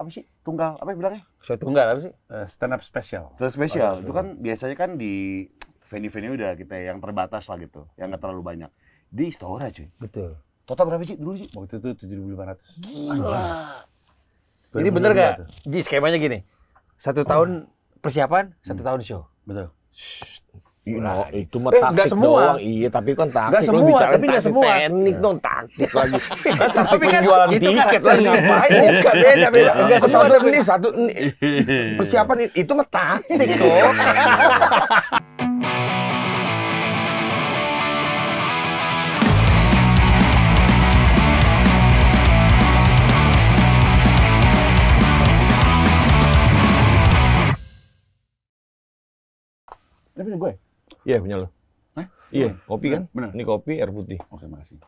apa sih? Tunggal apa bilangnya? Show tunggal apa sih? Stand up special. Stand up special. Itu kan biasanya kan di venue-venue udah kita yang terbatas lah gitu, yang nggak terlalu banyak. Di Istora cuy. Betul. Total berapa sih dulu sih? Waktu itu 7.500. Gila. Ini bener gak? Di skemanya gini. 1 tahun persiapan, 1 tahun show. Betul. No, itu mah nggak taktik semua. doang. Iya, tapi kan taktik. Nggak Lu semua, bicara tapi nggak taktik semua. Teknik dong, taktik lagi. Tapi kan jualan itu tiket karakter lagi ngapain? Bukan, beda. Enggak semua tapi satu persiapan itu mah taktik kok. Ini punya gue. Iya, punya lo. Hah? Iya, kopi kan? Bener. Ini kopi air putih. Oke, makasih.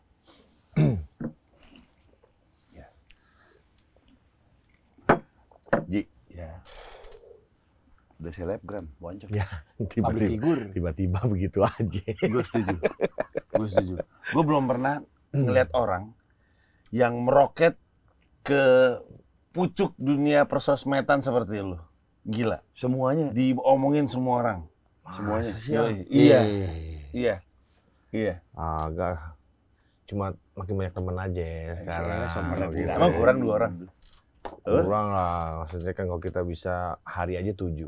Ya. Ji, ya. Udah selebgram, boncok. Ya, Public figure. tiba-tiba begitu aja. Gue setuju. Gue belum pernah ngeliat orang yang meroket ke pucuk dunia persosmedan seperti lu. Gila. Semuanya. Diomongin semua orang. Semuanya. Iya. Agak cuma makin banyak temen aja sekarang. Gitu. Emang kurang 2 orang? Kurang lah, maksudnya kan kalau kita bisa hari aja 7.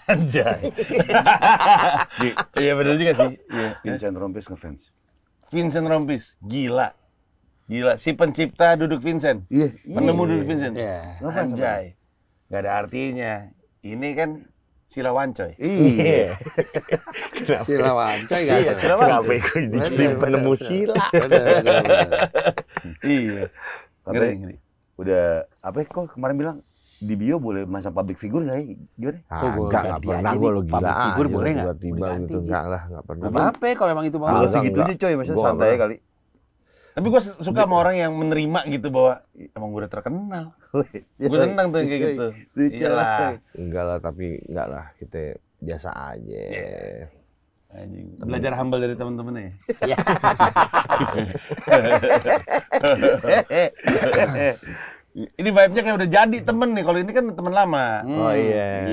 Anjay. Iya bener juga sih. Iya. Vincent Rompis ngefans. Vincent Rompis, gila. Si pencipta Duduk Vincent. Iya. Penemu Duduk Vincent. Iya. Anjay. Gak ada artinya. Ini kan Sila Wancoy. Iya. Sila Wancoy gak Iya, ada. Sila Kenapa Wancoy. ikut jadi penemu sila? Bener. Iya. Katanya Ngeri. udah apa ya, kok kemarin bilang di bio boleh masang public figure nggak ya? Gimana? Kok gua Enggak ganti pernah aja gue nih, lo gila public figure aja, boleh nggak? tiba-tiba Boleh ganti, gitu. Ji. Enggak lah, enggak pernah. Gak apa-apa kalau emang itu mau. Kalau enggak, segitu enggak. aja coy, maksudnya Gua santai nggak kali. Tapi gue suka sama orang yang menerima gitu bahwa emang gue udah terkenal. Gue senang tuh yang kayak gitu. Iyalah. Enggak lah, tapi enggak lah, kita biasa aja. Anjing. Belajar humble dari teman-temannya. Ini vibe-nya kayak udah jadi temen nih. Kalau ini kan temen lama. Oh iya.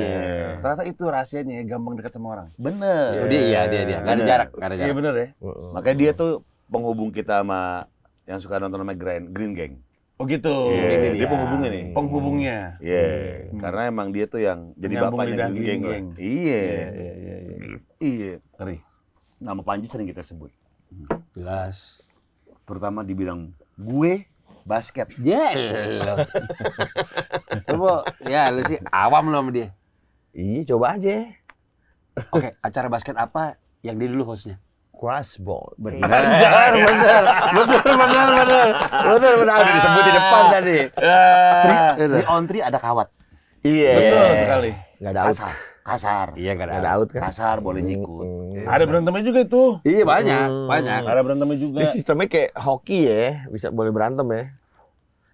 Ternyata itu rahasianya, gampang dekat sama orang. Bener. Oh, dia. Gak ada jarak, gak ada Iya jarak. bener ya. Makanya dia tuh penghubung kita sama yang suka nonton sama Green Gang. Oh gitu. Iya, dia. dia penghubungnya nih. Penghubungnya. Iya, karena emang dia tuh yang jadi Nyambung bapaknya lidah Green Green Gang. Gang. Iya. Iya. Ngeri. Nama Panji sering kita sebut. Jelas. Terutama dibilang gue basket. Ya, lu sih awam lo sama dia. Iya, coba aja. Oke, acara basket apa yang dia dulu hostnya? Crossball. Bener. Udah disebut di depan tadi. Di on three ada kawat. Iya. Betul sekali. Enggak ada out. Kasar. Iya, Enggak ada out kan? Kasar boleh nyikut. Ada berantemnya juga itu. Iya banyak. Ada berantemnya juga. Ini sistemnya kayak hoki ya, bisa boleh berantem ya.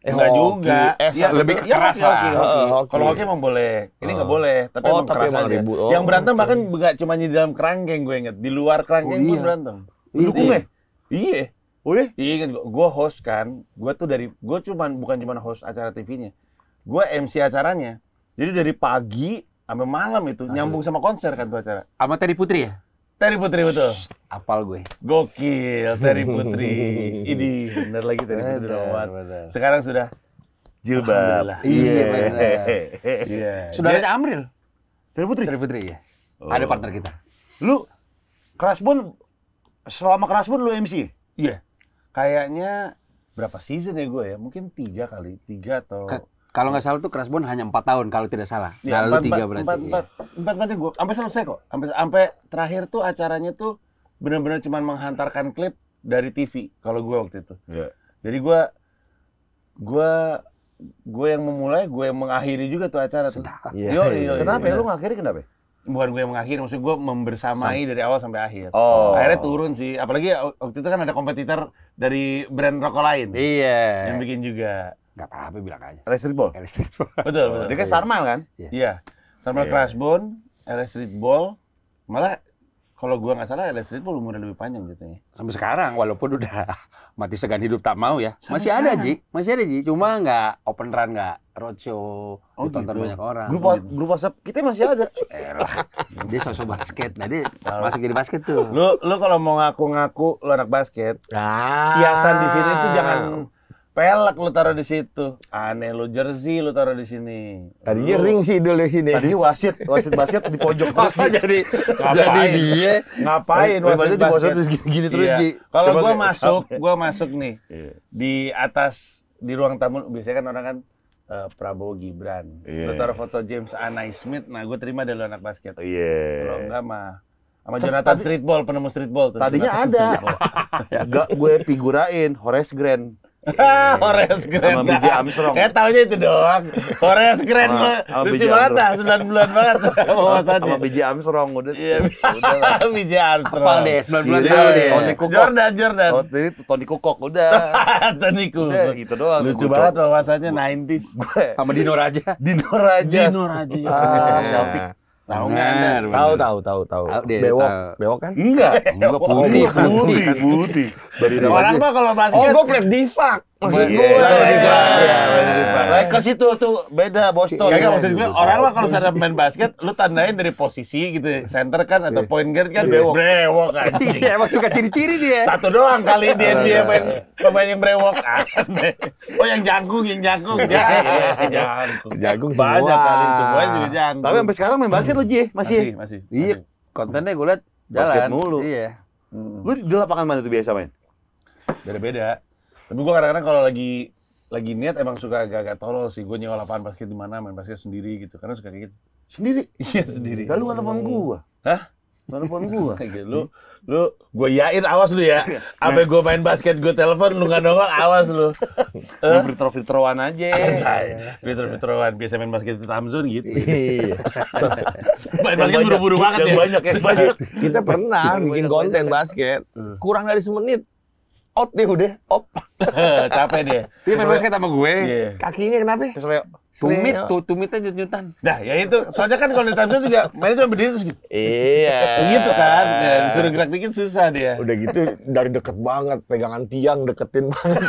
Enggak juga. Iya, lebih ya, keras lah. hoki. Kalau hoki emang boleh. Ini nggak boleh, tapi Oh, emang tapi keras emang aja. ribut. Oh, Yang berantem oke. bahkan nggak cuma di dalam kerangkeng gue inget. Di luar kerangkeng pun berantem. Dukung ya? Iya. Oh iya? Iya inget gue host kan. Gue bukan cuma host acara TV-nya. Gue MC acaranya. Jadi dari pagi sampai malam itu nyambung sama konser kan tuh acara. Sama Terry Putri ya? Terry Putri betul. Apal gue. Gokil Terry Putri. Ini bener lagi Terry Putri Rahmat. Sekarang sudah Jilbab. Alhamdulillah. Iya, bener. Iya. Saudaranya Amril. Terry Putri. Terry Putri ya. Ada partner kita. Lu Kerasbon selama Kerasbon lu MC? Iya. Kayaknya berapa season ya gue ya? Mungkin 3 kali. 3 atau... Kalau nggak salah tuh Kerasbon hanya 4 tahun kalau tidak salah. Ya, Nah, lu 3 berarti. Empat gue. Sampai selesai kok. Sampai terakhir tuh acaranya tuh benar-benar cuma menghantarkan klip dari TV. Kalau gue waktu itu. Iya. Jadi gue yang memulai, gue yang mengakhiri juga tuh acara tuh. Iya. Kenapa ya? Lu ngakhiri kenapa? Bukan gue yang mengakhiri, maksud gue membersamai dari awal sampai akhir. Oh. Akhirnya turun sih, apalagi waktu itu kan ada kompetitor dari brand rokok lain Iya. yang bikin juga. Nggak apa-apa bilang aja. Street Ball. Betul. Dia kan Starmile kan? Iya. Sama Kerasbon, LA Street Ball, malah Kalau gua nggak salah LA Streetball umurnya lebih panjang gitu ya. Sampai sekarang walaupun udah mati segan hidup tak mau ya. Masih ada Ji. Cuma nggak open run, nggak roadshow, ditonton gitu. banyak orang. Grup WhatsApp kita masih ada. Elah, dia sosok basket. Nah, dia masuk jadi basket tuh. Lu kalau mau ngaku-ngaku lu anak basket, Nah, hiasan di sini tuh jangan pelek lu taruh di situ. Aneh lu jersey lu taruh di sini. tadinya ring sih dulu di sini. Tadi wasit basket di pojok terus. Masa jadi dia Ngapain wasit di pojok basket? terus gini terus, Iya. Ji. Kalau Coba gua masuk nih Iya. di atas di ruang tamu biasanya kan orang kan Prabowo Gibran. Iya. Lu taruh foto James A. Naismith, nah gue terima dari lu anak basket. Kalau Iya. enggak mah sama Jonathan Streetball, penemu streetball tuh. Tadinya Jonathan ada. Streetball. Enggak, gue figurain Horace Grant. Horace Grant. Sama B.J. Armstrong. Taunya itu doang. Horace Grant Sama- lu. sama Lucu B.J. banget dah, Armstrong. 9 bulan banget. Sama B.J. Armstrong udah. Iya. Udah lah. B.J. Armstrong. Apal deh, 9 bulan Iya, tahu deh. Tony Kukoc. Jordan. Oh, jadi Tony Kukoc udah. Tony Kukoc. Udah gitu doang. Lucu Gue banget coba. wawasannya 90s. Gue Sama Dino Raja. Dino Raja. Dino Raja. Ah, Celtic. Tahu nggak Anda? Tahu. Tahu dia, Bewok, tahu. bewok kan? Enggak. Enggak putih. Putih. Orang mah kalau Oh, basket gue flag divak. Maksud Iya, gue. Lakers itu tuh beda Boston. Kagak maksud gue orang mah kalau sadar main basket lu tandain dari posisi gitu center kan atau point guard kan brewok kan. Iya, emang suka ciri-ciri dia. Satu doang kali di NBA main pemain yang brewok. Aneh. Oh yang jangkung. Jangkung. Jagung semua. Banyak kali semuanya juga jangkung. Tapi sampai sekarang main basket lu, Ji? Masih? masih. Iya, kontennya gue liat jalan. Basket mulu. Iya. Lu di lapangan mana tuh biasa main? Beda-beda. Tapi gue kadang-kadang kalau lagi niat emang suka agak-agak tolol sih. Gue nyewa lapangan basket di mana, main basket sendiri gitu. Karena suka kayak gitu. Sendiri? Iya sendiri. Lalu nggak telepon gua. Hah? Nggak telepon gua. Lu gue yain awas lu ya. Apa gue main basket gue telepon lu nggak nongol awas lu. Free throw-an aja. Peter-Peteran biasa main basket di Tamzon gitu. Iya. Main basket buru-buru banget ya. Banyak ya, banyak. Kita pernah bikin konten basket. Kurang dari semenit. Out deh udah. Op. Capek dia. Dia main basket sama gue. Iya. Kakinya kenapa? Kesleo. Tumitnya nyut-nyutan. Nah, ya itu. Soalnya kan kalau di Tamzon juga mainnya cuma berdiri terus gitu. Iya. Gitu kan. Ya, disuruh gerak dikit susah dia. Udah gitu dari deket banget, pegangan tiang deketin banget.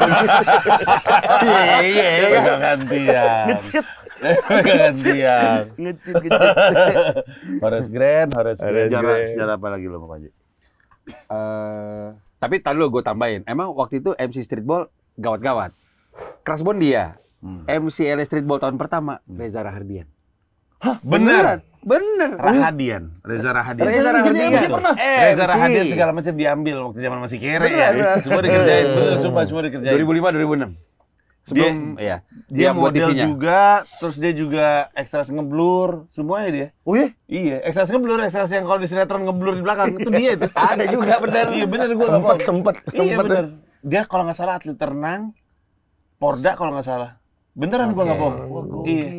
Iya. Pegangan tiang. Ngecit. Pegangan tiang. Ngecit. Horace Grant. Sejarah apa lagi lo, Pak Haji? Tapi tadi lo gue tambahin. Emang waktu itu MC Streetball gawat-gawat. Krasbon dia. MC LA Streetball tahun pertama Reza Rahardian. Bener. Bener. Rahadian. Reza Rahadian. Reza Rahardian. MC pernah? Reza Rahadian segala macam diambil waktu zaman masih kere ya. Bener. Semua dikerjain. Bener, sumpah semua dikerjain. 2005 2006. Sebelum ya, Dia buat model TV-nya. juga, terus dia juga ekstras ngeblur, semuanya dia. Oh iya? Iya, ekstras ngeblur, ekstras yang kalau di sinetron ngeblur di belakang, itu dia itu. Ada juga bener. Iya bener, gue nggak bohong. Sempet. Iya bener. Dia kalau nggak salah atlet renang, Porda kalau nggak salah. Beneran gue nggak bohong. Iya.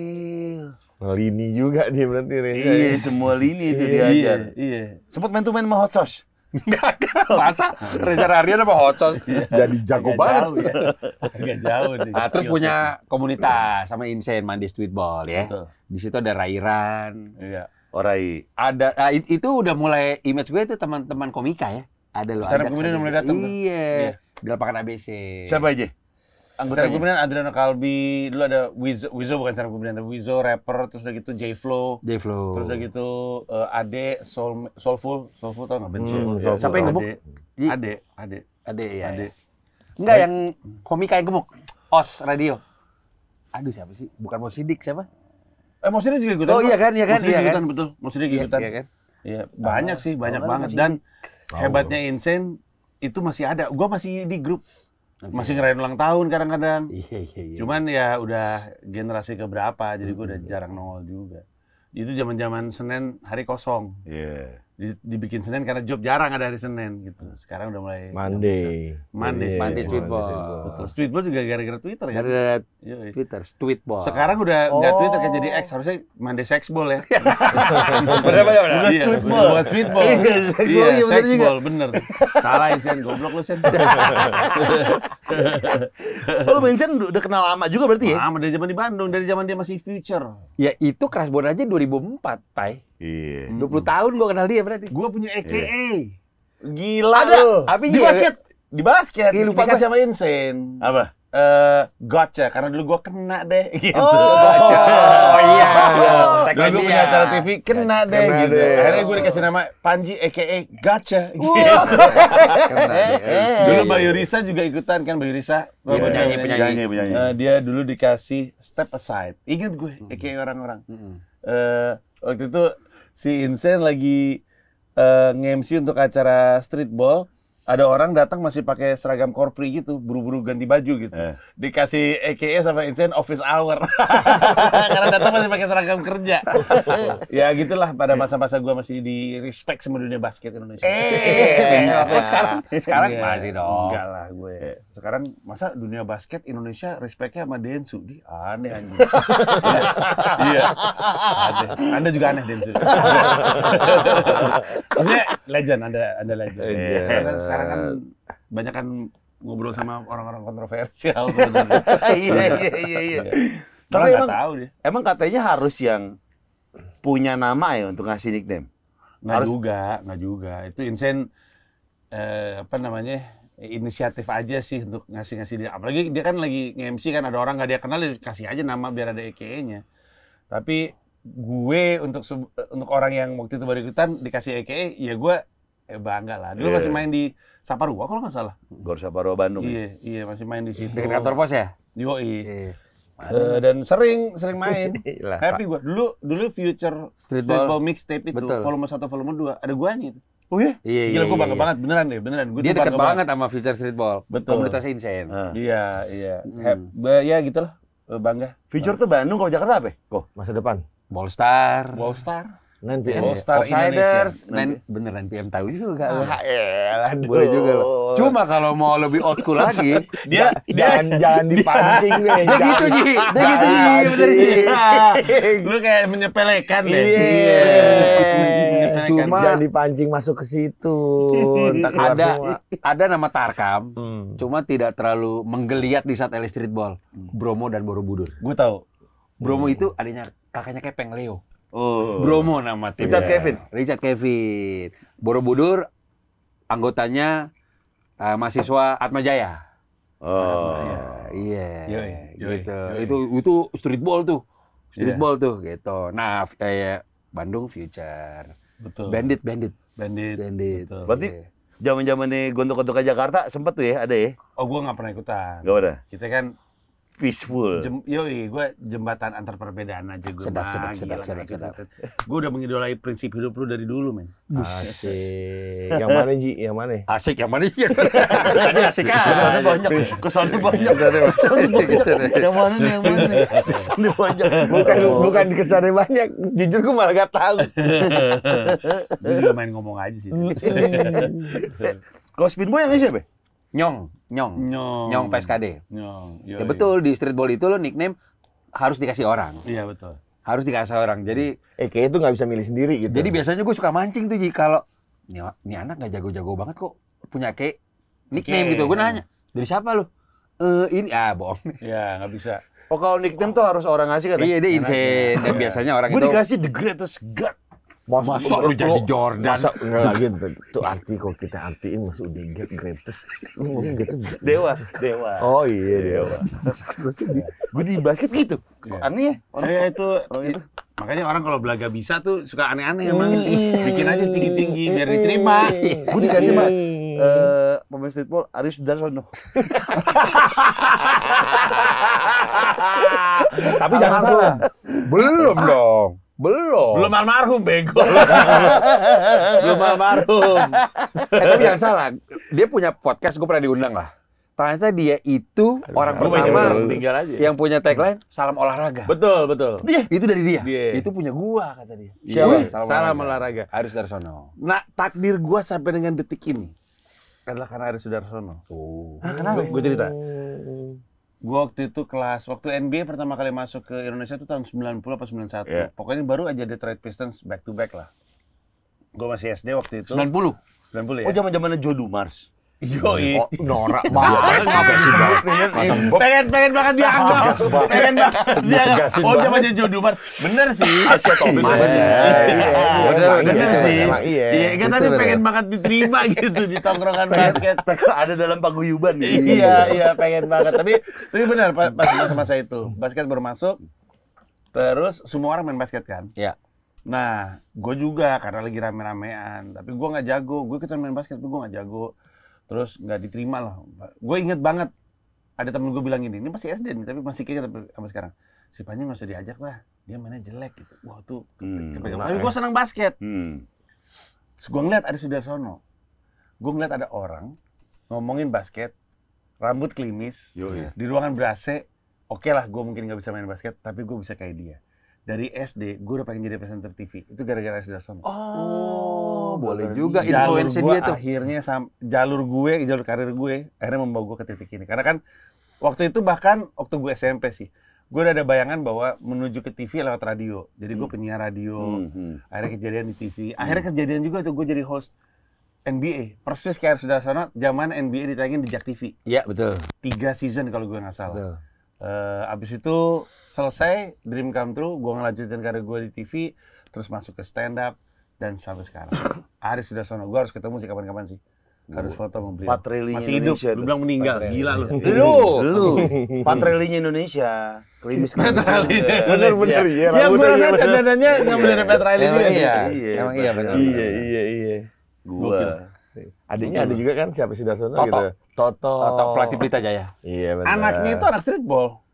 Lini juga dia berarti Reza. Iya, semua lini itu diajar. Iya. Sempat main main sama Hot Sauce. Masa Reza Rahardian apa Hot Sauce? Jadi jago Agak banget. jauh ya. Agak jauh nih. Nah, terus punya komunitas sama Insane Mandi Streetball ya. Betul. Di situ ada Rairan. Iya. Orai. Ada itu udah mulai image gue itu teman-teman komika ya. Ada loh. Stand up ajak comedian sana. mulai datang tuh. Iya. Iya. Di lapangan ABC. Siapa aja? Anggota kemudian Adriano Kalbi, dulu ada Wizo bukan stand up comedian, tapi Wizo rapper, terus udah gitu J-Flow. J-Flow. Terus udah gitu Ade Soulful tau nggak band Soulful? Soulful. Siapa yang gemuk? Ade. Ade ya. Ade. Enggak yang komika yang gemuk. Os radio. Aduh siapa sih? Bukan Mo Sidik siapa? Maksudnya juga ikutan. Oh, iya kan, iya kan, Maksudnya iya ikutan kan. betul. Maksudnya ikutan. Iya kan? Iya, banyak sih, banyak Oh, banget. masih Dan hebatnya Insane itu masih ada. Gua masih di grup. Masih ngerayain ulang tahun kadang-kadang. Iya. Cuman ya udah generasi keberapa, jadi gua udah jarang nongol juga. Itu zaman-zaman Senin hari kosong. Iya. Dibikin Senin karena job jarang ada hari Senin gitu. Sekarang udah mulai Monday. Monday. Iya, Monday Streetball. Betul. Streetball juga gara-gara Twitter kan. Ada Iya, iya. Twitter, Tweetball. Sekarang udah nggak Twitter kan jadi X, harusnya Monday Sexball ya. bener. Bukan Iya, Streetball. Bukan Streetball. Iya, Sexball, iya, bener juga. Sexball, bener. Salahin Sen, goblok lu Sen. Kalau Vincent udah kenal lama juga berarti ya? Lama dari zaman di Bandung, dari zaman dia masih Future. Ya itu Krasbon aja 2004, Pai. Iya. 20 tahun gua kenal dia berarti. Gue punya AKA. Gila Ada. lu. Tapi Di iya, basket. Di basket. Ih, lupa Dikasih sama Insane. Apa? Gotcha, karena dulu gue kena deh gitu. Gotcha. Oh iya. Dulu gue punya acara TV, kena deh Kena gitu. deh. Akhirnya gue dikasih nama Panji a.k.a. Gotcha gitu. Kena deh. Dulu Bayu Risa juga ikutan kan, Bayu Risa. Iya, penyanyi. Penyanyi. Dia dulu dikasih Step Aside. Ingat gue, a.k.a. orang-orang. Waktu itu si Insane lagi nge-MC untuk acara streetball. Ada orang datang masih pakai seragam korpri gitu, buru-buru ganti baju gitu. Dikasih AKA sama Insane office hour. Karena datang masih pakai seragam kerja. Ya gitulah, pada masa-masa gua masih di respect sama dunia basket Indonesia. Sekarang Iya. masih dong. Enggak lah gue. Sekarang masa dunia basket Indonesia respect-nya sama Densu? Aneh anjing. Iya. Aneh. Anda juga aneh Densu. Maksudnya legend, Anda legend. Karena sekarang kan banyak kan ngobrol sama orang-orang kontroversial sebenarnya. Iya. Tapi Tapi nggak emang- tahu dia. Emang katanya harus yang punya nama ya untuk ngasih nickname. Nggak juga. Itu Insane apa namanya? Inisiatif aja sih untuk ngasih dia. Apalagi dia kan lagi nge-MC kan, ada orang nggak dia kenal, dia kasih aja nama biar ada AKA-nya. Tapi gue untuk orang yang waktu itu baru ikutan dikasih AKA, ya gue bangga lah. Dulu masih main di Saparua kalau nggak salah. Gor Saparua Bandung. Iya masih main di situ. Dekat kantor pos ya? Yoi. Dan sering main. Gila, Happy gue. Dulu Future Streetball. Streetball Mixtape itu Betul. volume 1 volume 2 ada guanya itu. Oh iya? Iya, Gila gue bangga banget beneran deh, beneran. Gua Dia tuh dekat bangga banget sama Future Streetball. Betul. Komunitasnya Insane. Iya. Ya gitulah. Bangga. Future tuh Bandung, kalau Jakarta apa? Kok? Masa depan. Ballstar. Wallstar. 9 PM. Wallstar Outsiders. Indonesia. Beneran PM tahu juga. lu. Elah, Boleh juga loh. Cuma kalau mau lebih old school lagi, jangan dipancing deh. dia gitu Ji. Dia gitu Ji. Bener Ji. Lu kayak menyepelekan deh. Iya. Menyepelekan. Cuma Jangan dipancing masuk ke situ. Ntar keluar semua. ada nama Tarkam, Hmm. cuma tidak terlalu menggeliat di saat LA Streetball. Bromo dan Borobudur. Gue tahu. Bromo itu adanya kakaknya Kepeng Leo. Oh. Bromo nama timnya. Richard Kevin. Richard Kevin. Borobudur anggotanya mahasiswa Atmajaya. Oh. Iya. Yoi. Gitu. Itu streetball tuh. Streetball tuh gitu. Nah, kayak Bandung Future. Betul. Bandit. Bandit. Betul. Berarti zaman-zaman gontok-gontok ke Jakarta sempet tuh ya, ada ya? Oh, gue nggak pernah ikutan. Gak ada. Kita kan Peaceful. gue jembatan antar perbedaan aja gue. Sedap. Gue udah mengidolai prinsip hidup lu dari dulu, men. Asik. Yang mana Ji? Yang mana? Asik yang mana sih? Tadi asik Kesannya aja. banyak. Kesannya banyak. Yang mana nih, yang mana? Kesannya banyak. Bukan kesannya banyak. Jujur gue malah gak tahu. Gue juga main ngomong aja sih. Kalau spin boy yang siapa? Nyong. Nyong PSKD. Nyong. Ya betul, di streetball itu lo nickname harus dikasih orang. Iya, betul. Harus dikasih orang. Jadi Kayaknya itu nggak bisa milih sendiri gitu. Jadi biasanya gue suka mancing tuh Ji, kalau ini anak nggak jago-jago banget kok punya kayak nickname Oke. gitu. Gue nanya, dari siapa lu? Ini bohong. Ya, nggak bisa. Oh, kalau nickname tuh harus orang ngasih kan? Iya, dia insane. Dan biasanya orang Gue itu dikasih the greatest god. masa lu jadi Jordan. Masa enggak lagi itu arti kalau kita artiin masuk di get greatest. Lu ngomong gitu. Dewa. Oh iya dewa. Gue di basket gitu. Aneh ya. Itu makanya orang kalau belaga bisa tuh suka aneh-aneh emang. Bikin aja tinggi-tinggi biar diterima. Gue dikasih mah pemain streetball Aris Darsono. Tapi jangan salah. Belum dong. Belum almarhum, bego. Belum almarhum. Tapi jangan salah. Dia punya podcast, gue pernah diundang lah. Ternyata dia itu orang pertama tinggal aja. yang punya tagline salam olahraga. Betul. Itu dari dia. Dia. Itu punya gua kata dia. Siapa? Salam olahraga. Aris Darsono. Nah, takdir gua sampai dengan detik ini adalah karena Aris Sudarsono. Kenapa? Gue cerita. Gua waktu itu waktu NBA pertama kali masuk ke Indonesia itu tahun 90 apa 91. Yeah. Pokoknya baru aja Detroit Pistons back to back lah. Gua masih SD waktu itu. 90. 90 ya? Oh, zaman-zamannya Joe Dumars. Yoi. Oh, norak banget. Ngapain disebutin? Pengen banget dianggap. Pengen banget dianggap. Oh, zaman Joe Dumars. Bener sih. Asia Tobing Mas. Bener sih. Iya. Iya, kan tapi Betul, pengen banget diterima gitu di tongkrongan basket. Ada dalam paguyuban gitu. Iya, pengen banget. Tapi benar pas masa-masa itu, basket baru masuk. Terus semua orang main basket kan? Ya. Nah, gue juga karena lagi rame-ramean. Tapi gue nggak jago. Gue ikutan main basket, tapi gue nggak jago. Terus nggak diterima lah. Gue inget banget. Ada temen gue bilang ini masih SD nih, tapi masih kayak sampai sekarang. Si Panji nggak usah diajak lah, dia mainnya jelek gitu. Wah tuh, tapi gue senang basket. Terus gue ngeliat ada Sudarsono. Gue ngeliat ada orang ngomongin basket, rambut klimis, di ruangan ber-AC. Oke lah, gue mungkin nggak bisa main basket, tapi gue bisa kayak dia. Dari SD, gue udah pengen jadi presenter TV. Itu gara-gara Sudarsono. Oh, boleh juga Jalur influence gue dia tuh. akhirnya jalur karir gue akhirnya membawa gue ke titik ini. Karena kan waktu itu bahkan waktu gue SMP sih, gue udah ada bayangan bahwa menuju ke TV lewat radio. Jadi gue penyiar radio. Akhirnya kejadian di TV. Akhirnya kejadian juga tuh gue jadi host NBA. Persis kayak Sudarsono, zaman NBA ditayangin di JAK TV. Iya, betul. 3 season kalau gue nggak salah. Betul. Abis itu selesai, dream come true, gue ngelanjutin karir gue di TV, terus masuk ke stand up, dan sampai sekarang. Aris Sudarsono, gue harus ketemu sih kapan-kapan sih. Harus foto sama beliau. Patrilinya Masih hidup, Indonesia lu tuh. bilang meninggal, gila lu. Lu Patrilinya Indonesia. Klimis kan. Bener-bener iya. Ya gue rasa rambutnya dandannya nggak bener Petraili Emang juga. iya. Iya, Emang iya benar. Iya. Gua. Adiknya ada juga kan siapa Sudarsono Toto. gitu. Toto. Atau pelatih Pelita Jaya. Iya benar. Anaknya itu anak streetball.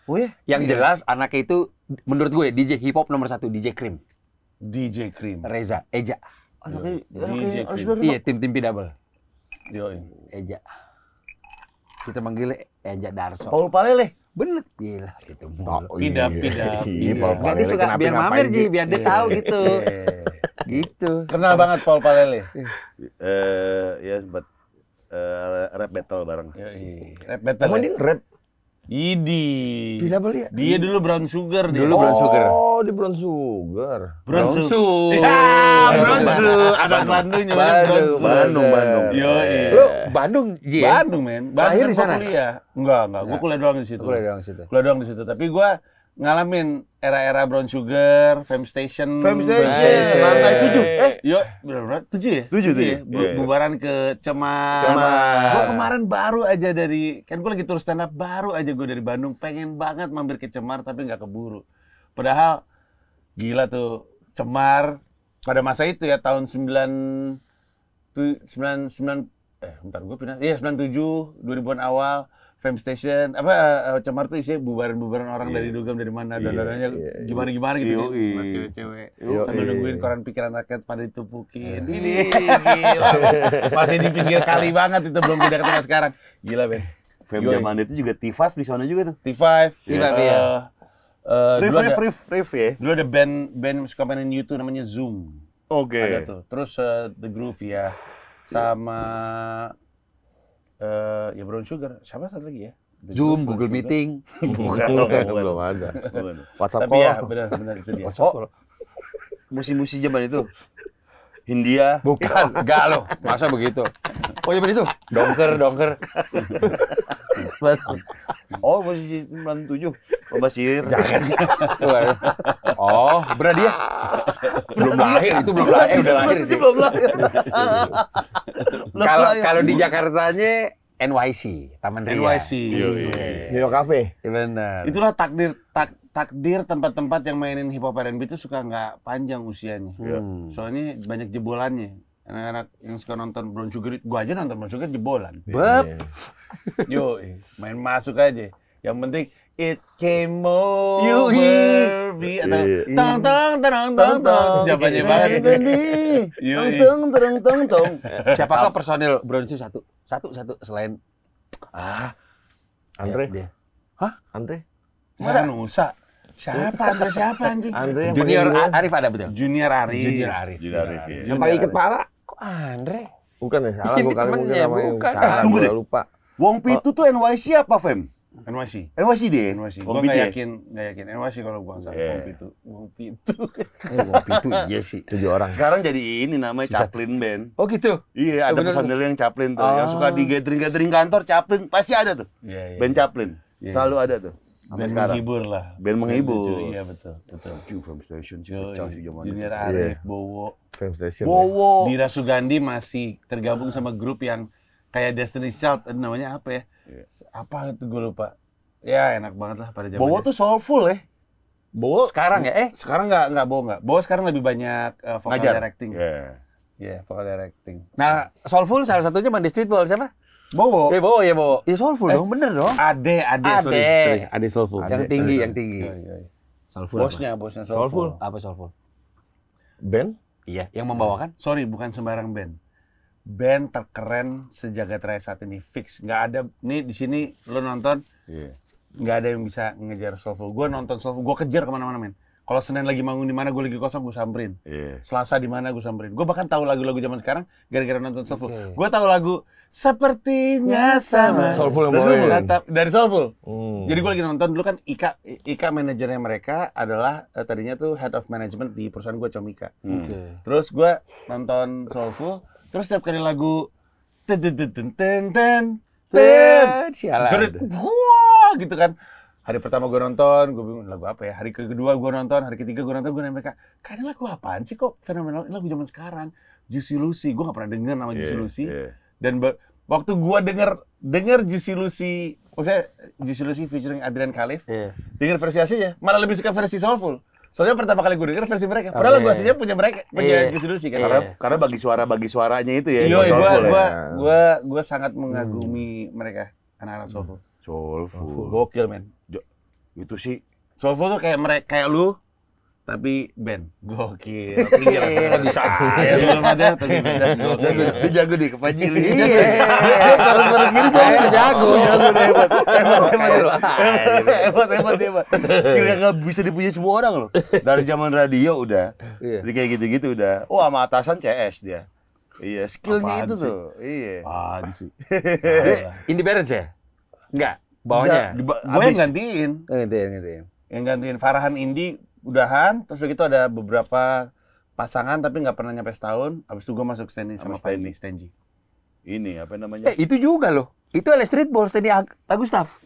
Oh ya? Yang jelas anaknya itu menurut gue DJ hip hop nomor 1, DJ Cream. DJ Cream. Reza, Eja. Anaknya DJ harus Cream. Iya, tim P double. Yoi. Eja. Kita manggilnya Eja Darso. Paul Palele. Bener. Gila, itu mulu. Pidap. Iya, Dia Paul Palele suka kenapa biar ngapain, mamer Ji, Ji? biar dia tahu gitu. Gitu. Kenal banget Paul Palele. Ya sempat rap battle bareng. Yoi. Rap battle. Emang dia nge-rap? Idi. Di double ya? Dia dulu Brown Sugar dia. Dulu Brown Sugar. Oh, di Brown Sugar. Bronsu. Ya, Bronsu. Anak Bandung namanya Bronsu. Bandung. Yoi. Lu Bandung, Ji? Ya? Bandung, men. Lahir di Gua sana? Kuliah. Enggak. Gua kuliah doang di situ. Kuliah doang di situ. Kuliah doang di situ. Tapi gua ngalamin era-era Brown Sugar, Fame Station. Fame Station, lantai 7. Yo, berapa? 7 ya? 7 tuh ya? Iya. Bubaran ke Cemar. Gua kemarin baru aja kan gua lagi tur stand up, baru aja gua dari Bandung, pengen banget mampir ke Cemar tapi nggak keburu. Padahal gila tuh Cemar pada masa itu ya tahun 97 2000-an awal. Fame Station, Cemar tuh isinya bubaran-bubaran orang dari Dugam dari mana, dandanannya gimana-gimana gitu. Yoi. Sama cewek-cewek. Yoi. Sambil nungguin koran pikiran rakyat pada ditupukin. Ini gila. Masih di pinggir kali banget itu, belum pindah ke tengah sekarang. Gila, Ben. Fame Yoi. zaman itu juga T5 di sana juga tuh. T5. iya. Riff ya. Dulu ada band suka mainin YouTube namanya Zoom. Oke. Ada tuh. Terus The Groove ya. Sama ya Brown Sugar. Siapa satu lagi ya? The Zoom, Groove, Google Brown Sugar. Meeting. Bukan. Belum ada. Bukan. WhatsApp Tapi ya call. benar itu dia. Oh, musim-musim zaman itu. Hindia. Bukan, enggak loh. Masa begitu? Oh iya begitu. Dongker. Oh, posisi 97. Basir. Oh, berat dia. Belum lahir, itu belum lahir, udah lahir sih. Belum lahir. Kalau di Jakartanya NYC, Taman Ria. NYC. New York Cafe. Benar. Itulah takdir tempat-tempat yang mainin hip hop R&B itu suka nggak panjang usianya. Soalnya banyak jebolannya. Anak-anak yang suka nonton Brown Sugar, gua aja nonton Brown Sugar jebolan. Beb. Yo, main masuk aja. Yang penting it came over me atau tong jawabannya banget. Tong. Siapakah personil Brown Shoe satu selain Andre. dia? Andre. Mana Nusa? Siapa anjing? Andre yang Junior pakai dua. Arif ada betul? Junior Arif. Yang pakai ikat pala. Kok Andre? Bukan ya, salah Ini gua kali mungkin temennya, namanya. bukan. Salah, Tunggu gua deh. lupa. Wong Pitu tuh NYC apa, Fem? NYC. NYC deh. NYC. Wong Gue nggak Pitu yakin NYC kalau gue nggak salah. Iya. Wong Pitu. Kopi itu iya sih. 7 orang. Sekarang jadi ini namanya Chaplin Band. Oh gitu. Iya, ada bener. personil yang Chaplin tuh. Oh. Yang suka di gathering kantor, Chaplin. Pasti ada tuh. Iya. Band Chaplin. Iya. Selalu ada tuh. Sampai Band sekarang. menghibur lah. Band menghibur. Iya betul. Film Station sih Yo, pecah sih zaman Junior itu. Arif, Bowo. Fame Station. Bowo. Dira Sugandi masih tergabung sama grup yang kayak Destiny's Child, namanya apa ya? Iya. Apa itu gue lupa. Ya enak banget lah pada zaman. Bowo tuh soulful ya. Bowo Sekarang ya? sekarang nggak Bowo nggak. Bowo sekarang lebih banyak vocal Ngajar. directing. Iya. Iya, vocal directing. Nah, Soulful salah satunya main di streetball siapa? Bowo. Bowo ya, Bowo. Ya Soulful dong, bener dong. Ade, sorry. Ade Soulful. Yang tinggi, yang tinggi. Soulful. Bosnya Soulful. Soulful. Apa Soulful? Band? Iya, yang membawakan. Sorry, bukan sembarang band. Band terkeren sejagat raya saat ini, fix. Nggak ada, nih di sini lo nonton, Iya. nggak ada yang bisa ngejar Soulful. Gue nonton Soulful, gue kejar kemana-mana, men. Kalau Senin lagi manggung di mana, gue lagi kosong, gue samperin. Iya. Selasa di mana, gue samperin. Gue bahkan tahu lagu-lagu zaman sekarang gara-gara nonton Soulful. Oke. Gue tahu lagu Sepertinya Sama. Soulful yang Dari bawain. dari Soulful. Hmm. Jadi gue lagi nonton dulu kan Ika manajernya mereka adalah tadinya tuh head of management di perusahaan gue Comika. Terus gue nonton Soulful, terus setiap kali lagu ten ten ten ten ten ten ten Sialan. jerit, wah gitu kan. Hari pertama gue nonton, gue bingung lagu apa ya. Hari kedua gue nonton, hari ketiga gue nonton, gue nanya mereka, kayaknya lagu apaan sih kok fenomenal? Ini lagu zaman sekarang, Juicy Lucy. Gue gak pernah denger nama Juicy Lucy. Iya. Dan waktu gue denger Juicy Lucy, maksudnya Juicy Lucy featuring Adrian Khalif, Iya. denger versi aslinya, malah lebih suka versi Soulful. Soalnya pertama kali gue denger versi mereka. Padahal lagu aslinya punya mereka, punya Iya. Juicy Lucy kan. Karena bagi suaranya itu ya. Iya, yang soulful ya. gue sangat mengagumi mereka, anak-anak Soulful. Soulful. Gokil, men. Itu sih Soulful tuh kayak lu, tapi band. Gokil. Tinggal bisa. Ya belum ada, tapi beda. Gokil. dia jago nih kepajili. Iya. Paras-paras gini jago. Jago. Jago deh, hebat. Hebat. Hebat. Skill yang nggak bisa dipunya semua orang loh. Dari zaman radio udah. Iya. Jadi kayak gitu-gitu udah. Oh, sama atasan CS dia. Iya, skillnya Apaan itu sih? tuh. Iya. Apaan sih? Independence ya? Enggak. Bawahnya. Gue yang gantiin. Ngerti. Yang gantiin Farhan Indi udahan, terus gitu ada beberapa pasangan tapi nggak pernah nyampe setahun. Abis itu gue masuk Stanley sama Sama Stanley. Stanley. Ini apa namanya? Itu juga loh. Itu LA Streetball, Stanley Agustaf.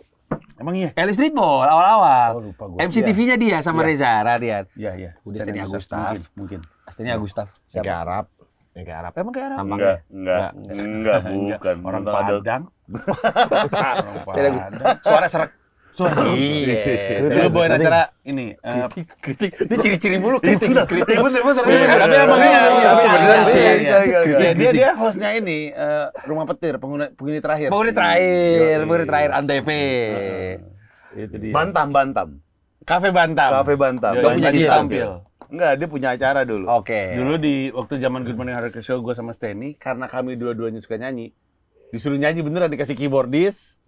Emang iya? LA Streetball awal-awal. Oh, lupa gua. MCTV-nya dia sama Iya. Reza Radian. Iya. Udah Stanley Agustaf. Mungkin. Stanley Agustaf. Kayak Siapa? Arab. Kayak Arab. Emang kayak Arab? Tampangnya. Enggak, bukan. Orang Nonton ada- Padang. Orang Stanley Padang. Suara serak. Suara Iya. Lu bawain acara ini. Kritik. Ini ciri-ciri mulu kritik. Kritik. Bener. Tapi emang iya. bener sih. Dia hostnya ini Rumah Petir, penghuni terakhir. Penghuni terakhir Antv. Itu dia. Bantam. Kafe Bantam. Kafe Bantam. Dia Gak punya lagi cita. tampil. Enggak, dia punya acara dulu. Oke. Dulu di waktu zaman Good Morning Hardcore Show gue sama Stanley, karena kami dua-duanya suka nyanyi, disuruh nyanyi beneran, dikasih keyboardis,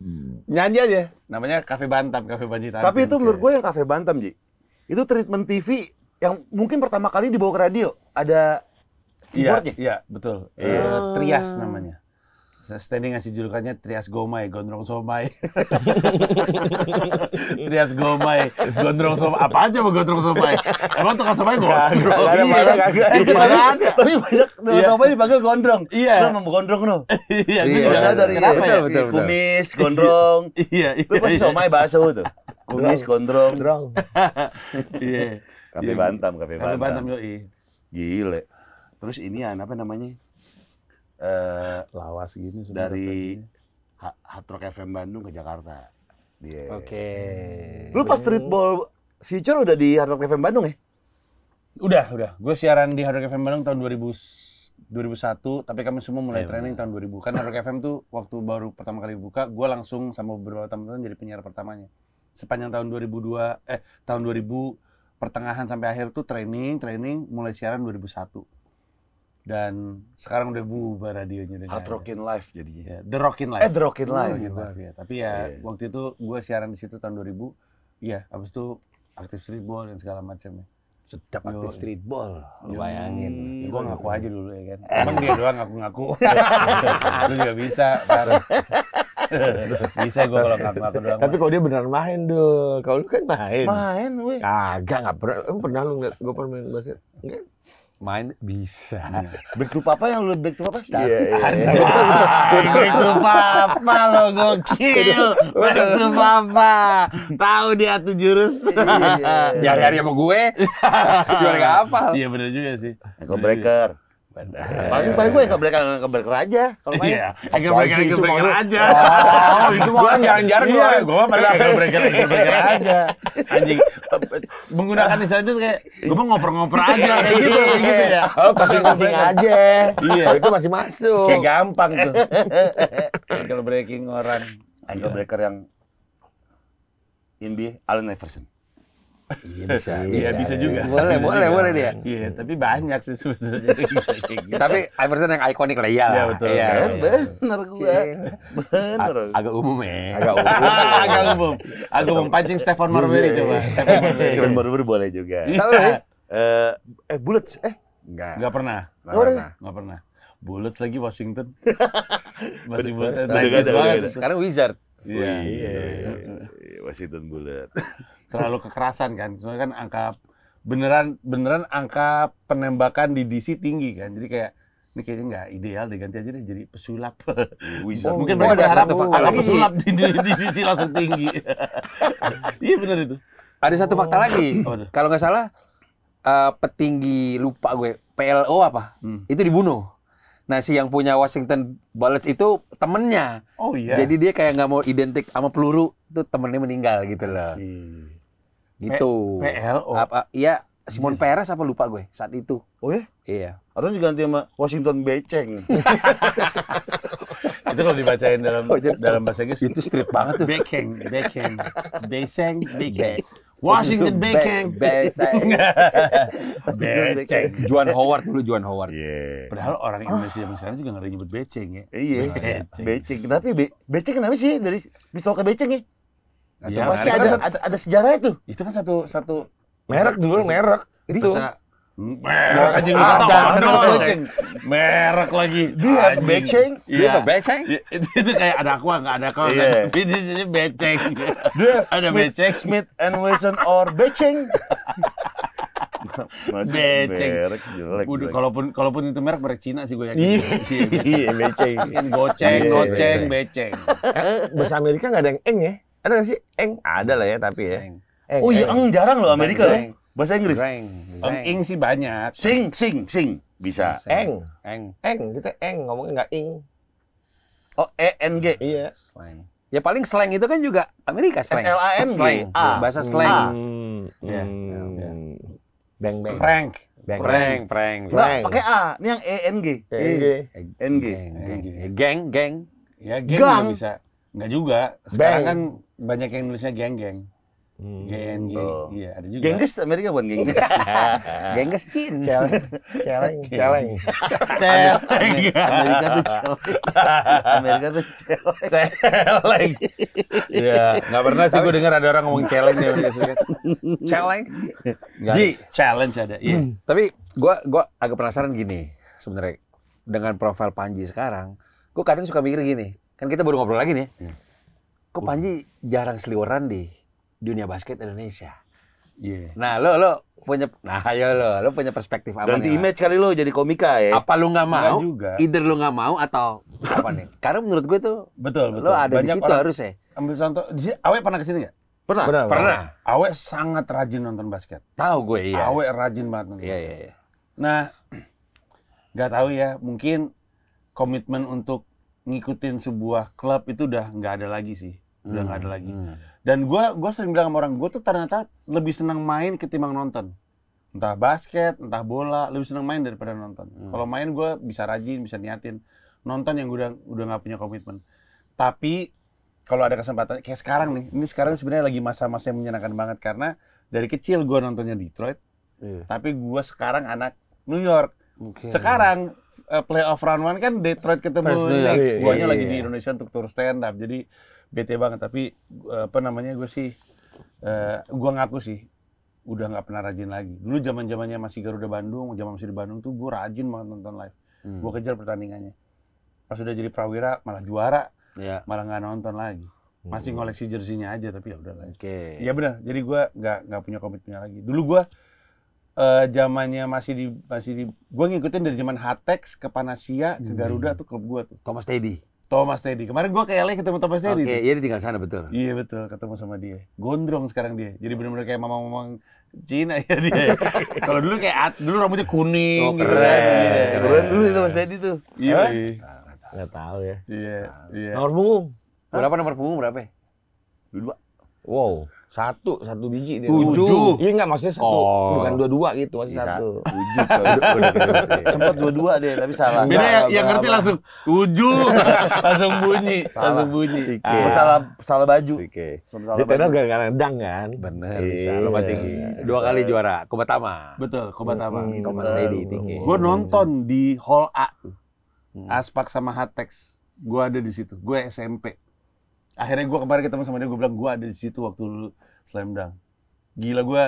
nyanyi aja. Namanya Kafe Bantam, Kafe Banji Tampil. Tapi itu menurut gue yang Cafe Bantam, Ji. Itu treatment TV yang mungkin pertama kali dibawa ke radio. Ada keyboardnya. Iya, betul. Iya. Trias namanya. Stanley ngasih julukannya Trias Gomay, Gondrong Somai. Trias Gomay, Gondrong Somai. Apa aja mau Gondrong Somai? Emang tukang somai gondrong? Mana ada. Tapi banyak Iya. coba dipanggil gondrong. Iya. Lu mau gondrong no. Iya, gue Iya, juga nggak dari kenapa ya? betul. Kumis, gondrong. Iya, Lu pasti somai bakso tuh. Kumis, gondrong. Drong. Iya. Cafe Bantam, Cafe Kafe Bantam Bantam. yoi. Gile. Terus ini apa namanya? Lawas gini sudah Dari Hard Rock FM Bandung ke Jakarta. Dia. Oke. Lu pas streetball future udah di Hard Rock FM Bandung ya? Udah. Gue siaran di Hard Rock FM Bandung tahun 2001, tapi kami semua mulai training tahun 2000. Kan Hard Rock FM tuh waktu baru pertama kali buka, gue langsung sama beberapa teman-teman jadi penyiar pertamanya. Sepanjang tahun 2002, tahun 2000 pertengahan sampai akhir tuh training, mulai siaran 2001. Dan sekarang udah bubar radionya udah Hard nggak ada. Rockin' Live jadinya. Ya, The Rockin' Live. The Rockin' Live. Rockin' Live, ya. Tapi ya Iya. waktu itu gue siaran di situ tahun 2000. Iya, habis itu aktif streetball dan segala macamnya. Sedap Yo. aktif streetball. Lu bayangin. Ya, gue ngaku aja dulu ya kan. Emang dia doang ngaku-ngaku. Lu juga bisa. Tar. Bisa gue kalau ngaku-ngaku doang. Tapi kalau dia beneran main dong. Kalau lu kan main. Main, weh. Kagak, nggak pernah. Emang pernah lu ngeliat gue pernah main basket? Enggak. Main bisa. Back to papa yang lu back to papa sih? Iya. Back to papa lo gokil. Back to papa. Tahu dia tuh jurus. Hari-hari sama gue. Gimana nggak apa? Iya benar juga sih. Ankle breaker. Paling gue ankle breaker aja kalau main. Iya, ankle breaker aja. Oh, itu mah kan jarang-jarang Iya, gue paling ankle breaker aja. Anjing, menggunakan istilah itu kayak gue mau ngoper-ngoper aja kayak gitu ya. Oh, kasing-kasing aja. Iya. Oh, itu masih masuk. Kayak gampang tuh. Ankle breaking orang. Ankle breaker yang NBA Allen Iverson. Iya bisa. Iya bisa juga. Boleh dia. Iya, tapi banyak sih sebenarnya bisa kayak gitu. Tapi Iverson yang ikonik lah, iyalah. Iya, betul. Iya. Bener gue. Bener. Agak umum ya. Agak Agak umum pancing Stefan Marbury coba. Keren baru boleh juga. Tahu ya? Bullets. Enggak. Enggak pernah. Enggak pernah. Bullets lagi Washington. Masih Bullets. Beda. Banget. Sekarang Wizard. Iya. Washington Bullets. Terlalu kekerasan kan. Soalnya kan angka beneran angka penembakan di DC tinggi kan. Jadi kayak ini kayaknya nggak ideal deh, ganti aja deh jadi pesulap. Wizard. Mungkin Oh, mereka ada berharap satu fakta angka lagi. pesulap di DC langsung tinggi. Iya benar itu. Ada satu fakta lagi. Apa tuh? Kalau nggak salah petinggi lupa gue PLO apa? Itu dibunuh. Nah si yang punya Washington Bullets itu temennya. Oh iya. Jadi dia kayak nggak mau identik sama peluru. Itu temennya meninggal gitu loh. Gitu. PLO. Iya, Simon Peres apa lupa gue saat itu. Oh ya? Iya. Atau diganti sama Washington Beceng. Itu kalau dibacain dalam bahasa Inggris Itu street banget tuh. Bekeng. Washington Bekeng. Beceng. Juan Howard dulu, Juan Howard. Iya. Padahal orang Indonesia zaman sekarang juga nggak ada nyebut beceng ya. Iya. Beceng. Tapi beceng kenapa sih dari pistol ke beceng ya? Ya, Pasti ada sejarah itu. itu kan satu merek dulu, merek. Itu. merek aja lu kata odol. Merek lagi. Dia beceng. Iya, beceng. Itu kayak ada aqua nggak ada aqua Iya. kan. Ini beceng. Dia Ada beceng. Smith and Wesson or beceng. Masih Beceng. merek jelek. Udah, jelek. kalaupun itu merek Cina sih gue yakin. Iya, beceng. Goceng, Beceng. beceng. Bahasa Amerika nggak ada yang eng ya? Ada nggak sih? Eng? Ada lah ya, tapi ya. Eng, Oh iya, jarang loh Amerika loh. Zeng. Bahasa Inggris. Ing sih banyak. Sing. Bisa. Eng. Eng. Kita eng, ngomongnya nggak ing. Oh, ENG. Iya. Slang. Ya paling slang itu kan juga Amerika slang. SLANG. Slang. A. Bahasa slang. Iya. Beng. Prank. Beng. Prank. Nah, pakai A. Ini yang ENG. Eng. NG. Geng. Ya, geng Gang. juga bisa. Enggak juga. Sekarang kan banyak yang nulisnya geng-geng. GNG. Oh. Iya, ada juga. Gengges Amerika bukan gengges. Gengges Cin. Celeng. Celeng. Amerika tuh celeng. Amerika tuh celeng. Celeng. Iya, enggak pernah sih gue dengar ada orang ngomong celeng di Amerika Serikat. Celeng. Ji, challenge ada. Iya. Tapi gua agak penasaran gini sebenarnya dengan profil Panji sekarang. Gue kadang suka mikir gini. Kan kita baru ngobrol lagi nih. Kok Panji jarang seliweran di dunia basket Indonesia. Iya. Nah, lo punya lo punya perspektif apa Ganti nih? image kali lo jadi komika ya. Apa lu nggak mau? Nggak juga. Either lu nggak mau atau apa nih? Karena menurut gue tuh Betul. lo ada di Banyak situ orang- harus ya. Ambil contoh, di sini Awe pernah kesini nggak? Pernah. Awe sangat rajin nonton basket. Tahu gue iya. Awe rajin banget nonton. Iya. Nah, nggak tahu ya, mungkin komitmen untuk ngikutin sebuah klub itu udah nggak ada lagi sih. Udah nggak ada lagi. Dan gue sering bilang sama orang, gue tuh ternyata lebih senang main ketimbang nonton. Entah basket, entah bola, lebih senang main daripada nonton. Kalau main gue bisa rajin, bisa niatin. Nonton yang udah nggak punya komitmen. Tapi kalau ada kesempatan, kayak sekarang nih, ini sekarang sebenarnya lagi masa-masa yang menyenangkan banget karena dari kecil gue nontonnya Detroit, tapi gue sekarang anak New York. Sekarang playoff round 1 kan Detroit ketemu First New York. Knicks. Guanya Iya. lagi di Indonesia untuk tur stand up. Jadi bete banget, tapi gue sih gue ngaku sih udah nggak pernah rajin lagi. Dulu zaman-zamannya masih Garuda Bandung, zaman masih di Bandung tuh gue rajin banget nonton live. Gue kejar pertandingannya. Pas udah jadi prawira malah juara. Iya. malah nggak nonton lagi. Masih ngoleksi jersinya aja, tapi ya udahlah. Oke. Iya benar. Jadi gue nggak punya komitmennya lagi. Dulu gue zamannya masih di gue ngikutin dari zaman Hatex ke Panasia ke Garuda tuh klub gue tuh. Thomas Teddy. Thomas Teddy. Kemarin gue ke LA ketemu Thomas Teddy. Oke, tuh. iya dia tinggal sana betul. Iya betul, ketemu sama dia. Gondrong sekarang dia. Jadi benar-benar kayak mamang-mamang Cina ya dia. Kalau dulu kayak dulu rambutnya kuning gitu keren. kan. Iya. Keren dulu itu Mas Dedi tuh. Iya. Nggak tahu ya. Iya. Iya. Nomor punggung. Berapa nomor punggung berapa? Dua. Wow, satu biji dia. 7. Iya nggak, maksudnya satu, Oh. bukan dua gitu, masih Bisa. satu. 7. Sempat 22 deh, tapi salah. Beda yang ngerti langsung 7. Langsung bunyi, langsung bunyi. Sempat salah baju. Oke. Sempat salah Di tenar baju. gara-gara dang kan. Bener, Iya. bisa. Lomba tinggi. 2 kali juara. Kobatama. Betul, Kobatama. Thomas Teddy tinggi. Gue nonton di Hall A tuh. Aspak sama Hatex. Gue ada di situ. Gue SMP. Akhirnya gue kemarin ketemu sama dia, gue bilang gue ada di situ waktu lu Slam Dunk. Gila, gue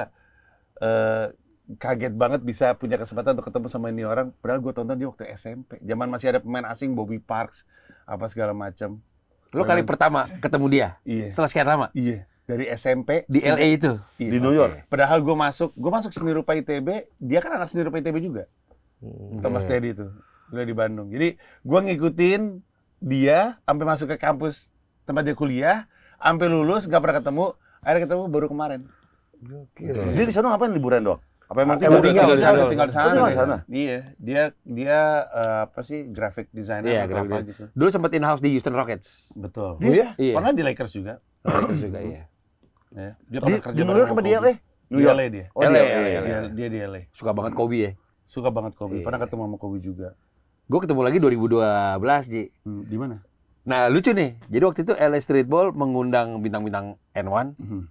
kaget banget bisa punya kesempatan untuk ketemu sama ini orang. Padahal gue tonton dia waktu SMP. Zaman masih ada pemain asing, Bobby Parks, apa segala macam. Lo kali pertama ketemu dia? Iya. Setelah sekian lama? Iya. Dari SMP. Di LA itu? Iya. Di New York. Padahal gue masuk seni rupa ITB. Dia kan anak seni rupa ITB juga. Thomas Teddy itu. Udah di Bandung. Jadi gue ngikutin dia sampai masuk ke kampus tempat dia kuliah, sampai lulus nggak pernah ketemu, akhirnya ketemu baru kemarin. Dia di sana ngapain liburan doang? Apa emang Emang tinggal tinggal di di sana? Udah tinggal di sana. Oh, tinggal di dia. sana? Iya, dia apa sih, graphic designer Iya, atau graphic apa design. gitu. Dulu sempat in-house di Houston Rockets. Betul. Oh iya? Iya. Pernah di Lakers juga. Lakers juga, iya. Ya. Dia pernah kerja Di New bareng York sama apa dia? Kobe. New Di York. LA dia. Oh, LA, dia. LA. Dia di LA. Suka banget Kobe ya. Suka banget Kobe. Iya. Pernah ketemu sama Kobe juga. Gue ketemu lagi 2012, Ji. Di mana? Nah, lucu nih. Jadi waktu itu LA Streetball mengundang bintang-bintang N1. Mhm.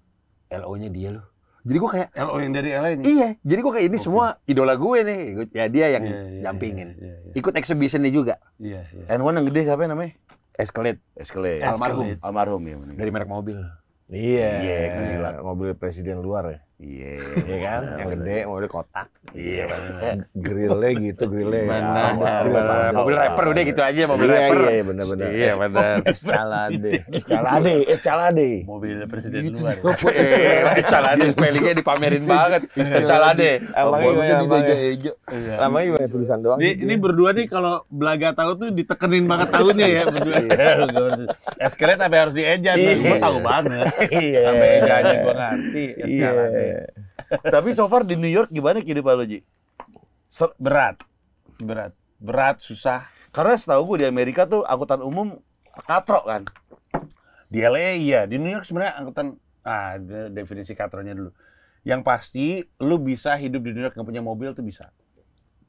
LO-nya dia loh. Jadi gue kayak, LO yang dari LA ini. iya. Jadi gue kayak ini semua idola gue nih. Ya dia yang Iya, iya, jampingin. iya, iya. Ikut exhibitionnya juga. Iya, iya. N1 yang gede siapa namanya? Escalade Escalade. Almarhum. Almarhum ya. meninggal. dari merek mobil. Iya. Iya, gila. Mobil presiden luar ya. Iya. Iya kan? Yang gede, mobil kotak. Iya. Grillnya gitu, grillnya. Benar, Ya, benar. Mobil rapper udah gitu aja, mobil Iya, rapper. iya, benar-benar. Iya, benar. Escalade. Mobil presiden Gitu luar. Escalade spellingnya dipamerin banget. Escalade. Emangnya Eja. Namanya gimana tulisan doang? Ini berdua nih kalau belaga tahu tuh ditekenin banget tahunnya ya berdua. Escalade sampai harus dieja tuh. Gue tahu banget. Iya. Sampai ejanya gue ngerti. Iya. Tapi so far di New York gimana kehidupan lo, Ji? Berat, susah. Karena setahu gue di Amerika tuh angkutan umum katrok kan. Di LA iya, di New York sebenarnya angkutan definisi katronya dulu. Yang pasti lu bisa hidup di New York nggak punya mobil tuh bisa.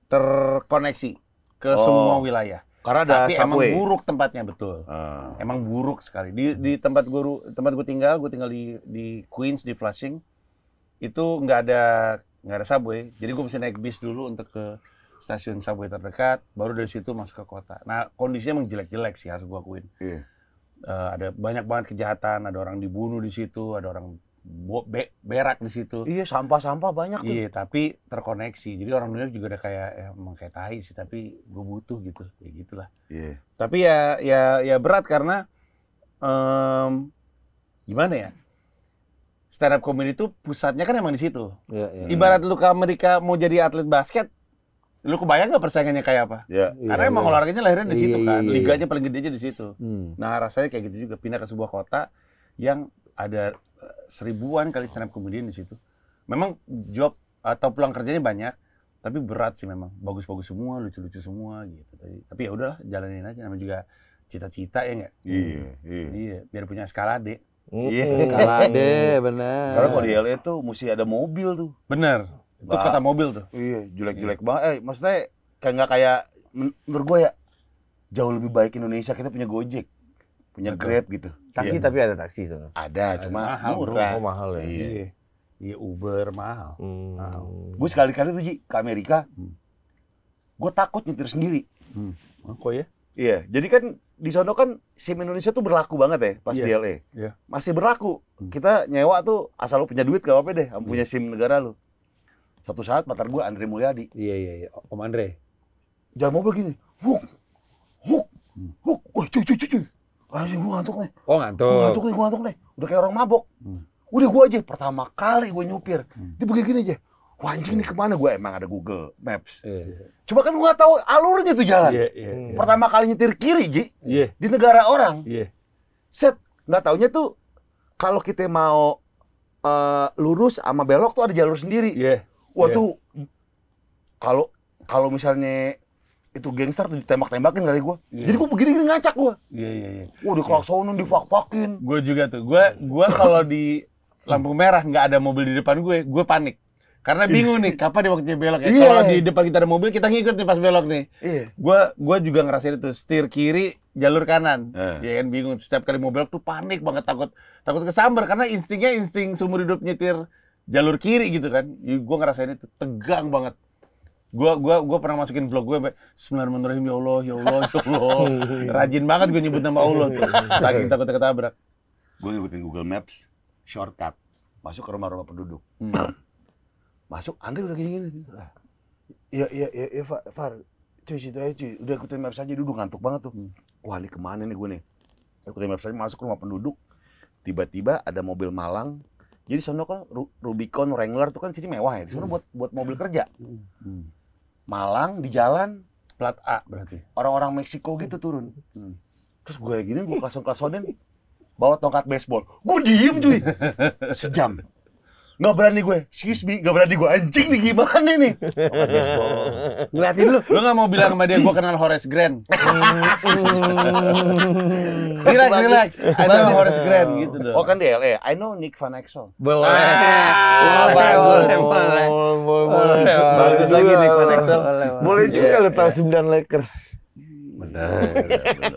Terkoneksi ke semua wilayah. Karena ada Tapi emang subway. buruk tempatnya, betul. Emang buruk sekali. Di tempat gue tinggal di Queens, di Flushing. Itu nggak ada subway. Jadi gue mesti naik bis dulu untuk ke stasiun subway terdekat, baru dari situ masuk ke kota. Nah, kondisinya emang jelek-jelek sih, harus gue akuin. Iya. Ada banyak banget kejahatan, ada orang dibunuh di situ, ada orang berak di situ. Iya, sampah-sampah banyak tuh. Iya, tapi terkoneksi. Jadi orang New York juga udah kayak emang kayak tai sih, tapi gue butuh gitu. Ya gitulah. Iya. Tapi ya berat karena gimana ya? Stand up comedy itu pusatnya kan emang di situ. Iya, iya. Ibarat lu ke Amerika mau jadi atlet basket, lu kebayang nggak persaingannya kayak apa? Iya. Karena emang olahraganya lahirnya di situ Iya, kan. iya, iya. Liganya paling gede aja di situ. Hmm. Nah, rasanya kayak gitu juga, pindah ke sebuah kota yang ada seribuan kali stand up comedian di situ. Memang job atau pulang kerjanya banyak, tapi berat sih memang. Bagus-bagus semua, lucu-lucu semua gitu. Tapi ya udahlah, jalanin aja, namanya juga cita-cita ya nggak? Iya, iya. Iya, biar punya eskalade. Iya. Escalade, benar. Karena kalau di LA tuh mesti ada mobil tuh. Bener, itu Bah. kota mobil tuh. Iya, jelek-jelek banget. Maksudnya kayak nggak kayak menurut gue ya jauh lebih baik Indonesia, kita punya Gojek, punya Betul. Grab gitu. Taksi Iya. tapi ada taksi sana. Ada, cuma mahal, bro. murah. Oh mahal ya. Iya. Iya, Uber mahal. Gue sekali-kali tuh Ji ke Amerika, gue takut nyetir sendiri. Kok ya? Iya, jadi kan di sono kan SIM Indonesia tuh berlaku banget ya pas Iya. di LA. Iya. Masih berlaku. Kita nyewa tuh asal lu punya duit gak apa-apa deh, punya SIM negara lu. Suatu saat pacar gue Andre Mulyadi, Iya, iya, iya. Om Andre. jalan mobil gini, huk, huk, huk, wah cuy, gue ngantuk nih. Oh, Gue ngantuk nih. Udah kayak orang mabok. Udah gue aja pertama kali gue nyupir. Dia begini aja. Wah anjing nih kemana gue? Emang ada Google Maps. Cuma kan gue nggak tahu alurnya tuh jalan. Pertama kali nyetir kiri, Ji. Di negara orang. Set, nggak taunya tuh kalau kita mau lurus sama belok tuh ada jalur sendiri. Wah tuh kalau misalnya itu gangster tuh ditembak-tembakin kali gue. Jadi gue begini-gini ngacak gue. Wah diklaksonin, difak-fakin. Gue juga tuh. Gue kalau di lampu merah nggak ada mobil di depan gue panik. Karena bingung nih, kapan dia waktunya belok ya. Kalau di depan kita ada mobil, kita ngikut nih pas belok nih. Gue juga ngerasain itu, setir kiri, jalur kanan. Ya kan bingung, setiap kali mau belok tuh panik banget, takut kesambar. Karena insting seumur hidup nyetir jalur kiri gitu kan. Gue ngerasain itu, tegang banget. Gue pernah masukin vlog gue, Bismillahirrahmanirrahim, ya Allah, ya Allah, ya Allah. Rajin banget gue nyebut nama Allah tuh, saking takutnya ketabrak. Gue nyebutin Google Maps, shortcut, masuk ke rumah-rumah penduduk. Masuk, Andre udah gini-gini. Iya, Far. Cuy, situ aja cuy. Udah ikutin Maps aja, duduk ngantuk banget tuh. Wah, ini kemana nih gue nih? Ikutin Maps aja, masuk ke rumah penduduk. Tiba-tiba ada mobil Malang. Jadi sono kan Rubicon, Wrangler tuh kan sini mewah ya. Di sono buat mobil kerja. Malang di jalan Plat A berarti. orang-orang Meksiko gitu turun. Terus gue gini, gue klason-klasonin bawa tongkat baseball. Gue diem cuy. Sejam. Nggak berani gue, excuse me, nggak berani gue, anjing nih gimana nih? Tongkat baseball. Ngeliatin lu. Lu nggak mau bilang sama dia gue kenal Horace Grant? Relax. Ada Horace Grant gitu dong. Oh kan di LA, I know Nick Van Exel. Boleh. Bagus. Boleh. Bagus lagi Nick Van Exel. Boleh juga lu tahu 9 Lakers. Benar.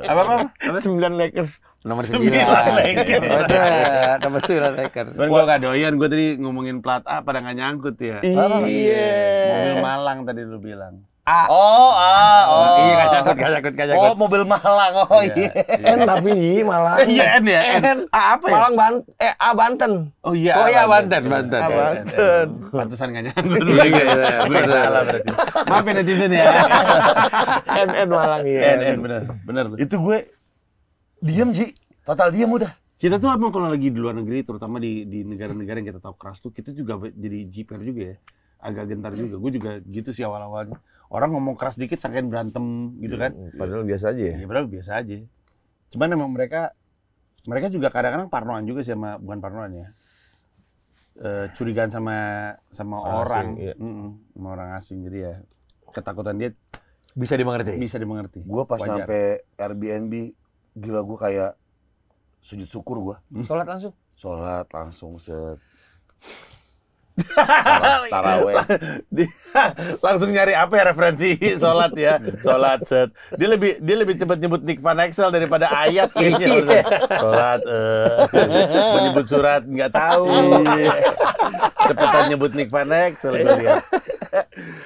Apa? 9 Lakers. Nomor 9. Lakers. Nomor 9 Lakers. Cuman gue gak doyan, gue tadi ngomongin plat A pada gak nyangkut ya. Iya. Mobil Malang tadi lu bilang. Iya, gak nyangkut. Oh, mobil Malang, oh iya. N tapi malah. Iya N ya? N. Apa ya? Malang A Banten. Oh iya. Banten. A Banten. Pantesan gak nyangkut. Iya. Gue salah berarti. Maafin netizen ya. N Malang ya. N bener. Itu gue diem, Ji. Total diem udah. Kita tuh emang kalau lagi di luar negeri, terutama di negara-negara yang kita tahu keras tuh, kita juga jadi jiper juga ya. Agak gentar juga. Gue juga gitu sih awal-awalnya. Orang ngomong keras dikit sangkain berantem gitu kan. Padahal biasa aja ya. Ya padahal biasa aja. Cuman emang mereka juga kadang-kadang parnoan juga sih, bukan parnoan ya. Curigaan sama orang. Asing, iya. Sama orang asing. Jadi ya ketakutan dia Bisa dimengerti. Gue pas Wajar. sampai Airbnb, gila gue kayak sujud syukur gue. Sholat langsung. Sholat langsung set. Taraweh. Langsung nyari apa ya referensi sholat ya. Sholat set. Dia lebih cepat nyebut Nick Van Exel daripada ayat kayaknya. Sholat mau nyebut surat nggak tahu. Cepetan nyebut Nick Van Exel gue lihat.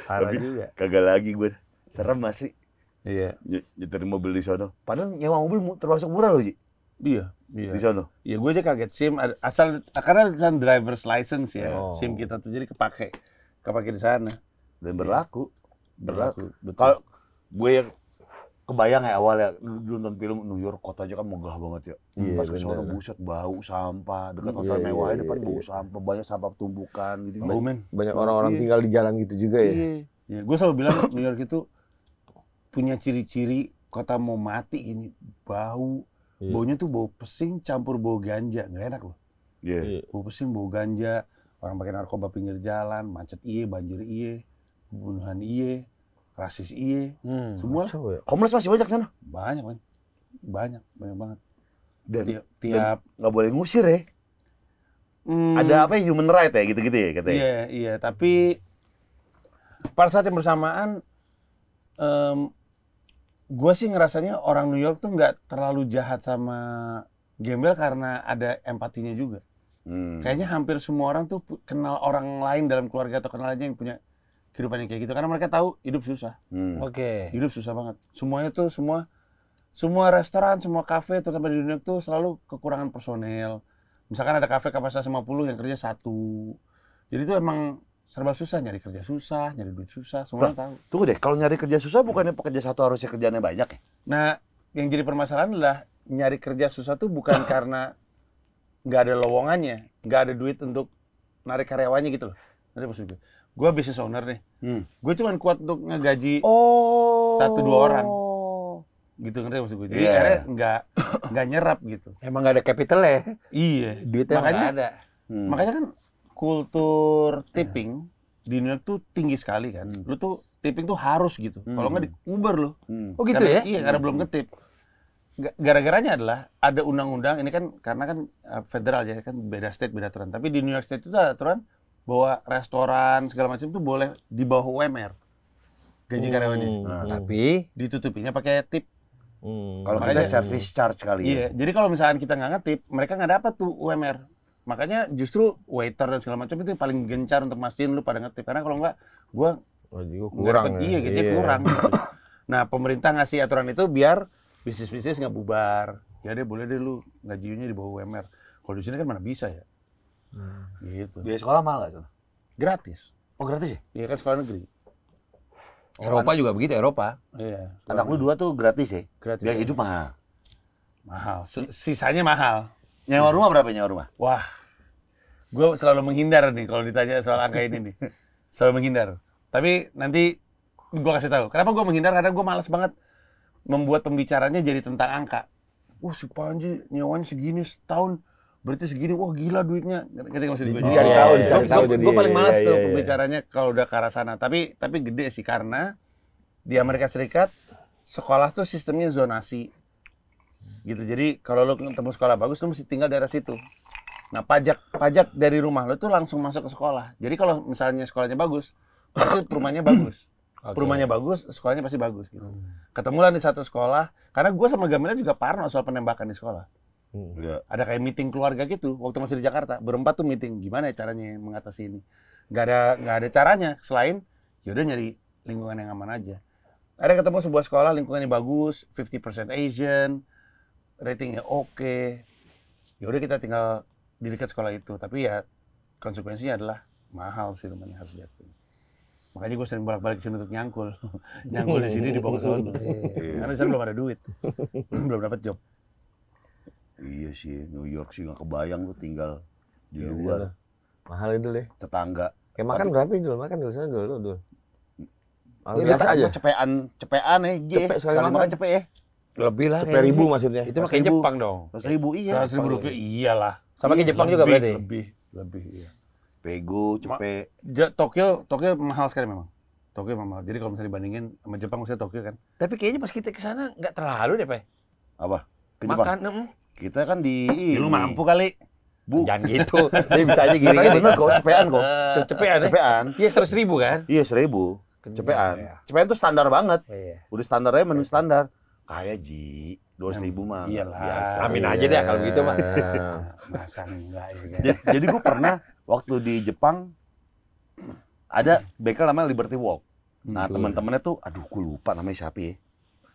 Parah juga. Kagak lagi gue. Serem masih. Iya. Nyetir mobil di sono. Padahal nyewa mobil termasuk murah loh, Ji. Iya. Di sono. Ya gue aja kaget SIM asal karena kan driver's license ya. SIM kita tuh jadi kepake di sana. Dan berlaku. Betul. Kalau gue yang kebayang ya awal ya nonton film New York kotanya kan megah banget ya. Pas ke sono buset bau sampah, dekat hotel mewahnya depan bau sampah, banyak sampah tumbukan gitu. Bau men. Banyak orang-orang tinggal di jalan gitu juga ya. Ya, gue selalu bilang New York itu punya ciri-ciri kota mau mati ini, bau. Baunya tuh bau pesing campur bau ganja, nggak enak loh. Bau pesing, bau ganja, orang pakai narkoba pinggir jalan, macet iye, banjir iye, pembunuhan iye, rasis iye, semua lah. Homeless masih banyak sana. Banyak kan, banyak banget. Dan Tiap nggak boleh ngusir ya. Ada apa ya, human right ya gitu-gitu ya katanya. Iya, tapi pada saat yang bersamaan gue sih ngerasanya orang New York tuh nggak terlalu jahat sama gembel karena ada empatinya juga. Kayaknya hampir semua orang tuh kenal orang lain dalam keluarga atau kenal aja yang punya kehidupan yang kayak gitu. Karena mereka tahu hidup susah. Oke. Hidup susah banget. Semuanya tuh semua restoran, semua kafe terutama di New York tuh selalu kekurangan personel. Misalkan ada kafe kapasitas 50 yang kerja 1. Jadi tuh emang serba susah, nyari kerja susah, nyari duit susah, semuanya tahu. Tunggu deh, kalau nyari kerja susah bukannya pekerja satu harusnya kerjaannya banyak ya? Nah, yang jadi permasalahan adalah nyari kerja susah tuh bukan karena nggak ada lowongannya, nggak ada duit untuk narik karyawannya gitu loh. Nanti maksud gue business owner nih, gue cuma kuat untuk ngegaji 1-2 orang, gitu ngerti maksud gue. Jadi akhirnya nggak nyerap gitu. Emang nggak ada capital ya? Iya, Duitnya makanya nggak ada. makanya kan kultur tipping di New York tuh tinggi sekali kan. Lu tuh tipping tuh harus gitu. Kalau nggak di Uber lu. Oh gitu Karena- ya? Iya, karena belum ngetip. Gara-garanya adalah ada undang-undang ini kan karena kan federal ya kan beda state beda aturan. Tapi di New York State itu ada aturan bahwa restoran segala macam tuh boleh di bawah UMR gaji karyawannya. Tapi Ditutupinya pakai tip. Kalau kita Makanya- service charge kali ya. Iya, jadi kalau misalkan kita nggak ngetip, mereka nggak dapat tuh UMR. Makanya justru waiter dan segala macam itu yang paling gencar untuk mastiin lu pada ngetip. Karena kalau nggak, gua kurang. dapet, iya gajinya kurang. Gitu. Nah, pemerintah ngasih aturan itu biar bisnis-bisnis nggak bubar. Ya deh, boleh deh lu gajinya di bawah UMR. Kalau di sini kan mana bisa ya. Gitu. Biaya sekolah mahal nggak tuh? Gratis. Oh gratis ya? Iya kan sekolah negeri. Eropa juga begitu, Eropa. Iya. Anak lu 2 tuh gratis ya? Gratis. Biaya hidup mahal. Mahal. Sisanya mahal. Nyewa rumah berapa nyewa rumah? Wah, gue selalu menghindar nih kalau ditanya soal angka ini nih. Selalu menghindar. Tapi nanti gue kasih tahu. Kenapa gue menghindar? Karena gue malas banget membuat pembicaranya jadi tentang angka. Wah, si Panji nyewanya segini setahun. Berarti segini, wah gila duitnya. Ngerti maksud gue? Dicari tahu, dicari tahu jadi. Gue paling malas Iya, tuh iya, iya. pembicaranya kalau udah ke arah sana. Tapi gede sih karena di Amerika Serikat sekolah tuh sistemnya zonasi. Gitu. Jadi kalau lo ketemu sekolah bagus lo mesti tinggal daerah situ. Nah, pajak dari rumah lo tuh langsung masuk ke sekolah. Jadi kalau misalnya sekolahnya bagus, pasti perumahannya bagus. Perumahannya bagus, sekolahnya pasti bagus gitu. Ketemulah di satu sekolah, karena gue sama Gamila juga parno soal penembakan di sekolah. Iya. Ada kayak meeting keluarga gitu waktu masih di Jakarta. Berempat tuh meeting gimana ya caranya mengatasi ini. Nggak ada caranya selain yaudah nyari lingkungan yang aman aja. Ada ketemu sebuah sekolah lingkungannya bagus, 50% Asian, ratingnya oke. Yaudah kita tinggal di dekat sekolah itu. Tapi ya konsekuensinya adalah mahal sih rumahnya harus diakui. Makanya gue sering bolak-balik sini untuk nyangkul. Nyangkul di sini dibawa ke sono. Karena di sana belum ada duit. Belum dapat job. Iya sih, New York sih nggak kebayang lu tinggal di Iya, di luar, sana. Mahal itu deh. tetangga. Kayak makan berapa itu? Makan di sana dulu. Ini Biasa aja. cepean aja. Cepek sekali makan. cepek ya. Lebih lah. 10.000 maksudnya. Itu mah kayak Jepang dong. 100.000 iya. 100.000 rupiah iyalah. Sama kayak Jepang juga berarti. Lebih iya. Pego, cepek. Tokyo mahal sekali memang. Tokyo mahal. Jadi kalau misalnya dibandingin sama Jepang, maksudnya Tokyo kan. Tapi kayaknya pas kita ke sana nggak terlalu deh, Pak. Apa? Ke Jepang. Makan, Kita kan di Ya, lu ini. mampu kali. jangan gitu. Dia bisa aja Tapi gini-gini. bener kok, cepean kok. Cepean ya? Cepean. Iya, 100.000 kan? Iya 1.000. Cepean. Iya. Cepean tuh standar banget. Iya. Udah standarnya menu standar. Kayak Ji, 200.000 mah. Iyalah. Biasa. Amin aja deh kalau gitu mah. Masa enggak ya kan. Jadi gue pernah waktu di Jepang ada bengkel namanya Liberty Walk. Nah teman-temannya tuh, aduh gue lupa namanya siapa ya.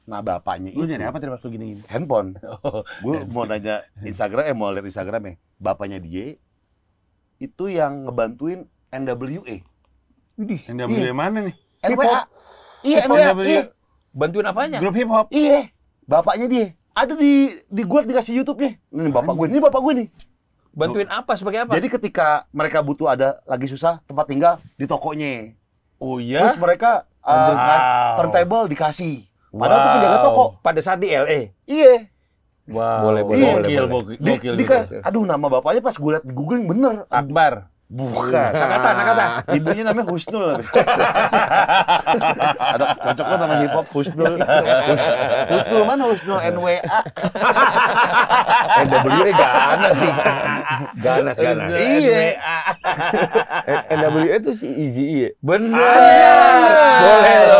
Nah bapaknya Lu itu nyari apa tadi pas lu gini-gini? handphone. Oh, Gue mau nanya Instagram, mau lihat Instagramnya. Bapaknya dia itu yang ngebantuin NWA. yang diambil dari mana nih? NWA. Iya Oh, NWA. NWA. Iya. Bantuin apanya? Grup hip hop. Iya. Bapaknya dia. Ada di gue dikasih YouTube-nya. Ini bapak gue, ini bapak gue nih. Bantuin apa? Sebagai apa? Jadi ketika mereka butuh ada lagi susah tempat tinggal di tokonya. Oh iya. Terus mereka Wow. turntable dikasih. Padahal tuh penjaga toko. Pada saat di LA. Iya. Wow. Boleh, Gokil, boleh. gokil. Aduh nama bapaknya pas gue liat di googling bener. Akbar. Bukan. Nakata. Ibunya namanya Husnul. Ada cocok banget sama hip hop Husnul. Husnul mana Husnul NWA? NWA ganas sih. Ganas. Iya. NWA itu si Easy ya? Bener.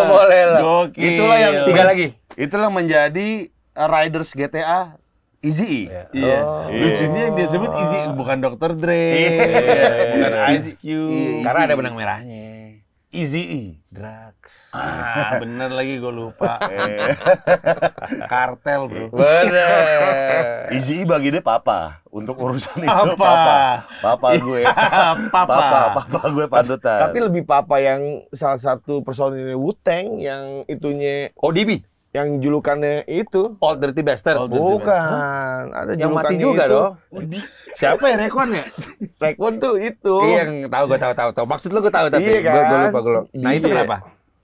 Boleh lo. Gokil. Itulah yang Tiga lagi. Itulah menjadi Riders GTA Easy. Iya. Oh. Lucunya yang dia sebut Easy bukan Dr. Dre, bukan Ice Cube. Karena ada benang merahnya. Easy. Drugs. Bener lagi gue lupa. Kartel, bro. Bener. Easy bagi dia papa untuk urusan itu Apa? papa gue. Papa. Papa gue panutan. Tapi lebih papa yang salah satu personil Wu-Tang yang itunya ODB. Yang julukannya itu. Old Dirty Bastard. Old Dirty Bukan. Ada Yang mati julukannya juga itu. dong. Siapa ya Rekon ya? Rekon tuh itu. Iya, yang tahu gue tahu. Maksud lu gue tahu tapi Iya kan? gue lupa gue. Nah, itu Iya. kenapa?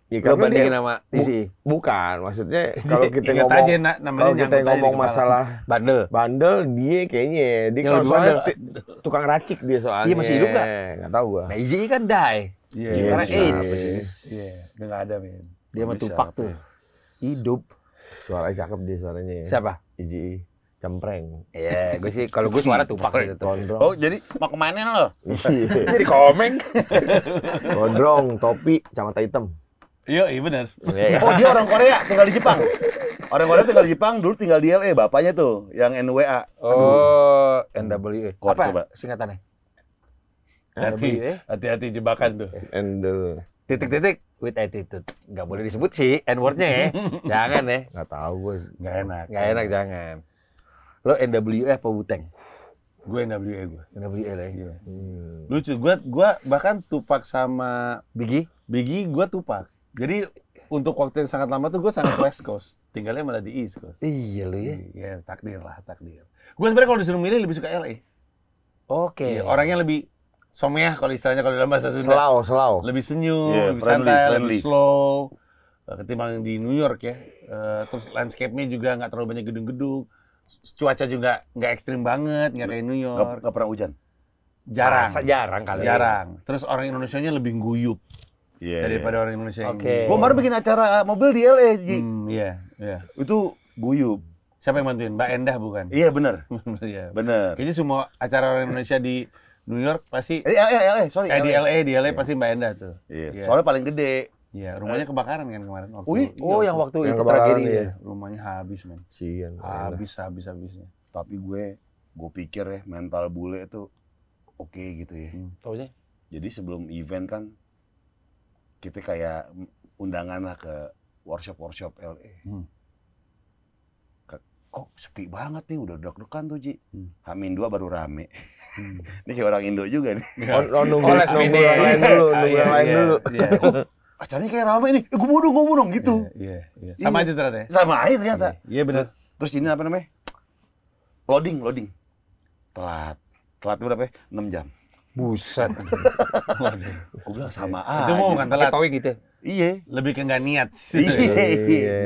Ya, Lu karena bandingin dia- sama TCI. Bukan, maksudnya kalau kita Ingat ngomong aja, namanya kalau kita nyangkut aja di ngomong kepala. masalah Bandel. bandel, dia kayaknya dia Yang kalau lebih soalnya bandel. tukang racik dia soalnya. Iya, masih hidup nggak? Nggak tahu gua. Nah, TCI kan die. Iya, Iya, Karena sih. AIDS. Iya, udah nggak ada, men. Dia sama Bisa Tupac apa tuh. ya? Hidup. Suaranya cakep dia suaranya. Ya. Siapa? IJI. Cempreng. Iya, gue sih kalau gue suara Tupac gitu. Gondrong. Oh, jadi mau kemana lo? Iya. Jadi komeng. Gondrong, topi, kacamata hitam. Iya, benar. Oh, dia orang Korea, tinggal di Jepang. Orang Korea tinggal di Jepang, dulu tinggal di LA, bapaknya tuh, yang NWA. Oh, NWA. Kuat, Apa coba. singkatannya? Hati-hati jebakan tuh. And Titik-titik with attitude. Nggak boleh disebut sih N-word-nya ya. Jangan ya. nggak tahu gue. Nggak enak. Nggak enak, jangan. Lo NWA apa Wu-Tang? Gue NWA gue. NWA lah ya. Iya. Lucu, gue bahkan Tupac sama Biggie? Biggie gue Tupac. Jadi untuk waktu yang sangat lama tuh gue sangat West Coast. Tinggalnya malah di East Coast. Iya lo ya. Iya, takdir lah, takdir. Gue sebenarnya kalau disuruh milih lebih suka LA. Oke. Iya, orangnya lebih someah kalau istilahnya kalau dalam bahasa Sunda. Selau. Lebih senyum, Iya, lebih friendly, santai, friendly. lebih slow. Ketimbang di New York ya. Terus landscape-nya juga nggak terlalu banyak gedung-gedung. Cuaca juga nggak ekstrim banget, nggak kayak New York. Nggak pernah hujan. Jarang. Masa jarang kali. Jarang. Terus orang Indonesianya lebih guyup Iya. daripada orang Indonesia yang Oke. Gua kemarin bikin acara mobil di LA, Ji. Iya, iya. Itu guyub. Siapa yang bantuin? Mbak Endah bukan? Iya, bener. Iya. Bener. Kayaknya semua acara orang Indonesia di New York pasti LA, sorry. di LA pasti Mbak Endah tuh. Iya. Iya. Soalnya paling gede. Iya, rumahnya kebakaran kan kemarin waktu. Wih, Oh, iya, yang waktu Yang itu kebakaran, tragedi iya. ya. rumahnya habis, men. Sian. Habisnya. Tapi gue pikir ya mental bule itu oke gitu ya. Taunya? Jadi sebelum event kan kita kayak undangan lah ke workshop LA. Kok sepi banget nih, udah deg-degan tuh, Ji. H-2 baru rame. Ini kayak orang Indo juga nih. Oh, nunggu Oh, last nunggu minute. yang lain dulu, nunggu Iya, yang lain iya, dulu. Iya. Acaranya kayak rame nih, gue mau dong gitu. Iya. Sama aja ternyata ya. Sama aja ternyata. Iya benar. Terus ini apa namanya? Loading. Telat itu berapa ya? 6 jam. Buset. Gue bilang sama aja. Itu mau bukan Pakai telat. towing gitu. Iya. Lebih ke nggak niat. Iya.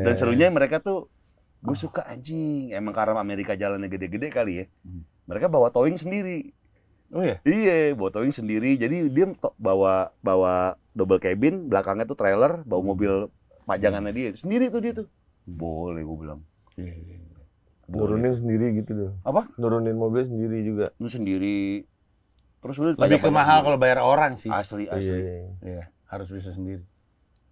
Dan serunya mereka tuh, gue suka anjing. Emang karena Amerika jalannya gede-gede kali ya. Mereka bawa towing sendiri. Oh ya? Iya, bawa towing sendiri. Jadi dia bawa double cabin, belakangnya tuh trailer, bawa mobil pajangannya dia. Sendiri tuh dia tuh. Boleh, gue bilang. Nurunin sendiri gitu loh. Apa? Nurunin mobil sendiri juga. Lu sendiri. Terus udah Lebih ke pajak-pajak mahal sendiri. kalau bayar orang sih. Asli. Iya. Iya, harus bisa sendiri.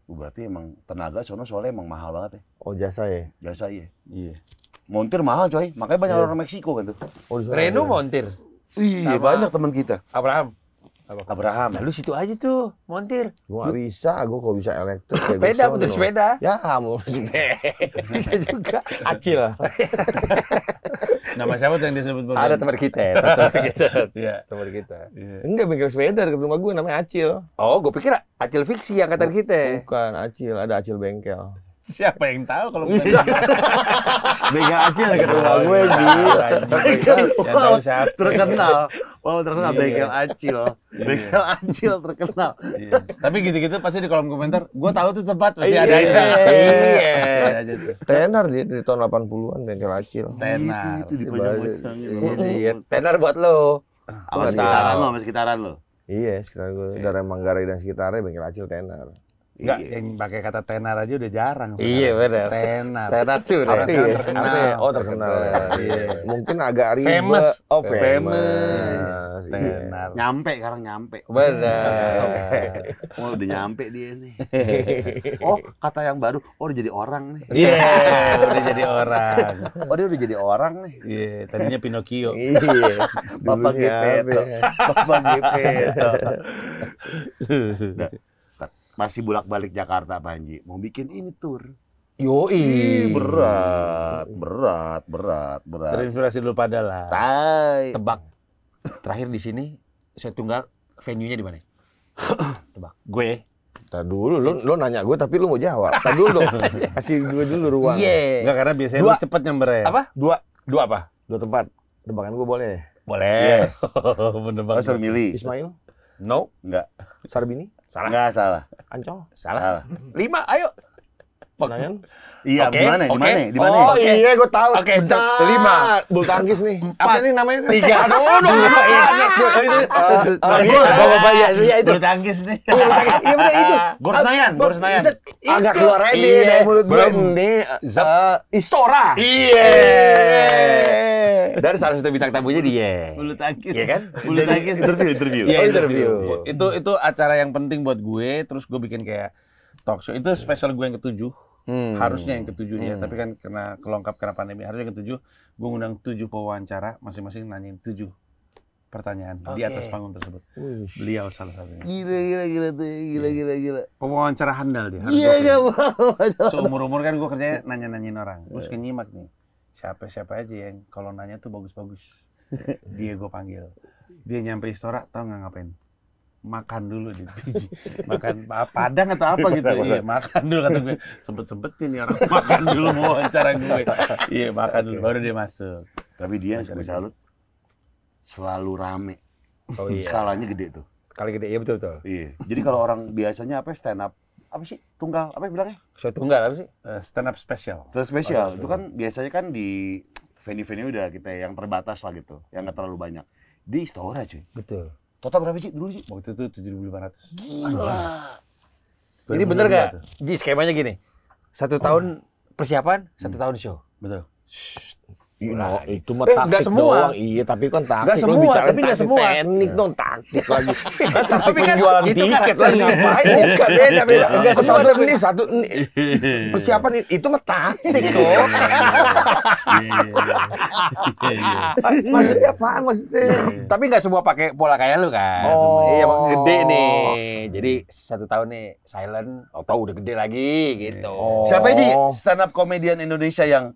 Berarti emang tenaga soalnya emang mahal banget ya. Oh, jasa ya? Jasa iya. Iya. Montir mahal coy. Makanya banyak Iya. orang Meksiko kan tuh. Oh, di sana Reno ada. montir. Iya, Sama- banyak teman kita. Abraham. Abraham. Nah, lu situ aja tuh, montir. Gua nggak bisa, gua kalau bisa elektrik ya gua Sepeda, sono. motor sepeda. Ya, mau sepeda. Bisa juga. Acil. Nama siapa tuh yang disebut barusan? Ada teman kita, teman kita. Iya. Teman kita. Iya. Enggak, bengkel sepeda dekat rumah gua namanya Acil. Oh, gue pikir Acil Fiksi angkatan kita. Bukan Acil, ada Acil bengkel. Siapa yang tahu kalau bukan Iya. dia? Bengkel Acil dekat rumah gue, Ji. Yang tahu siapa? Terkenal. Wow, terkenal Iya. bengkel Acil. Bengkel Acil terkenal. Iya. Tapi gitu-gitu pasti di kolom komentar, gua tahu tuh tempat pasti Iya. ada aja. Iya. Ada aja tuh. Tenar dia dari tahun 80-an bengkel Acil. Tenar. Itu dipajang-pajangin. Iya, tenar buat lo. Sama Nggak sekitaran tahu. lo, sama sekitaran lo. Iya, sekitar gue dari Manggarai dan sekitarnya bengkel Acil tenar. Enggak, Iya. yang pakai kata tenar aja udah jarang. Iya, benar. Tenar. Tenar tuh udah. Orang sekarang Iya, terkenal. artinya, oh terkenal. Iya. Mungkin agak ribet. Famous. Oh, Famous. famous. Iya. Tenar. Nyampe sekarang nyampe. Benar. Oh, udah nyampe dia nih. Oh, kata yang baru, oh udah jadi orang nih. Iya, udah jadi orang. Oh, dia udah jadi orang nih. Iya, tadinya Pinocchio. Iya. Bapak Dulunya Gepeto. apa? Bapak Gepeto. Nah, masih bolak-balik Jakarta, Panji. Mau bikin ini tour. Yoi. Berat. Terinspirasi dulu pada lah. Tai. Tebak. Terakhir di sini saya tunggal venue-nya di mana? Tebak. Gue Tar dulu, lu nanya gue tapi lu mau jawab. Tar dulu dong. Kasih gue dulu ruang. Enggak, karena biasanya lu cepet nyamber ya. Apa? Dua apa? 2 tempat. Tebakan gue boleh. Boleh. Bener Oh, banget. suruh milih. Ismail, No. Enggak. Sarbini, Enggak salah. Ancol, Salah. 5, ayo. Senayan. Iya, Oke, di mana? Di oke. mana? Di mana? Oh iya, gue tahu. Oke, Bentar. 5. Bulu tangkis nih. Apa nih namanya? 3. Aduh, Bapak-bapak ya itu. Bulu tangkis nih. Iya benar itu. Gor Senayan, Gor Senayan. Agak keluar aja Iya. dari mulut gue. Belum. Ini Istora. Iya. Dan salah satu bintang tamunya dia. Bulu tangkis. Iya kan? Bulu tangkis. Interview. Iya, Oh, interview. Itu acara yang penting buat gue, terus gue bikin kayak talk show. Itu spesial gue yang ke-7. Harusnya yang ke-7 ya, tapi kan karena kelongkap karena pandemi, harusnya yang ke-7 gue ngundang 7 pewawancara, masing-masing nanyain 7 pertanyaan di atas panggung tersebut. Beliau salah satunya. Gila. Pewawancara handal dia. Iya. Seumur-umur kan gue kerjanya nanya-nanyain orang. Gue suka nyimak nih. Siapa aja yang kalau nanya tuh bagus-bagus. Dia gue panggil. Dia nyampe Istora, tau nggak ngapain? Makan dulu di biji. Makan padang atau apa gitu. Iya, makan dulu kata gue. Sempet-sempetin nih orang makan dulu mau wawancara gue. Iya, makan dulu baru dia masuk. Tapi dia yang gue salut selalu rame. Oh iya. Skalanya gede tuh. Sekali gede, iya betul. Iya. Jadi kalau orang biasanya apa stand up apa sih? Tunggal apa bilangnya? Show tunggal apa sih? Stand up spesial. Terus spesial. Itu kan biasanya kan di venue-venue udah kita yang terbatas lah gitu, yang nggak terlalu banyak. Di Istora cuy. Betul. Total berapa sih dulu sih? Waktu itu 7.500. Gila. Jadi bener 2022 gak? tuh. Ji, skemanya gini. 1 tahun persiapan, 1 tahun show. Betul. No, itu mah Nggak taktik semua. doang. Iya, tapi kan taktik. Nggak Lu semua, bicara tapi nggak taktik semua. Teknik dong, taktik lagi. Kan taktik Tapi kan penjualan itu tiket karakter. lagi ngapain? Bukan, beda. Nggak semua, Satu tapi- ini, satu ini. Persiapan itu mah taktik kok. Maksudnya apaan maksudnya? Tapi nggak semua pakai pola kayak lu kan. Oh. Iya, emang gede nih. Jadi 1 tahun nih silent, tau udah gede lagi gitu. Oh. Siapa Ji? Stand up komedian Indonesia yang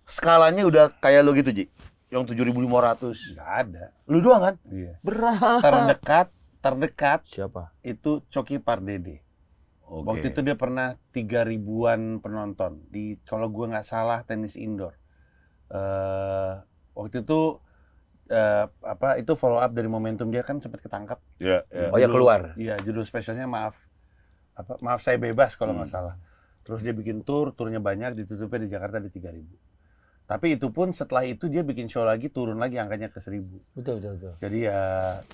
skalanya udah kayak lo gitu Ji? Yang 7.500. Nggak ada. Lu doang kan? Iya. Berat. Terdekat Siapa? itu Coki Pardede. Oke. Waktu itu dia pernah 3.000-an penonton di, kalau gue nggak salah, tenis indoor. Waktu itu itu follow up dari momentum dia kan sempat ketangkap. Ya. Oh ya, keluar. Iya, judul spesialnya maaf saya bebas kalau nggak salah. Terus dia bikin turnya banyak, ditutupnya di Jakarta di 3.000. Tapi itu pun setelah itu dia bikin show lagi, turun lagi angkanya ke 1.000. Betul. Jadi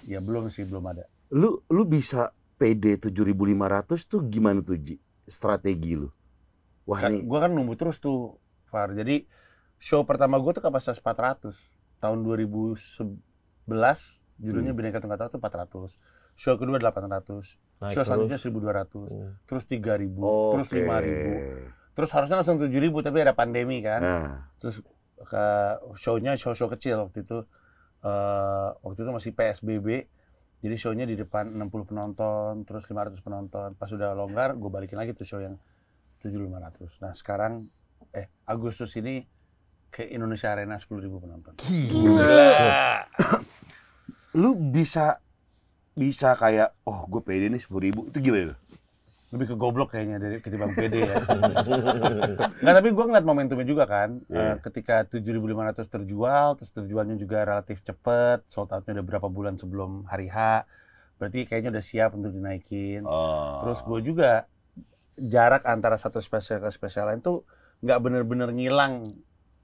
ya belum ada. Lu bisa PD 7.500 tuh gimana tuh Ji? Strategi lu? Wah nih. Gue kan nunggu terus tuh, Far. Jadi show pertama gue tuh kapasitas 400. Tahun 2011, judulnya Bineka Tunggal Ika tuh 400. Show kedua 800. Naik Show terus. selanjutnya 1.200. Terus 3.000. Terus Oke. 5.000. Terus harusnya langsung 7.000 tapi ada pandemi kan. Nah, Terus ke show kecil waktu itu. Waktu itu masih PSBB. Jadi show-nya di depan 60 penonton, terus 500 penonton. Pas udah longgar, gue balikin lagi tuh show yang 7.500. Nah sekarang, Agustus ini ke Indonesia Arena 10.000 penonton. Gila. lu bisa kayak, oh gue PD nih 10.000, itu gimana? Lebih ke goblok kayaknya dari ketimbang PD ya. Nggak, tapi gue ngeliat momentumnya juga kan. Ketika 7.500 terjual, terus terjualnya juga relatif cepet, sold out-nya udah berapa bulan sebelum hari H. Berarti kayaknya udah siap untuk dinaikin. Terus gue juga, jarak antara satu spesial ke spesial lain tuh nggak bener-bener ngilang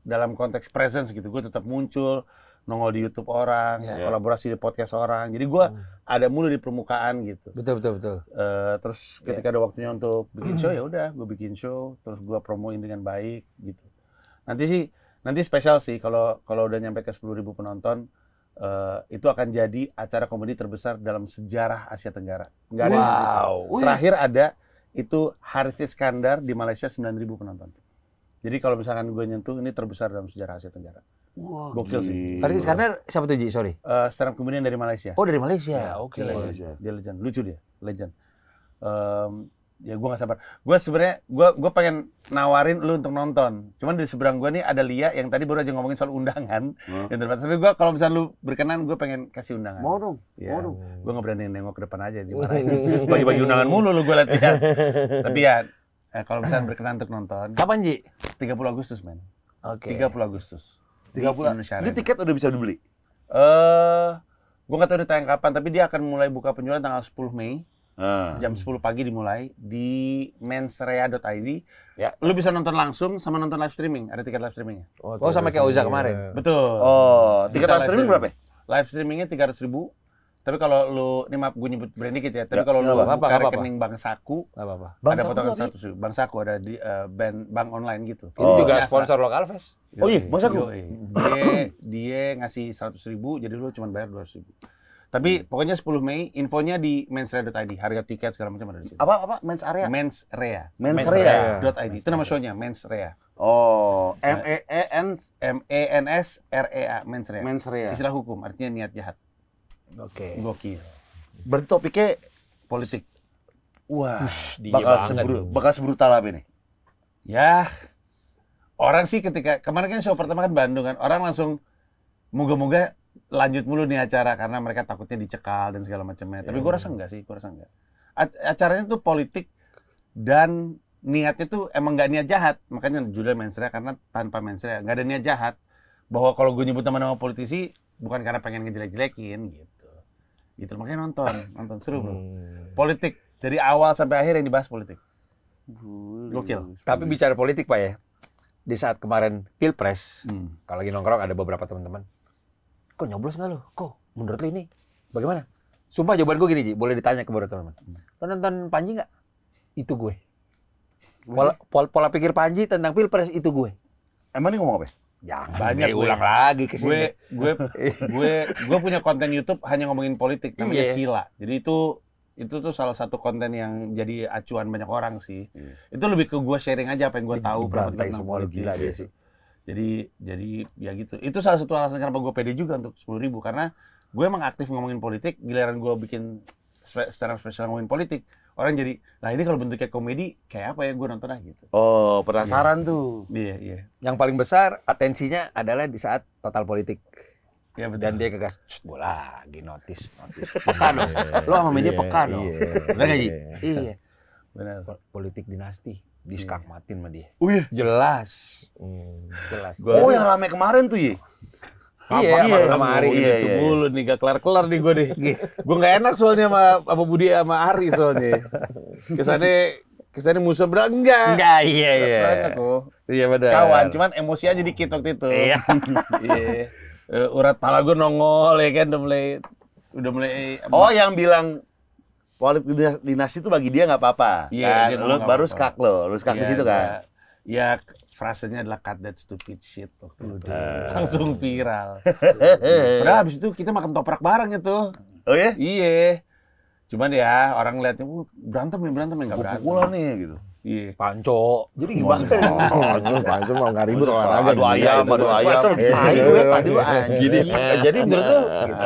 dalam konteks presence gitu. Gue tetap muncul, nongol di YouTube orang, kolaborasi di podcast orang. Jadi gue ada mulu di permukaan gitu. Betul. Terus ketika ada waktunya untuk bikin show, ya udah gue bikin show, terus gue promoin dengan baik gitu. Nanti spesial sih kalau udah nyampe ke 10.000 penonton, itu akan jadi acara komedi terbesar dalam sejarah Asia Tenggara. Nggak ada yang gitu. Terakhir ada itu Harith Iskandar di Malaysia 9.000 penonton. Jadi kalau misalkan gue nyentuh, ini terbesar dalam sejarah Asia Tenggara. Wah, Gokil sih. Tadi Iskandar siapa tuh Ji? Sorry. Stand up comedian dari Malaysia. Oh dari Malaysia. Oke. Dia legend. Lucu dia, legend. Ya gue nggak sabar. Gue sebenarnya gue pengen nawarin lu untuk nonton. Cuman di seberang gue nih ada Lia yang tadi baru aja ngomongin soal undangan. Yang terbatas. Tapi gue kalau misalnya lu berkenan, gue pengen kasih undangan. Mau dong, Ya, mau dong. gue nggak berani nengok ke depan aja dimarahin. Bagi-bagi undangan mulu lu gue liat ya. Tapi ya kalau misalnya berkenan untuk nonton. Kapan, Ji? 30 Agustus men. Oke. 30 Agustus. 30 Indonesia Ini Arena. tiket udah bisa dibeli. Gue nggak tahu ini tayang kapan, tapi dia akan mulai buka penjualan tanggal 10 Mei. Ah. Jam 10 pagi dimulai di mensrea.id. Ya. Lu bisa nonton langsung sama nonton live streaming. Ada tiket live streamingnya. Oh, sama kayak Oza kemarin. Betul. Oh, tiket Bisa live streaming berapa? Ya? Live streamingnya 300.000. Tapi kalau lu, ini maaf gue nyebut brand dikit ya. Tapi kalau lu nggak apa-apa, buka nggak apa-apa. rekening Bank Saku, Nggak apa-apa. ada potongan 100.000. Bank Saku ada di bank online gitu. Ini juga Biasa. sponsor lokal, Fes. Oh iya, Bang Saku? Yoi. Dia ngasih 100.000, jadi lu cuma bayar 200.000. Tapi pokoknya 10 Mei, infonya di mensrea.id. Harga tiket segala macam ada di situ. Apa? Men's area? Mensrea. Mensrea. Itu nama show-nya, Mensrea. Oh, MEN MENSREA, Mensrea. Mensrea. Istilah hukum, artinya niat jahat. Oke. Gokil. Berarti topiknya Politik. wah, dia bakal banget ini. bakal sebrutal apa ini? Ya, orang sih ketika, kemarin kan show pertama kan Bandung kan, orang langsung moga-moga lanjut mulu nih acara karena mereka takutnya dicekal dan segala macamnya. Tapi gue rasa enggak sih, gue rasa enggak. Acaranya tuh politik dan niatnya tuh emang nggak niat jahat. Makanya judulnya Mensrea karena tanpa Mensrea nggak ada niat jahat. Bahwa kalau gue nyebut nama-nama politisi bukan karena pengen ngejelek-jelekin gitu. Gitu makanya nonton seru bro. Politik dari awal sampai akhir yang dibahas politik. Gokil. Tapi bicara politik, Pak ya. Di saat kemarin Pilpres, Hmm. kalau lagi nongkrong ada beberapa teman-teman. Kok nyoblos nggak lo? Kok menurut lo ini bagaimana? Sumpah jawaban gue gini, Ji. Boleh ditanya ke beberapa teman-teman. Lo nonton Panji nggak? Itu gue. Pola pikir Panji tentang Pilpres itu gue. Emang ini ngomong apa? Jangan Banyak gue. ulang lagi ke sini. Gue punya konten YouTube hanya ngomongin politik namanya Iya. Sila. Jadi itu tuh salah satu konten yang jadi acuan banyak orang sih. Itu lebih ke gue sharing aja apa yang gue tahu Berantai tentang semua lu politik. gila dia sih. Jadi ya gitu. Itu salah satu alasan kenapa gue pede juga untuk 10.000 karena gue emang aktif ngomongin politik. Giliran gue bikin stand up spesial ngomongin politik, orang jadi, lah ini kalau bentuknya komedi kayak apa ya gue nonton gitu. Oh, penasaran tuh. Iya. Yang paling besar atensinya adalah di saat total politik. Ya betul. Dan dia kegas, bola lagi notis. Peka dong. Lo sama media peka dong. Bener nggak, Ji? Iya. Benar. Politik dinasti. Diskakmatin sama dia. Oh iya. Jelas. Jelas. Oh, yang rame kemarin tuh, Ye. Iya, Iya, sama Ari. iya, Itu iya. mulu nih, gak kelar-kelar nih gue nih. Gue gak enak soalnya sama Budi sama Ari soalnya. Kesannya musuh berat, enggak. Enggak, iya. Enak kok. Iya benar. Kawan, cuman emosi aja dikit waktu itu. Iya. Iya. Urat pala gue nongol ya kan, udah mulai. Oh, yang bilang politik dinasti itu bagi dia nggak apa-apa. Iya, kan? dia Lu ngomong nggak baru apa-apa. lu skak di situ kan. Ya, frasenya adalah cut that stupid shit waktu itu. Langsung viral. Padahal habis itu kita makan toprak bareng itu. Oh ya? Iya. Cuman ya orang lihatnya, berantem ya nggak berantem. Pukulan nih gitu. Iya. Panco. Jadi gimana? Pancung mau nggak ribut olahraga. Adu ayam, adu ayam. Tadi lu Gini. Jadi menurut lu gitu.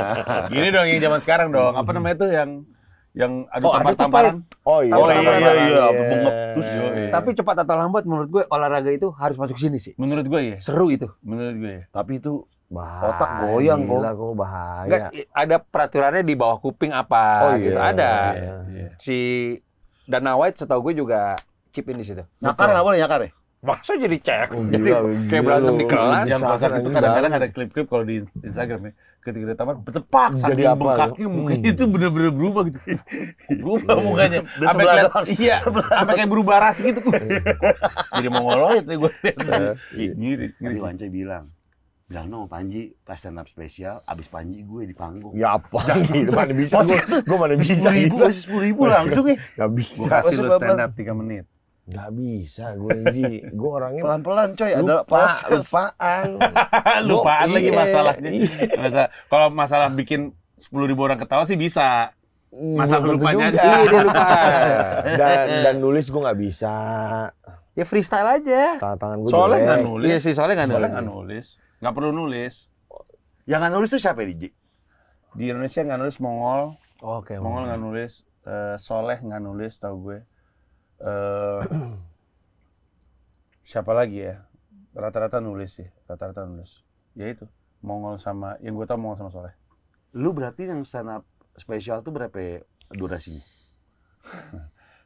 Gini dong yang zaman sekarang dong. Apa namanya tuh yang adu Oh, adu tampar-tamparan? Oh iya. Oh iya. Bengep. Terus, Tapi cepat atau lambat menurut gue olahraga itu harus masuk sini sih. menurut gue ya. Seru itu. Menurut gue ya. Tapi itu Bahaya, Otak goyang, kok. gila, kok bahaya. Enggak, ada peraturannya di bawah kuping apa Oh, gitu. iya. Ada. Iya. Si Dana White setahu gue juga chipin di situ. nyakar nggak boleh nyakar ya? Masa jadi cek? Oh, Jadi gila, kayak gila berantem lu. di kelas. Yang kocak itu anjing kadang-kadang banget. ada klip-klip kalau di Instagram ya. Ketika dia tampar, bertepak Jadi saking apa, bengkaknya mukanya itu bener-bener berubah gitu. Berubah mukanya. Dan Sampai sebelah kelihatan, doang. iya, sampai kayak berubah ras gitu. Jadi mongoloid ya gue lihat. Ngiri Tadi sih. Wance bilang dong Panji pas stand up spesial, abis Panji gue di panggung. Ya apa gitu, mana bisa gue mana bisa 10.000 gitu. kasih 10.000 langsung ya. Gak Gue bisa. kasih lu Pelan-pelan. stand up 3 menit. Gak bisa gue Ji. Gue orangnya Pelan-pelan coy, ada proses. lupaan. Lupaan lagi Iya, masalahnya. iya. Kalau masalah bikin 10.000 orang ketawa sih bisa. Masalah Belum tentu lupanya juga. aja. Iya, dia lupa. Dan nulis gue nggak bisa. Ya freestyle aja. Tangan gue Soalnya jelek. nggak nulis. Iya sih, soalnya nggak Soalnya nulis. nggak nulis. Nggak perlu nulis. Yang nggak nulis tuh siapa ya, Ji? Di Indonesia nggak nulis Mongol. Oke. Mongol nggak nulis. Soleh nggak nulis, tau gue. Siapa lagi ya? Rata-rata nulis. Ya itu, Mongol sama, yang gue tau Mongol sama Soleh. Lu berarti yang stand up spesial tuh berapa durasinya?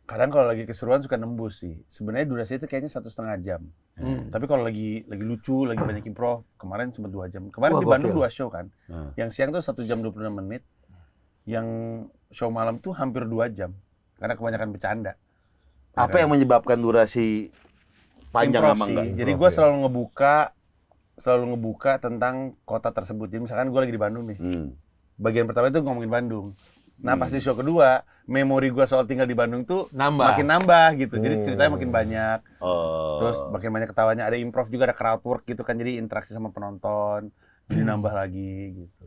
Kadang kalau lagi keseruan suka nembus sih. Sebenarnya durasinya itu kayaknya 1,5 jam. Tapi kalau lagi lucu, lagi banyak improv, kemarin sempat 2 jam. Kemarin Wah, di Bandung gokil. 2 show kan. Yang siang tuh 1 jam 26 menit. Yang show malam tuh hampir 2 jam. Karena kebanyakan bercanda. Apa yang menyebabkan durasi panjang Improv sama sih. enggak? Jadi gue selalu ngebuka tentang kota tersebut. Jadi misalkan gue lagi di Bandung nih. Bagian pertama itu ngomongin Bandung. Nah pas di show kedua, memori gue soal tinggal di Bandung tuh makin nambah gitu. Jadi ceritanya makin banyak. Terus makin banyak ketawanya. Ada improv juga, ada crowd work gitu kan. Jadi interaksi sama penonton. Jadi nambah lagi gitu.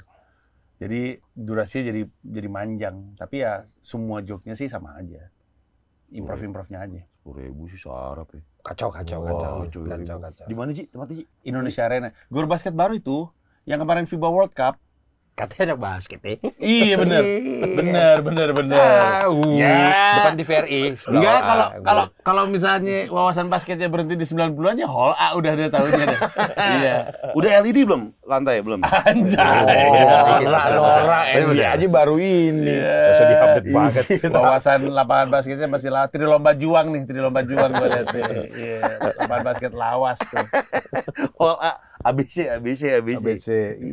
Jadi durasinya jadi manjang. Tapi ya semua joke-nya sih sama aja. Improv-improvnya aja. 10.000 sih sarap ya. Kacau. cuy. Di mana Ji? Tempatnya Ji? Indonesia Arena. Gor basket baru itu. Yang kemarin FIBA World Cup. Katanya ada basket Iya bener. Bukan di VRI. Enggak, kalau misalnya wawasan basketnya berhenti di 90-an ya hall A udah ada tahunya deh. Iya. Udah LED belum? Lantai belum? Anjay. Norak ini aja baru ini. Usah di-update banget. Wawasan lapangan basketnya masih tri lomba juang gua lihat nih. Iya, lapangan basket lawas tuh. Hall A. ABC. Iya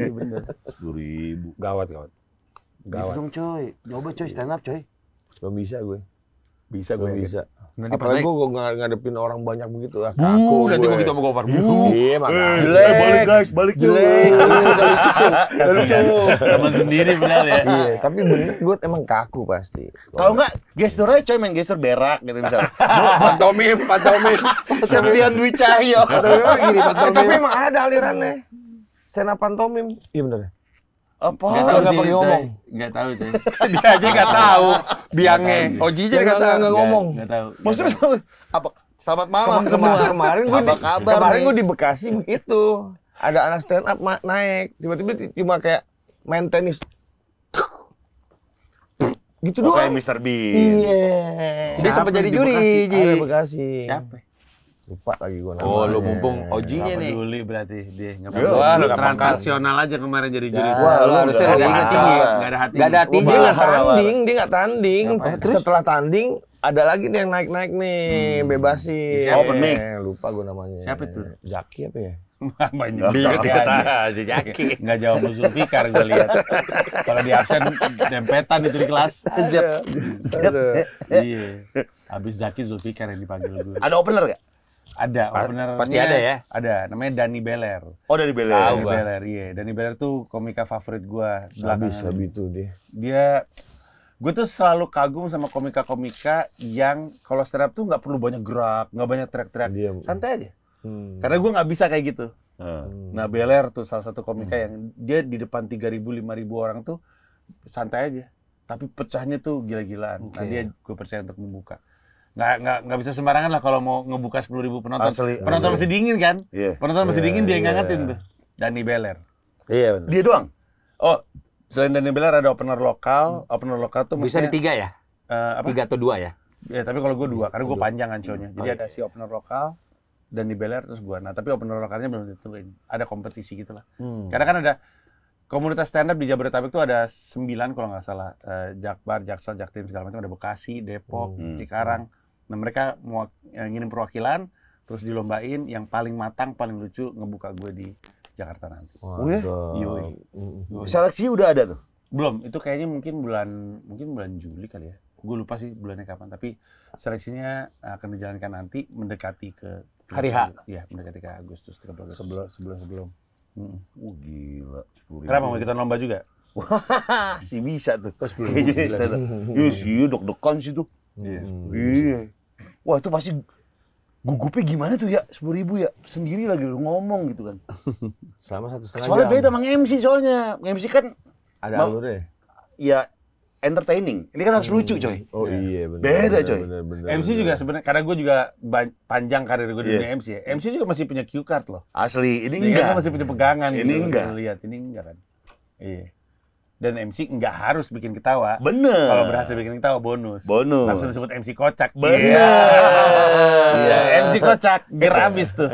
bener. 10.000. Gawat. Gitu dong coy. Coba coy stand up coy. Gak bisa gue. Bisa Gak gue. bisa. Nanti pas Apalagi naik. gue ngadepin orang banyak begitu. Kaku Nanti gue. mau gitu sama Gopar. Iya makanya. Balik guys, balik Jelek. Teman sendiri benar ya. Iya, tapi bener gue emang kaku pasti. Kalau enggak gesturnya coy main gestur berak gitu misalnya. Pantomim. Septian Dwi Cahyo. Gini Tapi emang ada alirannya. Sena pantomim. Iya bener. Enggak Apa? tahu nggak sih. pakai ngomong. Enggak tahu sih. Dia aja nggak tahu. Biangnya. Ojinya nggak tahu. Nggak ngomong. Enggak tahu. Maksudnya apa? Selamat malam Kemarin gue Apa kabar kemarin nih? gue di Bekasi begitu. Ada anak stand up naik, tiba-tiba cuma kayak main tenis. Gitu Oh, kayak doang. Mr. Bean. Iya. Dia sempat jadi di juri, Bekasi? Ji. Ada Bekasi. Siapa? Lupa lagi gue namanya. Oh, lu mumpung Ojinya Nggak nih. peduli berarti dia. Nggak Yo, peduli. wah, lu nggak Transaksional aja kemarin jadi juri. Wah, lu harusnya udah ada lama. hatinya. Nggak ada hati. Nggak ada hatinya. Dia nggak tanding. Ngapain? Setelah tanding ada lagi nih yang naik-naik nih, bebasin. Siapa? Open mic. Lupa gue namanya. Siapa tuh? Jaki apa ya? Banyak Iya, Jaki. Nggak jauh sama Zulfikar gue lihat. Kalau di absen dempetan itu di kelas. Aduh. Iya. Habis Zaki Zulfikar yang dipanggil gue. Ada opener gak? Ada openernya. pasti ada ya? Ada. Namanya Dani Beler. Oh dari Bele. Dani Beler, iya. Dani Beler tuh komika favorit gue. Habis itu dia. Gue tuh selalu kagum sama komika-komika yang kalau stand up tuh nggak perlu banyak gerak, nggak banyak teriak-teriak, Diam. santai aja. Karena gue nggak bisa kayak gitu. Nah, Beler tuh salah satu komika yang dia di depan 3.000, 5.000 orang tuh santai aja. Tapi pecahnya tuh gila-gilaan. Nah, dia gue percaya untuk membuka. Nggak bisa sembarangan lah kalau mau ngebuka 10.000 penonton. Penonton masih dingin kan? Iya. Penonton masih dingin dia yang ngangetin tuh. Dani Beler. Iya benar. Dia doang. Oh, selain Dani Beler ada opener lokal. Opener lokal tuh Bisa di maksudnya, 3 ya? apa? 3 atau 2 ya? Ya, tapi kalau gue 2, karena gue panjang kan show-nya. Jadi ada si opener lokal, Dani Beler, terus gue. Nah, tapi opener lokalnya belum ditentuin. Ada kompetisi gitu lah. Karena kan ada komunitas stand up di Jabodetabek tuh ada 9 kalau nggak salah. Jakbar, Jaksel, Jaktim, segala macam. Ada Bekasi, Depok, Cikarang. Nah, mereka mau ngirim perwakilan, terus dilombain. Yang paling matang, paling lucu, ngebuka gue di Jakarta nanti. Yoi. Seleksi udah ada tuh. Belum, itu kayaknya mungkin bulan Juli kali ya. Gue lupa sih bulannya kapan, tapi seleksinya akan dijalankan nanti mendekati ke Hari H. Iya, mendekati ke Agustus 13 Sebulan sebelum. Gila. 10.000. Kenapa mau kita lomba juga? Wah, si bisa tuh. Iya, deg-degan sih tuh. Iya. Wah, itu pasti gugupnya gimana tuh ya? 10.000 ya? Sendiri lagi lu ngomong gitu kan. Selama 1,5 jam. Soalnya beda sama MC soalnya. MC kan Ada alurnya. ya entertaining. Ini kan harus lucu, coy. Oh iya benar. Beda, coy. MC juga sebenarnya, karena gue juga panjang karir gue di dunia MC ya. MC juga masih punya cue card loh. Asli, ini Ini enggak. masih punya pegangan. Ini gitu, enggak. masih lihat, ini enggak kan? Iya. Dan MC nggak harus bikin ketawa. Bener. Kalau berhasil bikin ketawa bonus. Bonus. Langsung disebut MC kocak. Bener. Iya, MC kocak. Ger abis tuh.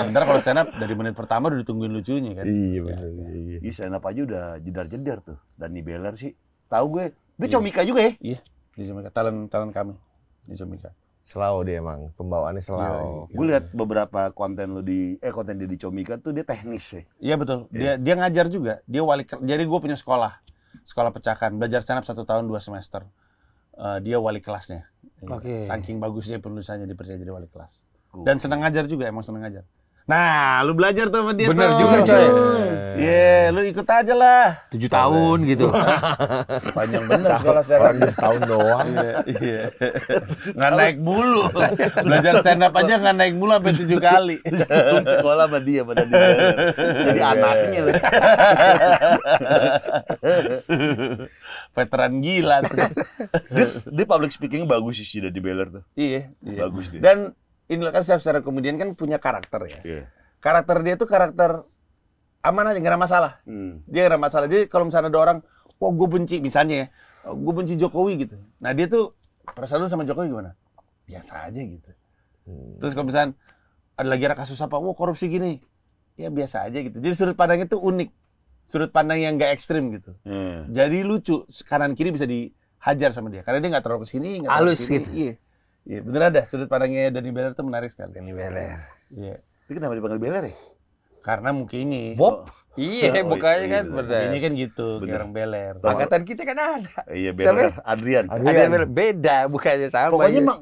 Sebentar kalau stand up dari menit pertama udah ditungguin lucunya kan. Iya benar. Iya. Iya, stand up aja udah jedar-jedar tuh. Danny Beller sih. Tahu gue. Dia Comika juga ya? Iya, di Comika. Talent kami di Comika. Slow dia emang, pembawaannya slow. Gue lihat beberapa konten konten dia di Comika tuh dia teknis sih. Iya betul. Dia ngajar juga. Dia jadi gue punya sekolah pecahkan. Belajar stand up 1 tahun 2 semester. Dia wali kelasnya. Oke. Saking bagusnya penulisannya dipercaya jadi wali kelas. Dan senang ngajar juga, emang senang ngajar. Nah, lu belajar tuh sama dia. Bener tuh. juga, coy. Iya, lu ikut aja lah. 7 tahun gitu. Panjang bener sekolah stand up. Orang dia setahun doang. Iya. Nggak naik mulu. Belajar stand up aja nggak naik mulu sampai 7 kali. Sekolah sama dia pada dia. Jadi anaknya loh. Veteran gila tuh. Dia public speaking bagus sih Danny Beller tuh. Iya. Bagus dia. Dan ini kan secara komedian kan punya karakter ya. Iya. Karakter dia tuh karakter aman aja, nggak ada masalah. Dia nggak ada masalah. Jadi kalau misalnya ada orang, wah gue benci, misalnya ya, gue benci Jokowi gitu. Nah dia tuh, perasaan lu sama Jokowi gimana? Biasa aja gitu. Terus kalau misalnya ada lagi ada kasus apa, wah korupsi gini, ya biasa aja gitu. Jadi sudut pandangnya tuh unik. Sudut pandang yang nggak ekstrim gitu. Jadi lucu, kanan kiri bisa dihajar sama dia. Karena dia nggak terlalu kesini, nggak terlalu Halus kesini. gitu. Iya. Iya, bener ada. Sudut pandangnya Danny Beller tuh menarik sekali. Danny Beller. Iya. Tapi kenapa dipanggil Beller ya? Karena mungkin ini. Bob. Iya, Oh, mukanya iya, kan bener. bener. Ini kan gitu, kayak Bener. orang beler. Angkatan kita kan ada. Iya Beller. Adrian. Ada Beller. Beda, bukannya sama. Pokoknya aja. emang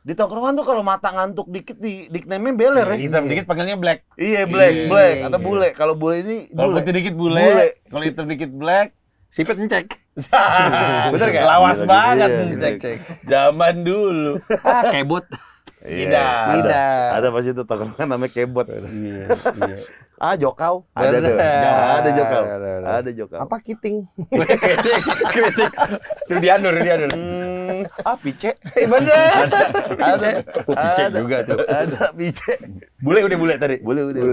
di tongkrongan tuh kalau mata ngantuk dikit di nickname-nya Beller ya. Hitam dikit panggilnya black. Iya black, Iya, black iya. atau bule. Kalau bule ini Kalau bule. putih dikit Bule. bule, kalau hitam dikit black. Sipet ngecek. Bener nggak? Lawas Iya, banget iya, nih, Cek, cek. cek. Zaman dulu. Kebot. Tidak. Tidak. Ada pasti itu tongkrongan namanya kebot. Iya, iya. Ah, jokau. Ada tuh. Bener. Ada jokau. Bener. Ada jokau. Apa kiting? Kritik. Rudianur. Pice. Bener. Ada. Picek juga tuh. Ada pice. Bule udah bule tadi. Boleh udah.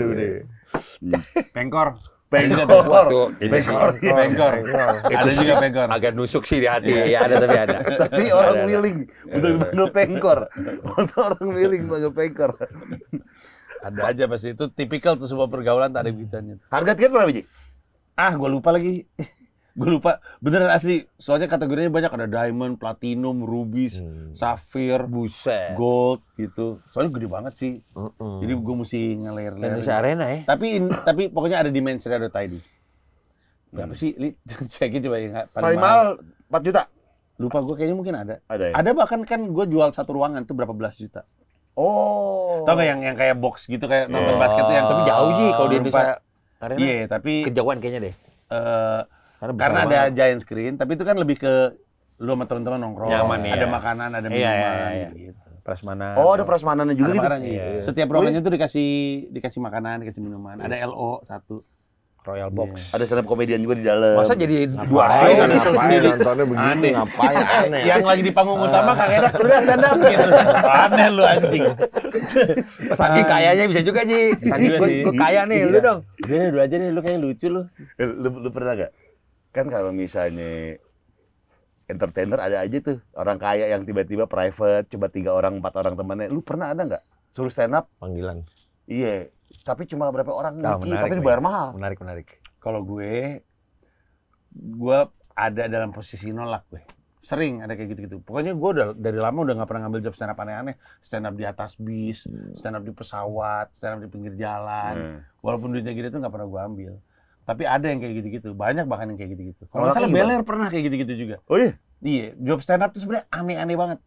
Pengkor. Pengkor. Waktu ini. Pengkor. Ada juga pengkor. Agak nusuk sih di hati. Ya ada tapi ada. Tapi orang Ada. willing untuk dipanggil pengkor. Untuk orang willing panggil pengkor. Ada aja pasti itu tipikal tuh sebuah pergaulan tak ada begitannya. Harga tiket berapa, Ji? Gue lupa lagi. Gue lupa. Beneran asli. Soalnya kategorinya banyak. Ada diamond, platinum, ruby, safir, Buset. gold gitu. Soalnya gede banget sih. Jadi gue mesti ngelayar-layar. Indonesia Arena ya. Tapi pokoknya ada di Men's.id. Berapa sih? Li, cekin coba ya. Paling mahal 4 juta. Lupa gue kayaknya mungkin ada. Ada ya? Ada bahkan kan gue jual satu ruangan tuh berapa belas juta. Oh. Tau gak yang kayak box gitu kayak nonton basket tuh yang Tapi jauh Ji kalau di Indonesia Arena. Iya, tapi Kejauhan kayaknya deh. karena ada giant screen, tapi itu kan lebih ke lu sama teman-teman nongkrong, Nyaman, ada iya. makanan, ada Iya, minuman iya. gitu. Prasmanan. Oh, ada prasmanannya juga Ada gitu. makanannya. Iya. Setiap ruangannya tuh dikasih makanan, dikasih minuman. Ada LO satu. Royal Box. Ada stand up komedian juga di dalam. Masa jadi dua Ngapain, show ada show ngapain sendiri. nontonnya begini, Aneh. ngapain aneh. Yang lagi di panggung utama Kang Edak udah stand up gitu. Aneh lu anjing. Saking kayanya bisa juga Ji. Saking Juga sih. gue kaya nih, lu dong. Udah deh, lu aja deh, lu kayak lucu lu. Lu pernah gak? Kan kalau misalnya entertainer ada aja tuh orang kaya yang tiba-tiba private, coba 3 orang, 4 orang temannya. Lu pernah ada nggak suruh stand up? Panggilan. Iya, tapi cuma berapa orang Oh, Niki, menarik, tapi dibayar mahal. Menarik. Kalau gue ada dalam posisi nolak gue. Sering ada kayak gitu-gitu. Pokoknya gue dari lama udah nggak pernah ngambil job stand up aneh-aneh. Stand up di atas bis, stand up di pesawat, stand up di pinggir jalan. Walaupun duitnya gitu tuh nggak pernah gue ambil. Tapi ada yang kayak gitu-gitu. Banyak bahkan yang kayak gitu-gitu. Kalau nggak salah Nolaknya Beler pernah kayak gitu-gitu juga. Oh iya? Iya, job stand up tuh sebenarnya aneh-aneh banget.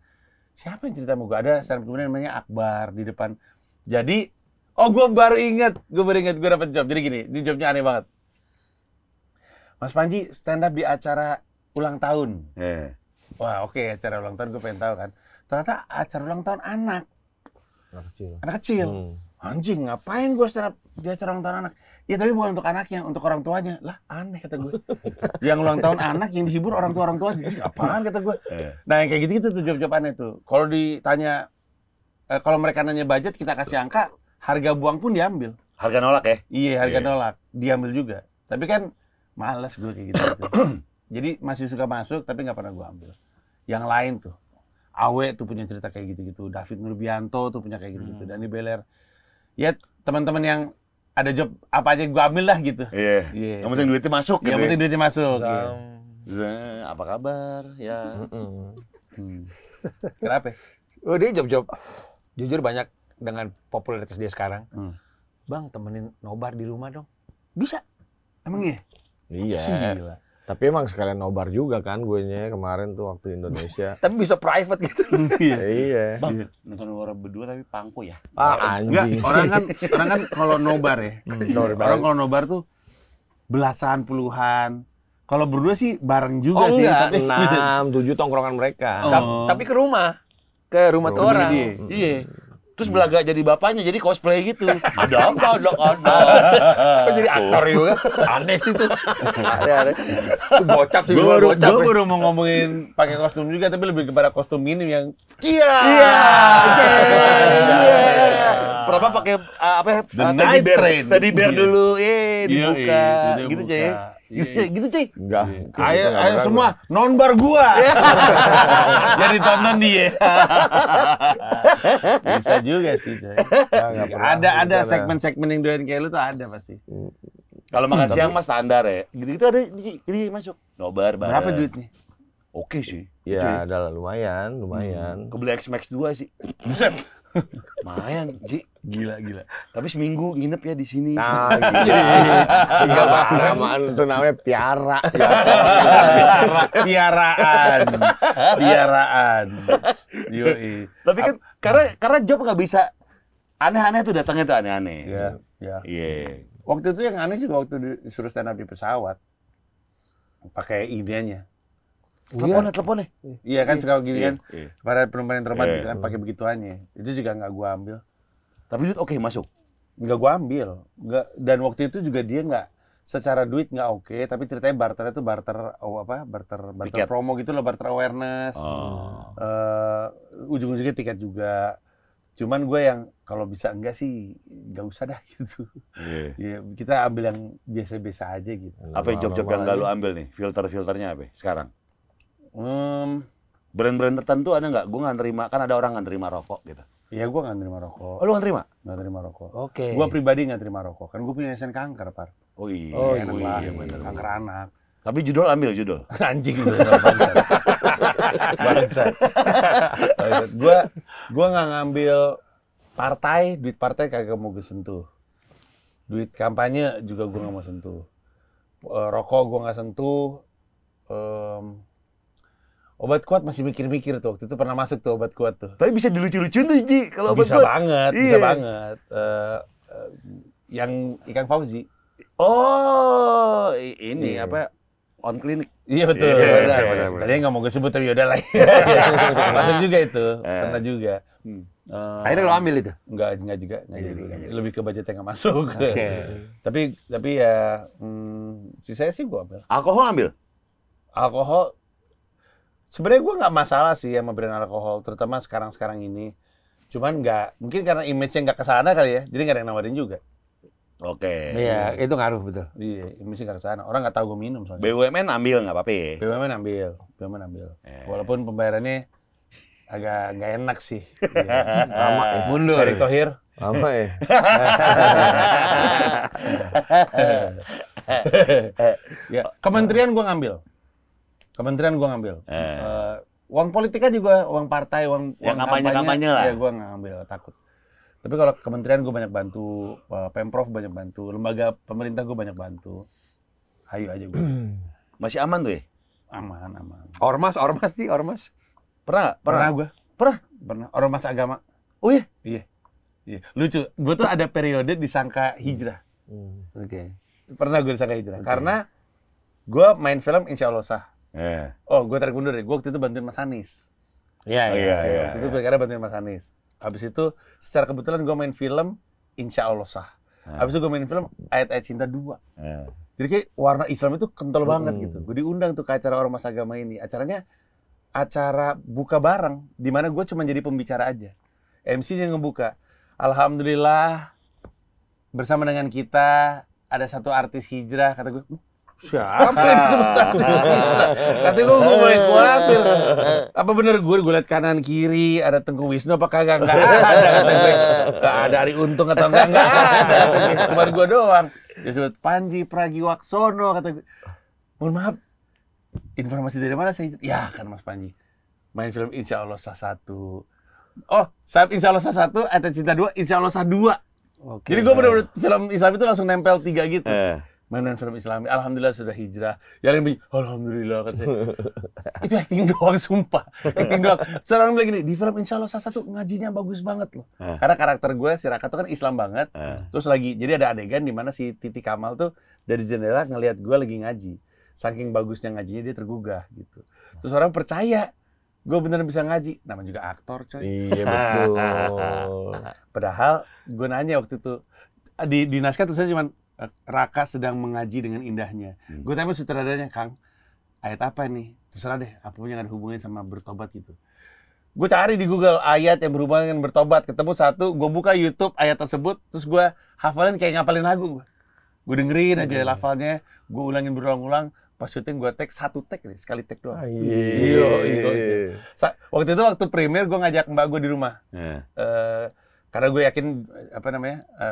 Siapa yang cerita sama gue? Ada stand up kemudian namanya Akbar di depan. Jadi, gue baru ingat gue dapet job. Jadi gini, ini jobnya aneh banget. Mas Panji stand up di acara ulang tahun. Wah oke, acara ulang tahun gue pengen tahu kan. Ternyata acara ulang tahun anak kecil. Anjing, ngapain gue stand up di acara ulang tahun anak? Ya tapi bukan untuk anaknya, untuk orang tuanya. Lah aneh kata gue. Yang ulang tahun anak yang dihibur orang tuanya. Jadi apaan kata gue. Nah yang kayak gitu-gitu tuh job-job aneh tuh. Kalau ditanya, kalau mereka nanya budget kita kasih angka, harga buang pun diambil. Harga nolak ya? Iya harga Iya. nolak, diambil juga. Tapi kan Males gue kayak gitu. Jadi masih suka masuk tapi nggak pernah gue ambil. Yang lain tuh, Awe tuh punya cerita kayak gitu-gitu, David Nurbianto tuh punya kayak gitu-gitu, Dani Beler. Ya teman-teman yang ada job apa aja gue ambil lah gitu. Iya. Iya. Yang penting duitnya masuk gitu. Yang penting duitnya masuk. Apa kabar? Ya. Kenapa? Oh dia job-job. Jujur banyak dengan popularitas dia sekarang. Bang temenin nobar di rumah dong. Bisa. Emang iya? Iya. Gila. Tapi emang sekalian nobar juga kan guenya kemarin tuh waktu Indonesia. Tapi bisa private gitu. Iya. Bang, nonton orang berdua tapi pangku ya. Enggak, Anjing. orang kan kalau nobar ya. Orang kalau nobar tuh belasan puluhan. Kalau berdua sih bareng juga Oh sih, enggak, tapi 6, 7 tongkrongan mereka. Tapi ke rumah. Ke rumah tuh orang. dia. Iya. Terus belaga jadi bapaknya, jadi cosplay gitu. Ada apa? Kok jadi aktor juga? Aneh sih tuh. Aneh. Itu gocap sih. Gue gocap. baru mau ngomongin pakai kostum juga, tapi lebih kepada kostum ini yang Iya. Pertama pakai apa ya? The Night Train. Teddy bear Iya. dulu, Iya, dibuka. itu dia Gitu, buka. Cey. Iya. Gitu, Cey. Enggak. ayo semua nonbar gua. Jadi tonton dia. Bisa juga sih, coy. Ada segmen-segmen yang doyan kayak lu tuh ada pasti. Kalau makan siang mah standar ya. Gitu-gitu ada ini masuk. Nobar bareng. Berapa duitnya? Oke sih. Ya, adalah lumayan. Kebeli X-Max 2 sih. Buset. Lumayan, Ji. Gila. Tapi seminggu nginep ya di sini. Nah, gitu. Tinggal namaan itu namanya piara. Piaraan. Yoi. Tapi kan karena job nggak bisa aneh-aneh tuh datangnya tuh aneh-aneh. Ya. Iya. Waktu itu yang aneh juga waktu disuruh stand up di pesawat. Pakai iniannya. Teleponnya. Iya kan suka gini kan. Iya. Para penumpang yang terhormat Iya. gitu kan pakai begituannya. Itu juga nggak gua ambil. Tapi duit oke masuk. Nggak gua ambil. Nggak, dan waktu itu juga dia nggak secara duit nggak oke, tapi ceritanya barternya tuh barter Tiket. promo gitu loh, barter awareness. Ujung-ujungnya tiket juga. Cuman gue yang kalau bisa enggak sih nggak usah dah gitu. Iya. Ya, kita ambil yang biasa-biasa aja gitu. Apa job-job yang nggak lu ambil nih? Filter-filternya apa sekarang? Brand-brand tertentu ada nggak? Gue nggak terima, kan ada orang nggak terima rokok gitu. Ya gue nggak terima rokok. Oh lu nggak terima? Nggak terima rokok. Oke. Gue pribadi nggak terima rokok. Kan gue punya yayasan kanker, Par. Oh iya. Enak lah. bener. Kanker anak. Tapi judul ambil judul. Anjing gitu. Bangsat. Gue nggak ngambil partai, duit partai kagak mau gue sentuh. Duit kampanye juga gue nggak mau sentuh. Rokok gue nggak sentuh. Obat kuat masih mikir-mikir tuh. Waktu itu pernah masuk tuh obat kuat tuh. Tapi bisa dilucu-lucuin tuh Ji. Kalau Bisa banget, bisa Iya. banget. Yang Ikang Fauzi. Oh, ini Iya. apa? On klinik. Iya betul. Iya, Benar. benar. Tadinya nggak mau gue sebut tapi yaudah lah. Masuk juga itu, pernah juga. Akhirnya lo ambil itu? Enggak juga, nggak jadi. Lebih ke budgetnya nggak masuk. Oke. Tapi ya, sisanya sih gue ambil. Alkohol ambil? Alkohol, sebenarnya gue nggak masalah sih sama brand alkohol, terutama sekarang ini. Cuman nggak, mungkin karena image-nya nggak kesana kali ya, jadi nggak ada yang nawarin juga. Oke. Iya, itu ngaruh betul. Iya, image-nya nggak kesana. Orang nggak tahu gue minum soalnya. BUMN ambil nggak apa-apa ya? BUMN ambil. Walaupun pembayarannya agak nggak enak sih. Iya. Lama ya. Mundur. Erick Thohir. Lama ya. Ya, kementerian gua ngambil. Uang politika juga, uang partai, uang Yang kampanye-kampanye lah. Ya gua nggak ngambil, takut. Tapi kalau kementerian gua banyak bantu, Pemprov banyak bantu, lembaga pemerintah gua banyak bantu. Hayu aja gua. Masih aman tuh ya? Aman. Ormas nih, ormas. Pernah? Gua. Pernah? Pernah. Ormas agama. Oh iya? Iya. Lucu. Gua tuh ada periode disangka hijrah. Oke. Pernah gue disangka hijrah. Karena gua main film Insya Allah Sah. Oh, gue tarik mundur ya. Gue waktu itu bantuin Mas Anies. Iya. Waktu itu pilkada bantuin Mas Anies. Habis itu secara kebetulan gue main film Insya Allah Sah. Habis itu gue main film Ayat-Ayat Cinta 2. Jadi kayak warna Islam itu kental banget gitu. Gue diundang tuh ke acara ormas agama ini. Acaranya acara buka bareng, di mana gue cuma jadi pembicara aja. MC-nya ngebuka. Alhamdulillah bersama dengan kita ada satu artis hijrah. Kata gue, Siapa yang disebut takut? Katanya gue mulai khawatir. Apa bener gue liat kanan kiri ada Tengku Wisnu apa kagak? Nggak ada kata gue. Nggak ada Ari Untung atau nggak ada kata gue. Cuma gue doang. Disebut Panji Pragiwaksono kata gue. Mohon maaf. Informasi dari mana saya? Ya kan Mas Panji. Main film Insya Allah Sah 1. Oh, saat Insya Allah Sah 1, Ayat Cinta 2, Insya Allah Sah 2. Jadi gue bener-bener film Islam itu langsung nempel 3 gitu. Main film Islami, alhamdulillah sudah hijrah. Yang lain bilang, alhamdulillah kata saya. Itu acting doang, sumpah. Acting doang. Seorang bilang gini, di film Insya Allah Sah 1 ngajinya bagus banget loh. Karena karakter gue, si Raka tuh kan Islam banget. Terus lagi, jadi ada adegan di mana si Titi Kamal tuh dari jendela ngelihat gue lagi ngaji. Saking bagusnya ngajinya dia tergugah gitu. Terus orang percaya, gue beneran bisa ngaji. Namanya juga aktor coy. Iya betul. Padahal gue nanya waktu itu, di naskah tulisannya cuma Raka sedang mengaji dengan indahnya. Gue tanya sutradaranya, Kang, ayat apa nih? Terserah deh, apapun yang ada hubungannya sama bertobat gitu. Gue cari di Google ayat yang berhubungan dengan bertobat. Ketemu satu, gue buka YouTube ayat tersebut, terus gue hafalin kayak ngapalin lagu. Gue dengerin aja lafalnya, gue ulangin berulang-ulang. Pas syuting gue take satu take nih, sekali take doang. Iya. Waktu itu waktu premier gue ngajak mbak gue di rumah. Karena gue yakin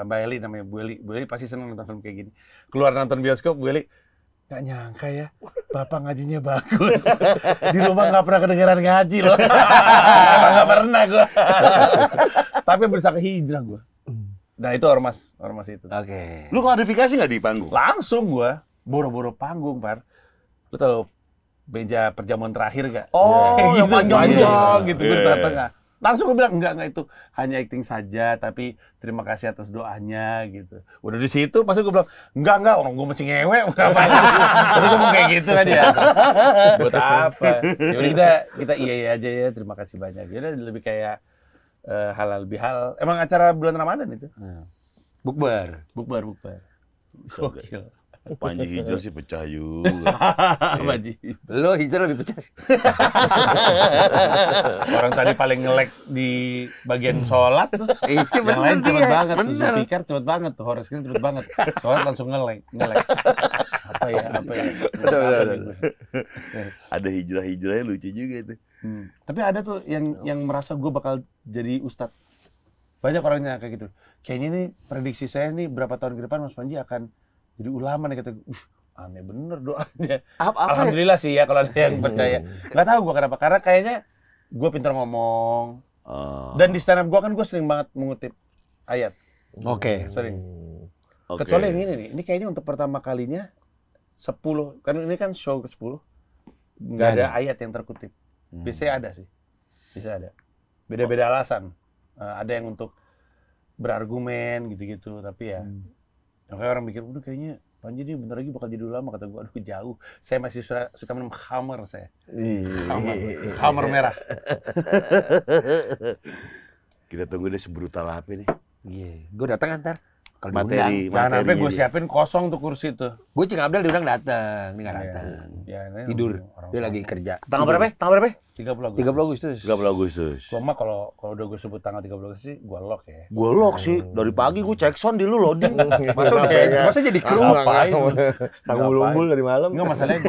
Mbak Eli namanya Bu Eli pasti seneng nonton film kayak gini. Keluar nonton bioskop, Bu Eli nggak nyangka ya, bapak ngajinya bagus. Di rumah nggak pernah kedengeran ngaji loh. Nggak pernah gue. Tapi berusaha hijrah gue. Nah itu ormas itu. Oke. Lu klarifikasi nggak di panggung? Langsung gue boro-boro panggung, Par. Lu tau meja perjamuan terakhir gak? Oh, kayak yang panjang gitu gue di tengah-tengah. Langsung gue bilang enggak itu hanya acting saja, tapi terima kasih atas doanya gitu. Udah di situ pas gue bilang enggak orang gue masih ngewe ngapain. Terus gue ngomong kayak gitu kan ya. Buat apa? Jadi kita iya aja ya, terima kasih banyak. Jadi lebih kayak halal bihal. Emang acara bulan Ramadan itu. Bukber. Gokil. Panji hijrah sih pecah juga. Panji. Lo hijrah lebih pecah sih. Orang tadi paling nge-lag di bagian sholat tuh. Iya Yang lain bener cepet dia. banget tuh. Bener. Zulfikar cepet banget tuh. Horace Green cepet banget. Sholat langsung nge-lag. Apa ya? Betul. Yes. Ada hijrah-hijrahnya lucu juga itu. Tapi ada tuh yang merasa gue bakal jadi ustadz. Banyak orangnya kayak gitu. Kayaknya nih prediksi saya nih berapa tahun ke depan Mas Panji akan jadi ulama nih kata gue. Aneh bener doanya. Alhamdulillah sih ya kalau ada yang percaya. Nggak tahu gue kenapa. Karena kayaknya gue pintar ngomong. Dan di stand up gue kan gue sering banget mengutip ayat. Oke. Sering. Oke. Kecuali yang ini nih. Ini kayaknya untuk pertama kalinya 10. Kan ini kan show ke-10. Nggak ada ayat yang terkutip. Biasanya ada sih. Biasanya ada. Beda-beda alasan. Ada yang untuk berargumen gitu-gitu. Tapi ya. Makanya orang mikir, udah kayaknya Panji ini bentar lagi bakal jadi ulama. Kata gue, aduh jauh. Saya masih suka minum khamar saya. Khamar merah. Kita tunggu deh sebrutal apa nih. Iya. Gue datang ntar. Kalau Materi. diundang. Jangan sampai gue siapin kosong tuh kursi tuh. Gue Cing Abdal diundang datang. Ini nggak datang. Ya, ini Tidur. orang Dia lagi kerja. Tanggal berapa? Tanggal berapa? 30 Agustus. 30 Agustus. 30 Agustus. Gua mah kalau udah gue sebut tanggal 30 Agustus sih, gue lock ya. Gua lock sih. Dari pagi gua cek sound di lu loading. Masa jadi kru? Ngapain? Tanggul-umbul dari malam. Enggak, masalahnya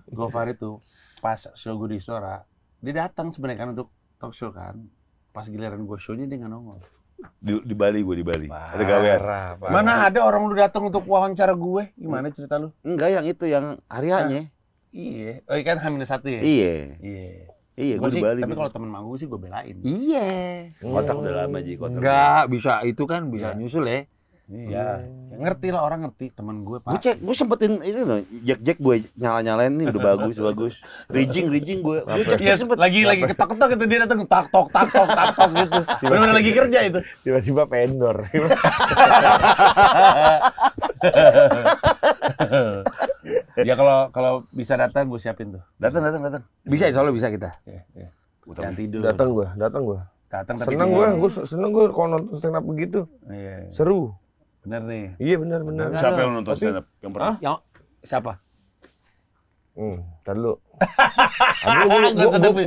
Gofar itu pas show gue di Istora, dia datang sebenarnya kan untuk talk show kan. Pas giliran gue show-nya dia nggak nongol. Di Bali gua di Bali. Ada gawean. Mana ada orang lu datang untuk wawancara gue? Gimana cerita lu? Enggak, yang itu yang hari-harinya. Iya. Oh, kan H-1 ya? Iya. Iya. Iya, Gua gua di sih, Bali. tapi kalau teman manggung sih gue belain. Iya. kontrak udah lama Ji, kontrak. Enggak, bisa itu kan bisa nyusul ya. Iya. Ya, ngerti lah, orang ngerti. Teman gue Gue Pak. sempetin itu loh, jack gue nyalain nih udah bagus. Rigging gue. Gue cek Iya, lagi ketok-ketok itu dia datang tak tok gitu. Benar-benar lagi kerja itu. Tiba-tiba pendor. Ya kalau bisa datang gue siapin tuh. Datang. Bisa, insya Allah bisa kita. Iya. Jangan tidur. Datang gua. Datang tapi Seneng gua kalau nonton stand up begitu. Iya. Seru. Bener nih. Iya benar. Siapa yang nonton stand up? Yang pernah? Siapa? Ntar dulu.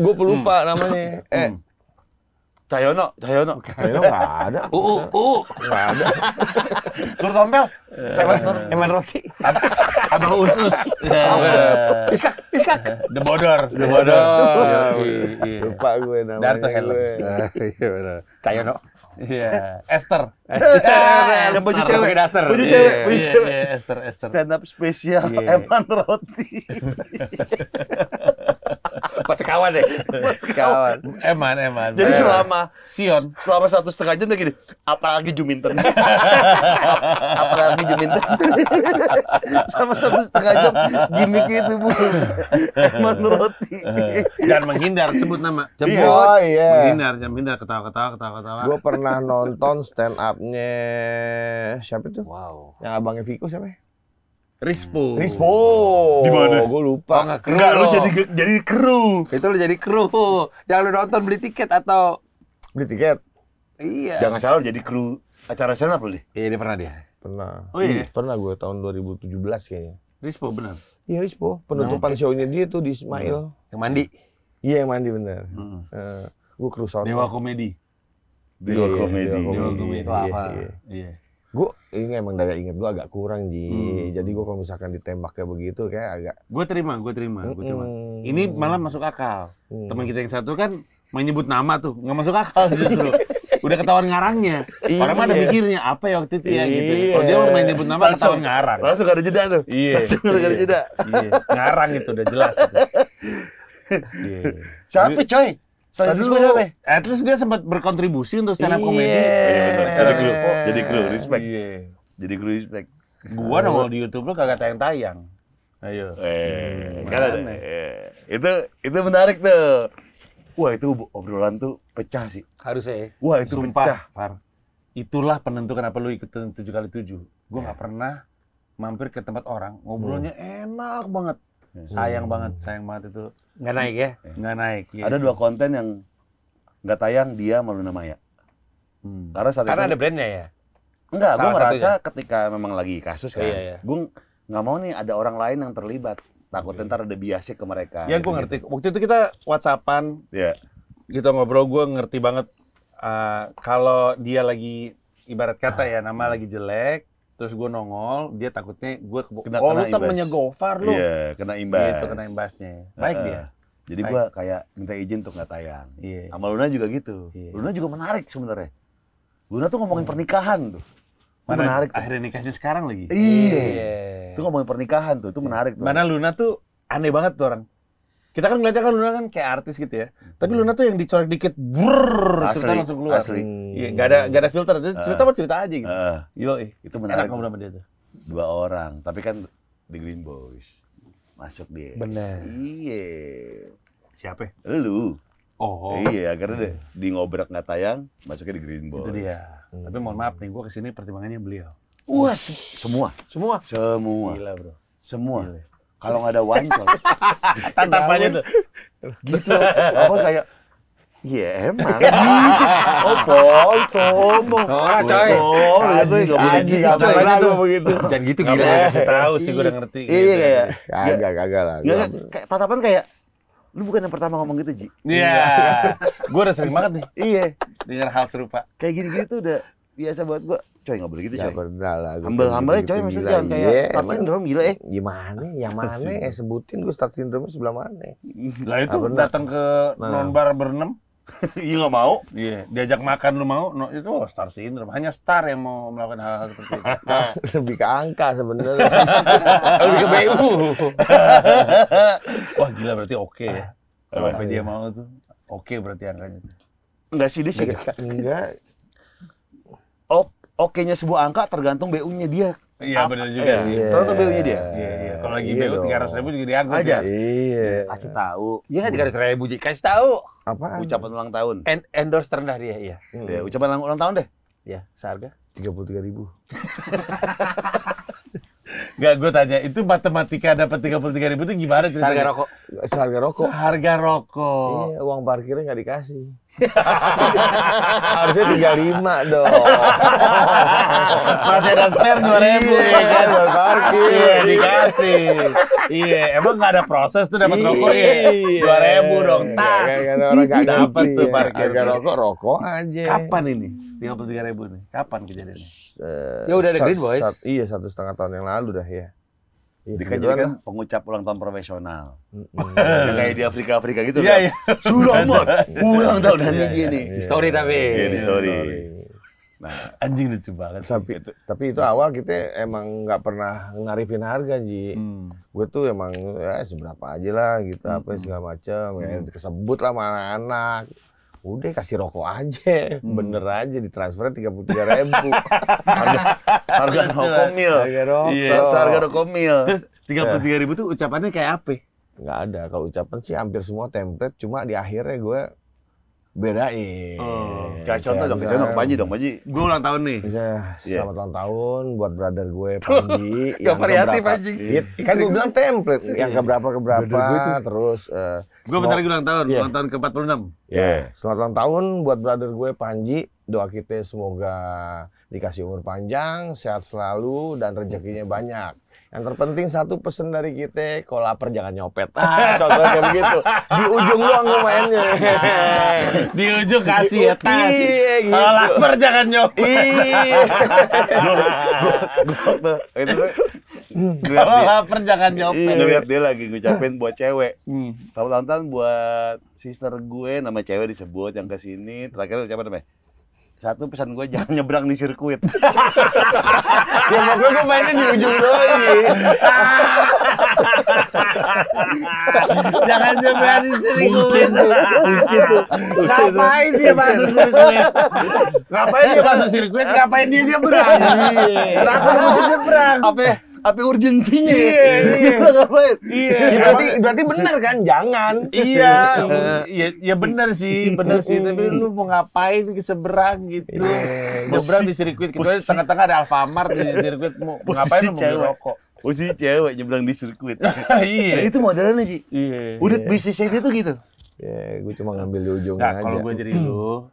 Gua pelupa namanya. Cahyono. Kayaknya nggak ada. Nggak ada. Nur Tompel. Eman roti. Abah Usus. Iskak. The Bodor. Lupa gue namanya. Darto Helm. Iya benar. Cahyono. Iya. Esther. Yang baju cewek. Pakai daster. Baju cewek. Iya, Esther. Stand up spesial Iya. Eman Roti. Pas sekawan deh. Sekawan. Eman. Jadi selama Sion. 1,5 jam udah gini, apalagi Juminten. Apalagi Juminten. Sama 1,5 jam gimmick itu Bu. Eman Roti. Dan menghindar sebut nama. Oh iya. Menghindar ketawa. Gue pernah nonton stand up-nya siapa itu? Wow. Yang abangnya Viko siapa ya? Rispo. Di mana? Gue lupa. Enggak, lu jadi kru. Itu lu jadi kru. Yang lu nonton beli tiket atau Beli tiket? iya. Jangan salah lu jadi kru acara stand up lu deh. Iya, dia pernah dia. Pernah. Oh iya? Pernah gue tahun 2017 kayaknya. Rispo benar. Iya Rispo, penutupan show-nya dia tuh di Ismail. Yang mandi. Iya yang mandi bener. Gue kru sound. Dewa komedi. Dewa komedi. Dewa komedi. Itu apa? Iya. Gue ini emang daya inget gue agak kurang Ji. Jadi gue kalau misalkan ditembak kayak begitu kayak agak. Gue terima. Ini malah masuk akal. Teman kita yang satu kan menyebut nama tuh, nggak masuk akal justru. Udah ketahuan ngarangnya. Orang mah ada mikirnya apa ya waktu itu ya gitu. Kalau dia main nyebut nama ketahuan ngarang. Langsung gak ada jeda tuh. Iya. Langsung gak ada jeda. Iya. Ngarang itu udah jelas. Itu. Iya. Siapa coy? Selain Tadi itu lu, siapa? at least dia sempat berkontribusi untuk stand up comedy. Jadi kru. Jadi kru, respect. Iya. Jadi kru, respect. Gua nongol di YouTube lu kagak tayang-tayang. Ayo. Kan ada. Itu menarik tuh. Wah, itu obrolan tuh pecah sih. Harusnya ya. Wah, itu pecah. Sumpah, Far. Itulah penentu kenapa lu ikutin 7x7. Gua nggak pernah mampir ke tempat orang, ngobrolnya enak banget. Sayang banget itu. Nggak naik ya. Nggak naik. Iya. Ada 2 konten yang nggak tayang, dia sama Luna Maya. Karena saat Karena itu, ada brandnya ya. enggak, gue salah ngerasa ketika memang lagi kasus kan, Iya. gue nggak mau nih ada orang lain yang terlibat. Takutnya ntar ada biasnya ke mereka. Ya gue ngerti. Waktu itu kita WhatsAppan, Iya. kita ngobrol, gue ngerti banget kalau dia lagi ibarat kata ya nama lagi jelek, terus gue nongol, dia takutnya gue Kena lu imbas. temennya Gofar lu. Iya, kena imbas. Gitu, kena imbasnya. Baik dia. Jadi gue kayak minta izin untuk nggak tayang. Iya. Sama Luna juga gitu. Iya. Luna juga menarik sebenarnya. Luna tuh ngomongin pernikahan tuh. Itu Mana menarik tuh. akhirnya nikahnya sekarang lagi. Iya. Itu ngomongin pernikahan tuh, itu menarik tuh. Mana Luna tuh aneh banget tuh orang. Kita kan ngeliatnya kan Luna kan kayak artis gitu ya. Tapi Luna tuh yang dicorek dikit, brrrr, cerita langsung keluar. Asli. Iya, gak ada filter. Cerita mah cerita aja gitu. Itu menarik. Enak ngobrol sama dia tuh. 2 orang, tapi kan di Green Boys. Masuk dia. Bener. Iya. Siapa? Lu. Oh, Iya, karena di ngobrak nggak tayang, masuknya di Green Boys. itu dia. Tapi mohon maaf nih, gue kesini pertimbangannya beliau. Wah, semua. Semua? Semua. Gila bro. Semua. Kalau nggak ada wancol. Tatapannya tuh. gitu. Apa kayak iya emang gitu. Opol, sombong. Orang coy. Oh, itu nggak boleh gitu. Gak coy. pernah gue begitu. Jangan gitu Gak gila. boleh kasih tahu sih, gue udah ngerti. Iya kayak. Kagak lah. Nggak, kayak tatapan kayak lu bukan yang pertama ngomong gitu, Ji. Iya. Gue udah sering banget nih Iya. dengar hal serupa. Kayak gini-gini tuh udah biasa buat gua. Coy, nggak boleh gitu, Gak coy. pernah lah. Humble-humble coy, maksudnya jangan kayak start syndrome gila ya. Gimana? Yang mana? Sebutin gue start syndrome sebelah mana? Lah itu Nggak pernah. datang ke nonbar berenam. Iya nggak mau. Iya, diajak makan lu mau, no, itu star syndrome. Hanya star yang mau melakukan hal-hal seperti itu. Lebih ke angka sebenarnya. Lebih ke BU. Wah gila berarti oke ya. Kalau sampai dia mau tuh, oke berarti angkanya tuh. Enggak sih, dia sih. Enggak. Oke-nya sebuah angka tergantung BU-nya dia. Iya benar juga sih. Tergantung BU-nya dia. Iya. Kalau lagi Iya BU dong. 300.000 juga diangkut Aja. ya. Iya. Kasih tahu. Iya, 300.000 Ji. Kasih tahu. Apaan? Ucapan ulang tahun. Endorse terendah dia, iya. Ya, ucapan ulang tahun deh. Iya, seharga. 33.000. Enggak, gue tanya, itu matematika dapat 33.000 itu gimana ceritanya? Seharga rokok. Seharga rokok. Seharga rokok. Iya, uang parkirnya nggak dikasih. Harusnya 35 dong. Masih ada spare 2.000 ya kan? Parkir. Iya, dikasih. Iya, emang nggak ada proses tuh dapat rokok ya? 2.000 dong, tas. Karena orang nggak Dapat ngerti tuh ya. parkir. Harga rokok aja. Kapan ini? 33.000 nih. Kapan kejadiannya? Ya udah ada Green Boys. Iya, 1,5 tahun yang lalu dah ya. Iya, Dia kan jadi kan pengucap ulang tahun profesional. Yang kayak di Afrika gitu Iya, kan. iya. Sulamat, ulang tahun nanti Iya, gini. iya. Story tapi. Iya, di story. Nah, Anjing lucu banget. Tapi itu awal kita emang nggak pernah ngarifin harga, Ji. Gue tuh emang ya seberapa aja lah gitu, apa segala macam. Ya, kesebut lah sama anak-anak. Udah kasih rokok aja, bener aja ditransfernya 33.000. harga rokok mil. Harga rokok. Iya. Harga rokok mil. Terus 33.000 tuh ucapannya kayak apa? Nggak ada, kalau ucapan sih hampir semua template, cuma di akhirnya gue bedain. Kayak contoh dong, kayak contoh Panji dong, Panji. Gue ulang tahun nih. Misalnya, Iya. selamat ulang tahun buat brother gue Panji. Gak variatif keberapa. anjing. Iya, kan gue bilang template, yang keberapa, terus Gue bentar lagi ulang tahun, Iya. ulang tahun ke-46. selamat ulang tahun buat brother gue Panji. Doa kita semoga dikasih umur panjang, sehat selalu, dan rezekinya banyak. Yang terpenting satu pesan dari kita, kalau lapar jangan nyopet. Contohnya kayak begitu. Di ujung doang gue mainnya. Di ujung kasih ya tas. Iya, gitu. Kalau lapar jangan nyopet. Iya. Itu tuh Kalau lapar jangan nyopet. ngeliat dia lagi ngucapin buat cewek. Selamat ulang tahun buat sister gue, nama cewek disebut yang kesini. Terakhir ucapan namanya. Satu pesan gue jangan nyebrang di sirkuit. Ya pokoknya gue mainnya di ujung doang. Jangan nyebrang di sirkuit. Mungkin tuh. Ngapain dia masuk sirkuit? Ngapain dia masuk sirkuit? Ngapain dia nyebrang? Kenapa lu mesti nyebrang? Apa urgensinya? Iya. Ngapain? Iya. Ya, berarti benar kan? Jangan. Iya, ya benar sih. Tapi lu mau ngapain ke seberang gitu? Nyebrang di sirkuit, kecuali tengah-tengah ada Alfamart di sirkuit, mau ngapain lu mau beli rokok? Posisi cewek nyebrang di sirkuit. Iya. Nah, itu modelnya sih. Iya. Udah bisnisnya dia tuh gitu. Ya, gue cuma ngambil di ujungnya Nggak, aja. kalau gue jadi lu,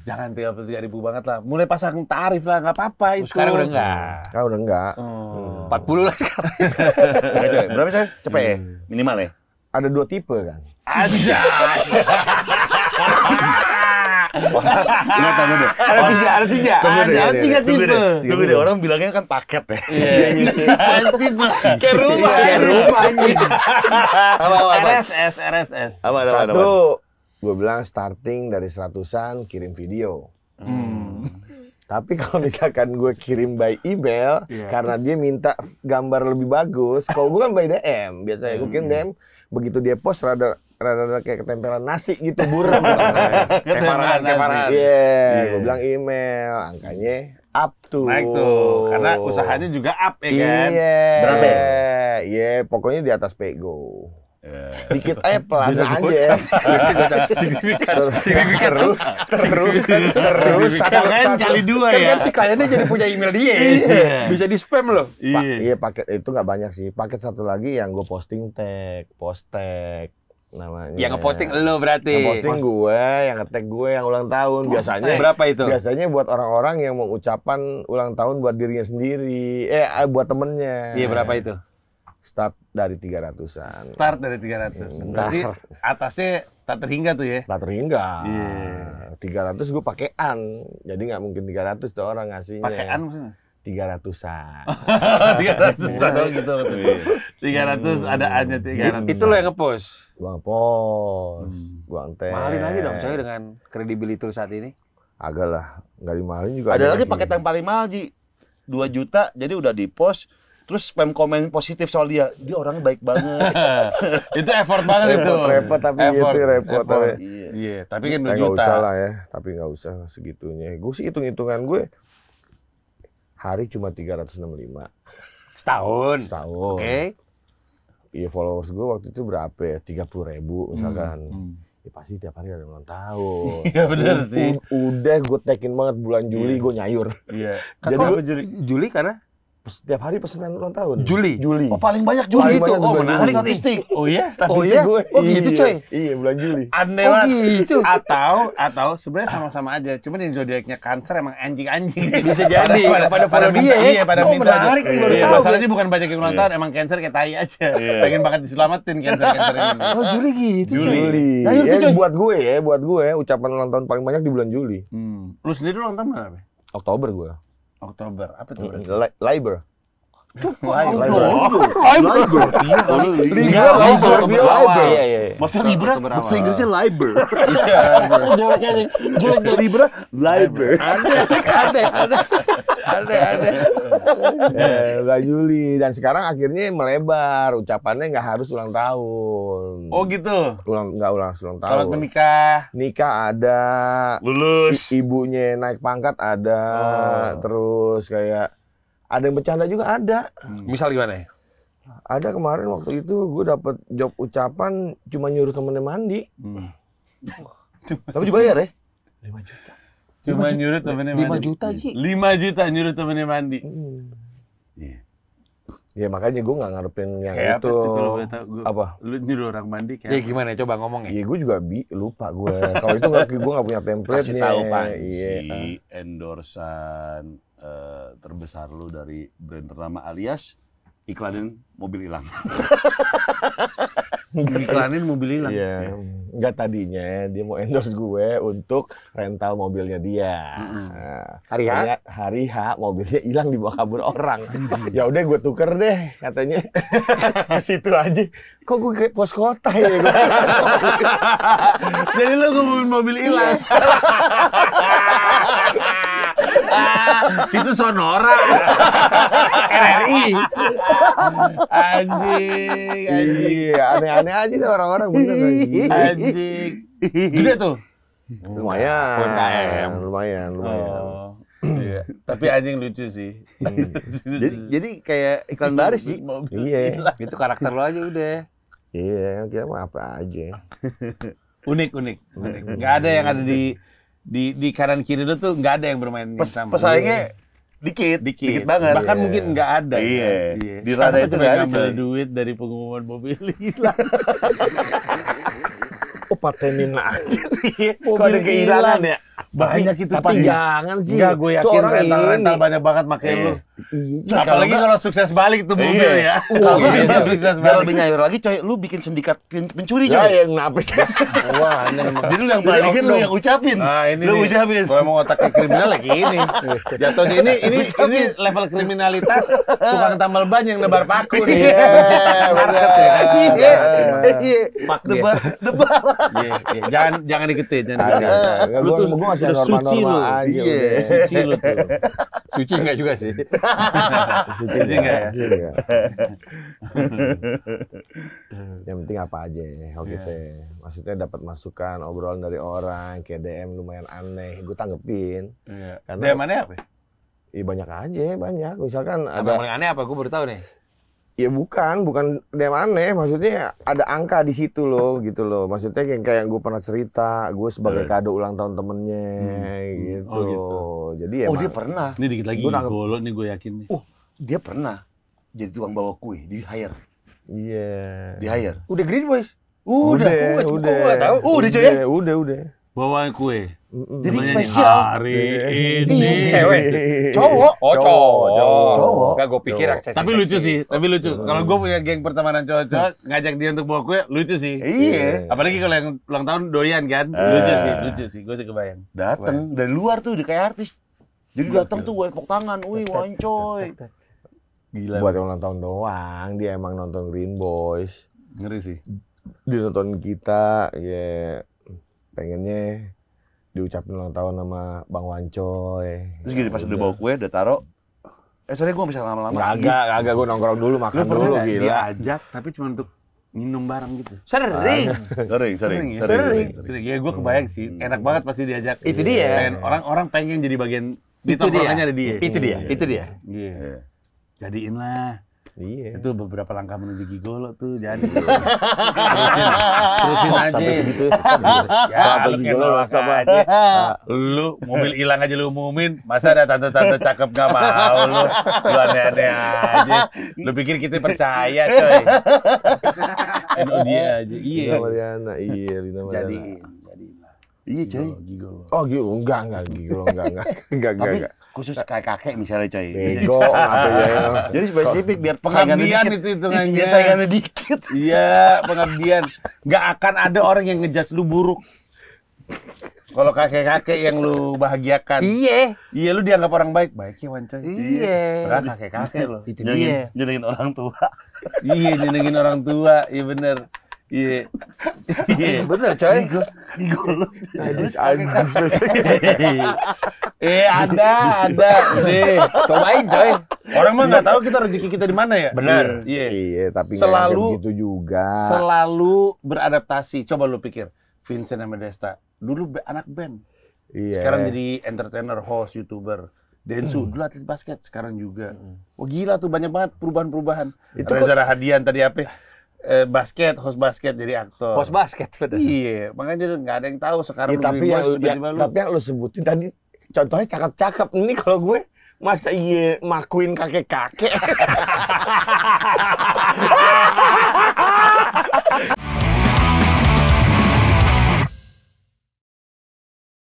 jangan 33.000 banget lah. Mulai pasang tarif lah, nggak apa-apa itu. Sekarang udah enggak. Ah, udah enggak. 40 lah sekarang. Berapa sih? Cepet ya? Minimal ya? Ada 2 tipe kan. Aja. Nggak, tunggu deh. Ada tiga. Ada 3 Tunggu tipe. deh. Tunggu deh, orang bilangnya kan paket ya. Iya. Tipe. Kayak rumah. Kayak rumah anjing. Apa? RSS. Apa? Satu, gue bilang starting dari 100-an kirim video. Tapi kalau misalkan gue kirim by email, karena dia minta gambar lebih bagus, kalau gue kan by DM, biasanya gue kirim DM, begitu dia post rada kayak ketempelan nasi gitu, buram. Ketempelan nasi. Iya, gue bilang email, angkanya up tuh. Naik tuh, karena usahanya juga up ya kan. Iya. Berapa ya? Iya, pokoknya di atas Pego. Dikit aja pelan aja. Terus Kan kali 2 Kan ya. si kliennya jadi punya email dia. Bisa di spam loh. Iya, paket itu nggak banyak sih. Paket satu lagi yang gue posting post tag namanya. Yang ngeposting lo berarti. Yang posting gue, yang nge-tag gue yang ulang tahun. Biasanya Berapa itu? Biasanya buat orang-orang yang mau ucapan ulang tahun buat dirinya sendiri. Buat temennya. Iya, berapa itu? Start dari 300-an. Start dari 300. Berarti atasnya tak terhingga tuh ya. Tak terhingga. 300 gue pakean. Jadi nggak mungkin 300 tuh orang ngasihnya. Pakean maksudnya? 300-an. 300 dong gitu. 300 adaannya 300. Itu lo yang ngepost. Gua nge-post, gua nge-tag. Mahalin lagi dong coy dengan kredibilitas saat ini. Agak lah, nggak dimahalin juga. Ada lagi sih. paket yang paling mahal, Ji. 2 juta, jadi udah di-post. Terus spam komen positif soal dia. Dia orangnya baik banget. Itu effort banget itu. Repot tapi Effort, itu repot. effort. Tapi. Iya, tapi kan 2 Nggak juta. usah lah ya, tapi nggak usah segitunya. Gue sih hitung-hitungan gue hari cuma 365 Setahun. setahun. Oke. Iya, followers gue waktu itu berapa ya? 30.000 misalkan. Ya pasti tiap hari ada ulang tahun. Iya bener sih. Udah gue tagin banget bulan Juli gue nyayur. Iya. Jadi Jadi gua- Juli karena Setiap hari pesanan ulang tahun. Juli? Juli. Oh, paling banyak Juli Paling itu. banyak di Oh, bulan menarik Juli. statistik. Oh iya, Oh statistik iya? gue. Oh gitu coy? Iya, bulan Juli. Aneh Oh banget. gitu. Atau sebenarnya sama-sama aja. Cuman yang zodiaknya Cancer emang anjing-anjing. Bisa jadi, pada follow dia ya. Iya, pada Oh, minta aja. menarik nih, baru Iya, tahu masalahnya gue. bukan banyak yang ulang tahun, emang Cancer kayak tai aja. Pengen banget diselamatin Cancer ini. Oh Juli gitu coy? Juli. Ya, itu, Ya, coy. buat gue ucapan ulang tahun paling banyak di bulan Juli. Lu sendiri ulang tahun berapa? Oktober gue. Oktober. Apa tuh berarti? Liber. Maksudnya Libra, bahasa Inggrisnya Liber. Jelek. Libra, Liber. Aneh. Bulan Juli dan sekarang akhirnya melebar ucapannya nggak harus ulang tahun. Oh gitu. Nggak ulang tahun. Selamat menikah. Nikah ada, Lulus. ibunya naik pangkat ada, terus kayak ada yang bercanda juga ada. Misal gimana ya? Ada kemarin waktu itu gue dapet job ucapan cuma nyuruh temennya mandi. Tapi dibayar ya? 5 juta. Cuma nyuruh temennya 5 mandi. juta Ji. 5 juta nyuruh temennya mandi. Iya. Ya makanya gue nggak ngarepin yang Kayak apa itu. tuh kalau boleh tahu? Apa? Lu nyuruh orang mandi Ya kayak gimana coba ngomongnya? Iya gue juga lupa gue. Kalau itu gue nggak punya template Kasih nya. tahu Pak, Iya. endorsan terbesar lu dari brand ternama alias iklanin mobil hilang. iklanin mobil hilang. Iya. Enggak tadinya dia mau endorse gue untuk rental mobilnya dia. Nah, Hari H? Hari H mobilnya hilang dibawa kabur orang. Ya udah gue tuker deh katanya. Ke situ aja. Kok gue kayak pos kota ya? Jadi lu ngomongin mobil hilang. Situ Sonora. RRI. Anjing. Iya, aneh-aneh aja nih orang-orang bener lagi. Anjing. Gede tuh. Lumayan. UMKM. Lumayan. Oh. Iya. Tapi anjing lucu sih. Jadi kayak iklan baris sih. Iya. Itu karakter lo aja udah. Iya, kita mah apa aja. Unik. Nggak ada yang ada di kanan kiri lu tuh nggak ada yang bermain sama. Pesaingnya dikit banget. Bahkan mungkin nggak ada. Iya. Kan? Di Rada itu nggak ada, ngambil coy. duit dari pengumuman mobil hilang. Oh, patenin aja. Kok Mobil ada kehilangan hilang. ya? Banyak itu Tapi pasti. jangan sih. Enggak, gue Itu yakin orang rental ini. banyak banget pakai lu. Iya. Apalagi kalau sukses balik tuh mobil Iya. ya. Kalau Iya, biar sukses biar balik. lebih nyayur lagi coy, lu bikin sindikat pencuri Ya, coy. yang napis. Wah, aneh emang. Jadi lu yang balikin, lu yang ucapin. Nah, ini Lu nih. ucapin. Kalau mau otaknya kriminal kayak gini. Jatuhnya ini level kriminalitas tukang tambal ban yang nebar paku nih. Iya, Menciptakan market ya kan. Iya. Iya. Fuck dia. Debar. Iya. Jangan diketin, jangan Ada. diketin. Lu tuh Gua masih udah suci lu. normal-normal aja. Iya. udah. Suci lu tuh. Suci enggak juga sih. Suci Suci nggak ya? Suci nggak? Yang penting apa aja oke teh. Maksudnya dapat masukan obrolan dari orang kayak DM lumayan aneh, gue tanggepin. Iya. Karena- Dia mana apa? Iya banyak aja, banyak. Misalkan Apa yang ada, paling aneh apa? Gue baru tahu nih. ya bukan DM aneh. Maksudnya ada angka di situ loh, gitu loh. Maksudnya kayak gue pernah cerita, gue sebagai kado ulang tahun temennya, gitu. Oh, gitu. Jadi ya. Oh, dia pernah. Ini dikit lagi Gua nangkep. golo nih gue yakin nih. Dia pernah jadi tukang bawa kue, di hire. Iya. Di hire. Udah Green Boys. Udah. Kok gua tahu? Udah coy ya? Udah. Bawa kue. Jadi Namanya nih, spesial. hari ini. Cewek. Cowok. Oh, cowok. Cowok. Enggak, gue pikir akses. Tapi lucu sih, tapi lucu. Kalau gue punya geng pertemanan cowok-cowok, ngajak dia untuk bawa kue, lucu sih. Iya. Apalagi kalau yang ulang tahun doyan kan, lucu sih. Gue sih kebayang. Dateng dari luar tuh, dia kayak artis. Jadi datang tuh gue tepuk tangan, wih wancoy. Gila. Buat ulang tahun doang, dia emang nonton Green Boys. Ngeri sih. Dia nonton kita, ya pengennya diucapin ulang tahun sama Bang Wancoy. Terus gini pas udah bawa kue, udah taro. Sorry gue gak bisa lama-lama. Kagak gue nongkrong dulu, Lu makan pernah dulu, nggak gila. diajak, tapi cuma untuk minum bareng gitu? Sering. Sering. ya? Sering. Ya gue kebayang sih, enak banget pasti diajak. Itu dia. Pengen, orang pengen jadi bagian di Itu dia. tongkrongannya ada dia. Itu dia. Iya. Jadiin lah. Iya. Itu beberapa langkah menuju gigolo tuh, jadi terusin aja. Sampai segitu Ya, Apa lu gigolo, kenal Mas, apa? aja. Lu mobil hilang aja lu umumin, masa ada tante-tante cakep gak mau lu? Lu aneh-aneh aja. Lu pikir kita percaya, coy? Dia aja. Iya. Lina Mariana, iya Lina Mariana. Jadiin lah. Iya coy. Gigolo. Oh gitu, enggak gigolo, enggak. Tapi khusus kakek misalnya coy. Bego, apa ya? Jadi spesifik biar Pengabdian saingannya dikit. itu hitungannya. Biar saingannya dikit. Iya, pengabdian. Nggak akan ada orang yang ngejudge lu buruk. Kalau kakek-kakek yang lu bahagiakan. Iya. Iya, lu dianggap orang baik. Baik ya, Wancoy. Iya. Padahal kakek-kakek lo. Itu dia. Nyenengin orang tua. Iya, nyenengin orang tua. Iya bener. Iya. Iya. Bener coy. Gigolo. Anjing spesifik. Ada. Nih. Cobain coy. Orang mah nggak tahu kita rezeki kita di mana ya. Bener. Iya. Iya, tapi Selalu- gitu juga. Selalu beradaptasi. Coba lu pikir. Vincent sama Desta. Dulu anak band. Iya. Sekarang jadi entertainer, host, YouTuber. Densu, dulu atlet basket, sekarang juga. Wah gila tuh, banyak banget perubahan-perubahan. Itu Reza Rahadian tadi apa? Basket, host basket jadi aktor. Pos basket bener. Iya, makanya nggak ada yang tahu sekarang Ya, tapi yang, tiba-tiba lu. tapi yang lu sebutin tadi contohnya cakep-cakep. Ini kalau gue masa iya makuin kakek-kakek.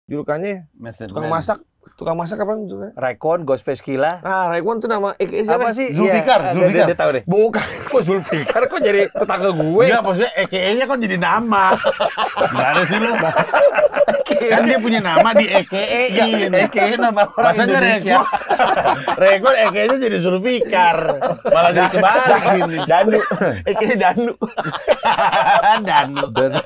Julukannya Method tukang Man. masak. Tukang masak apa julukannya? Raikon, Ghostface Killa. Ah, Raikwan tuh nama siapa? Apa sih? Zulfikar, Iya, Zulfikar. Dia tahu deh. Bukan. Kok Zulfikar kok jadi tetangga gue? Enggak, maksudnya EKE-nya kan jadi nama. Gimana sih lu? Kan dia punya nama di EKE-in. EKE nama orang Masanya Indonesia. Rekor EKE-nya jadi Zulfikar. Malah jadi kebalik ini. Danu. Danu. Danu.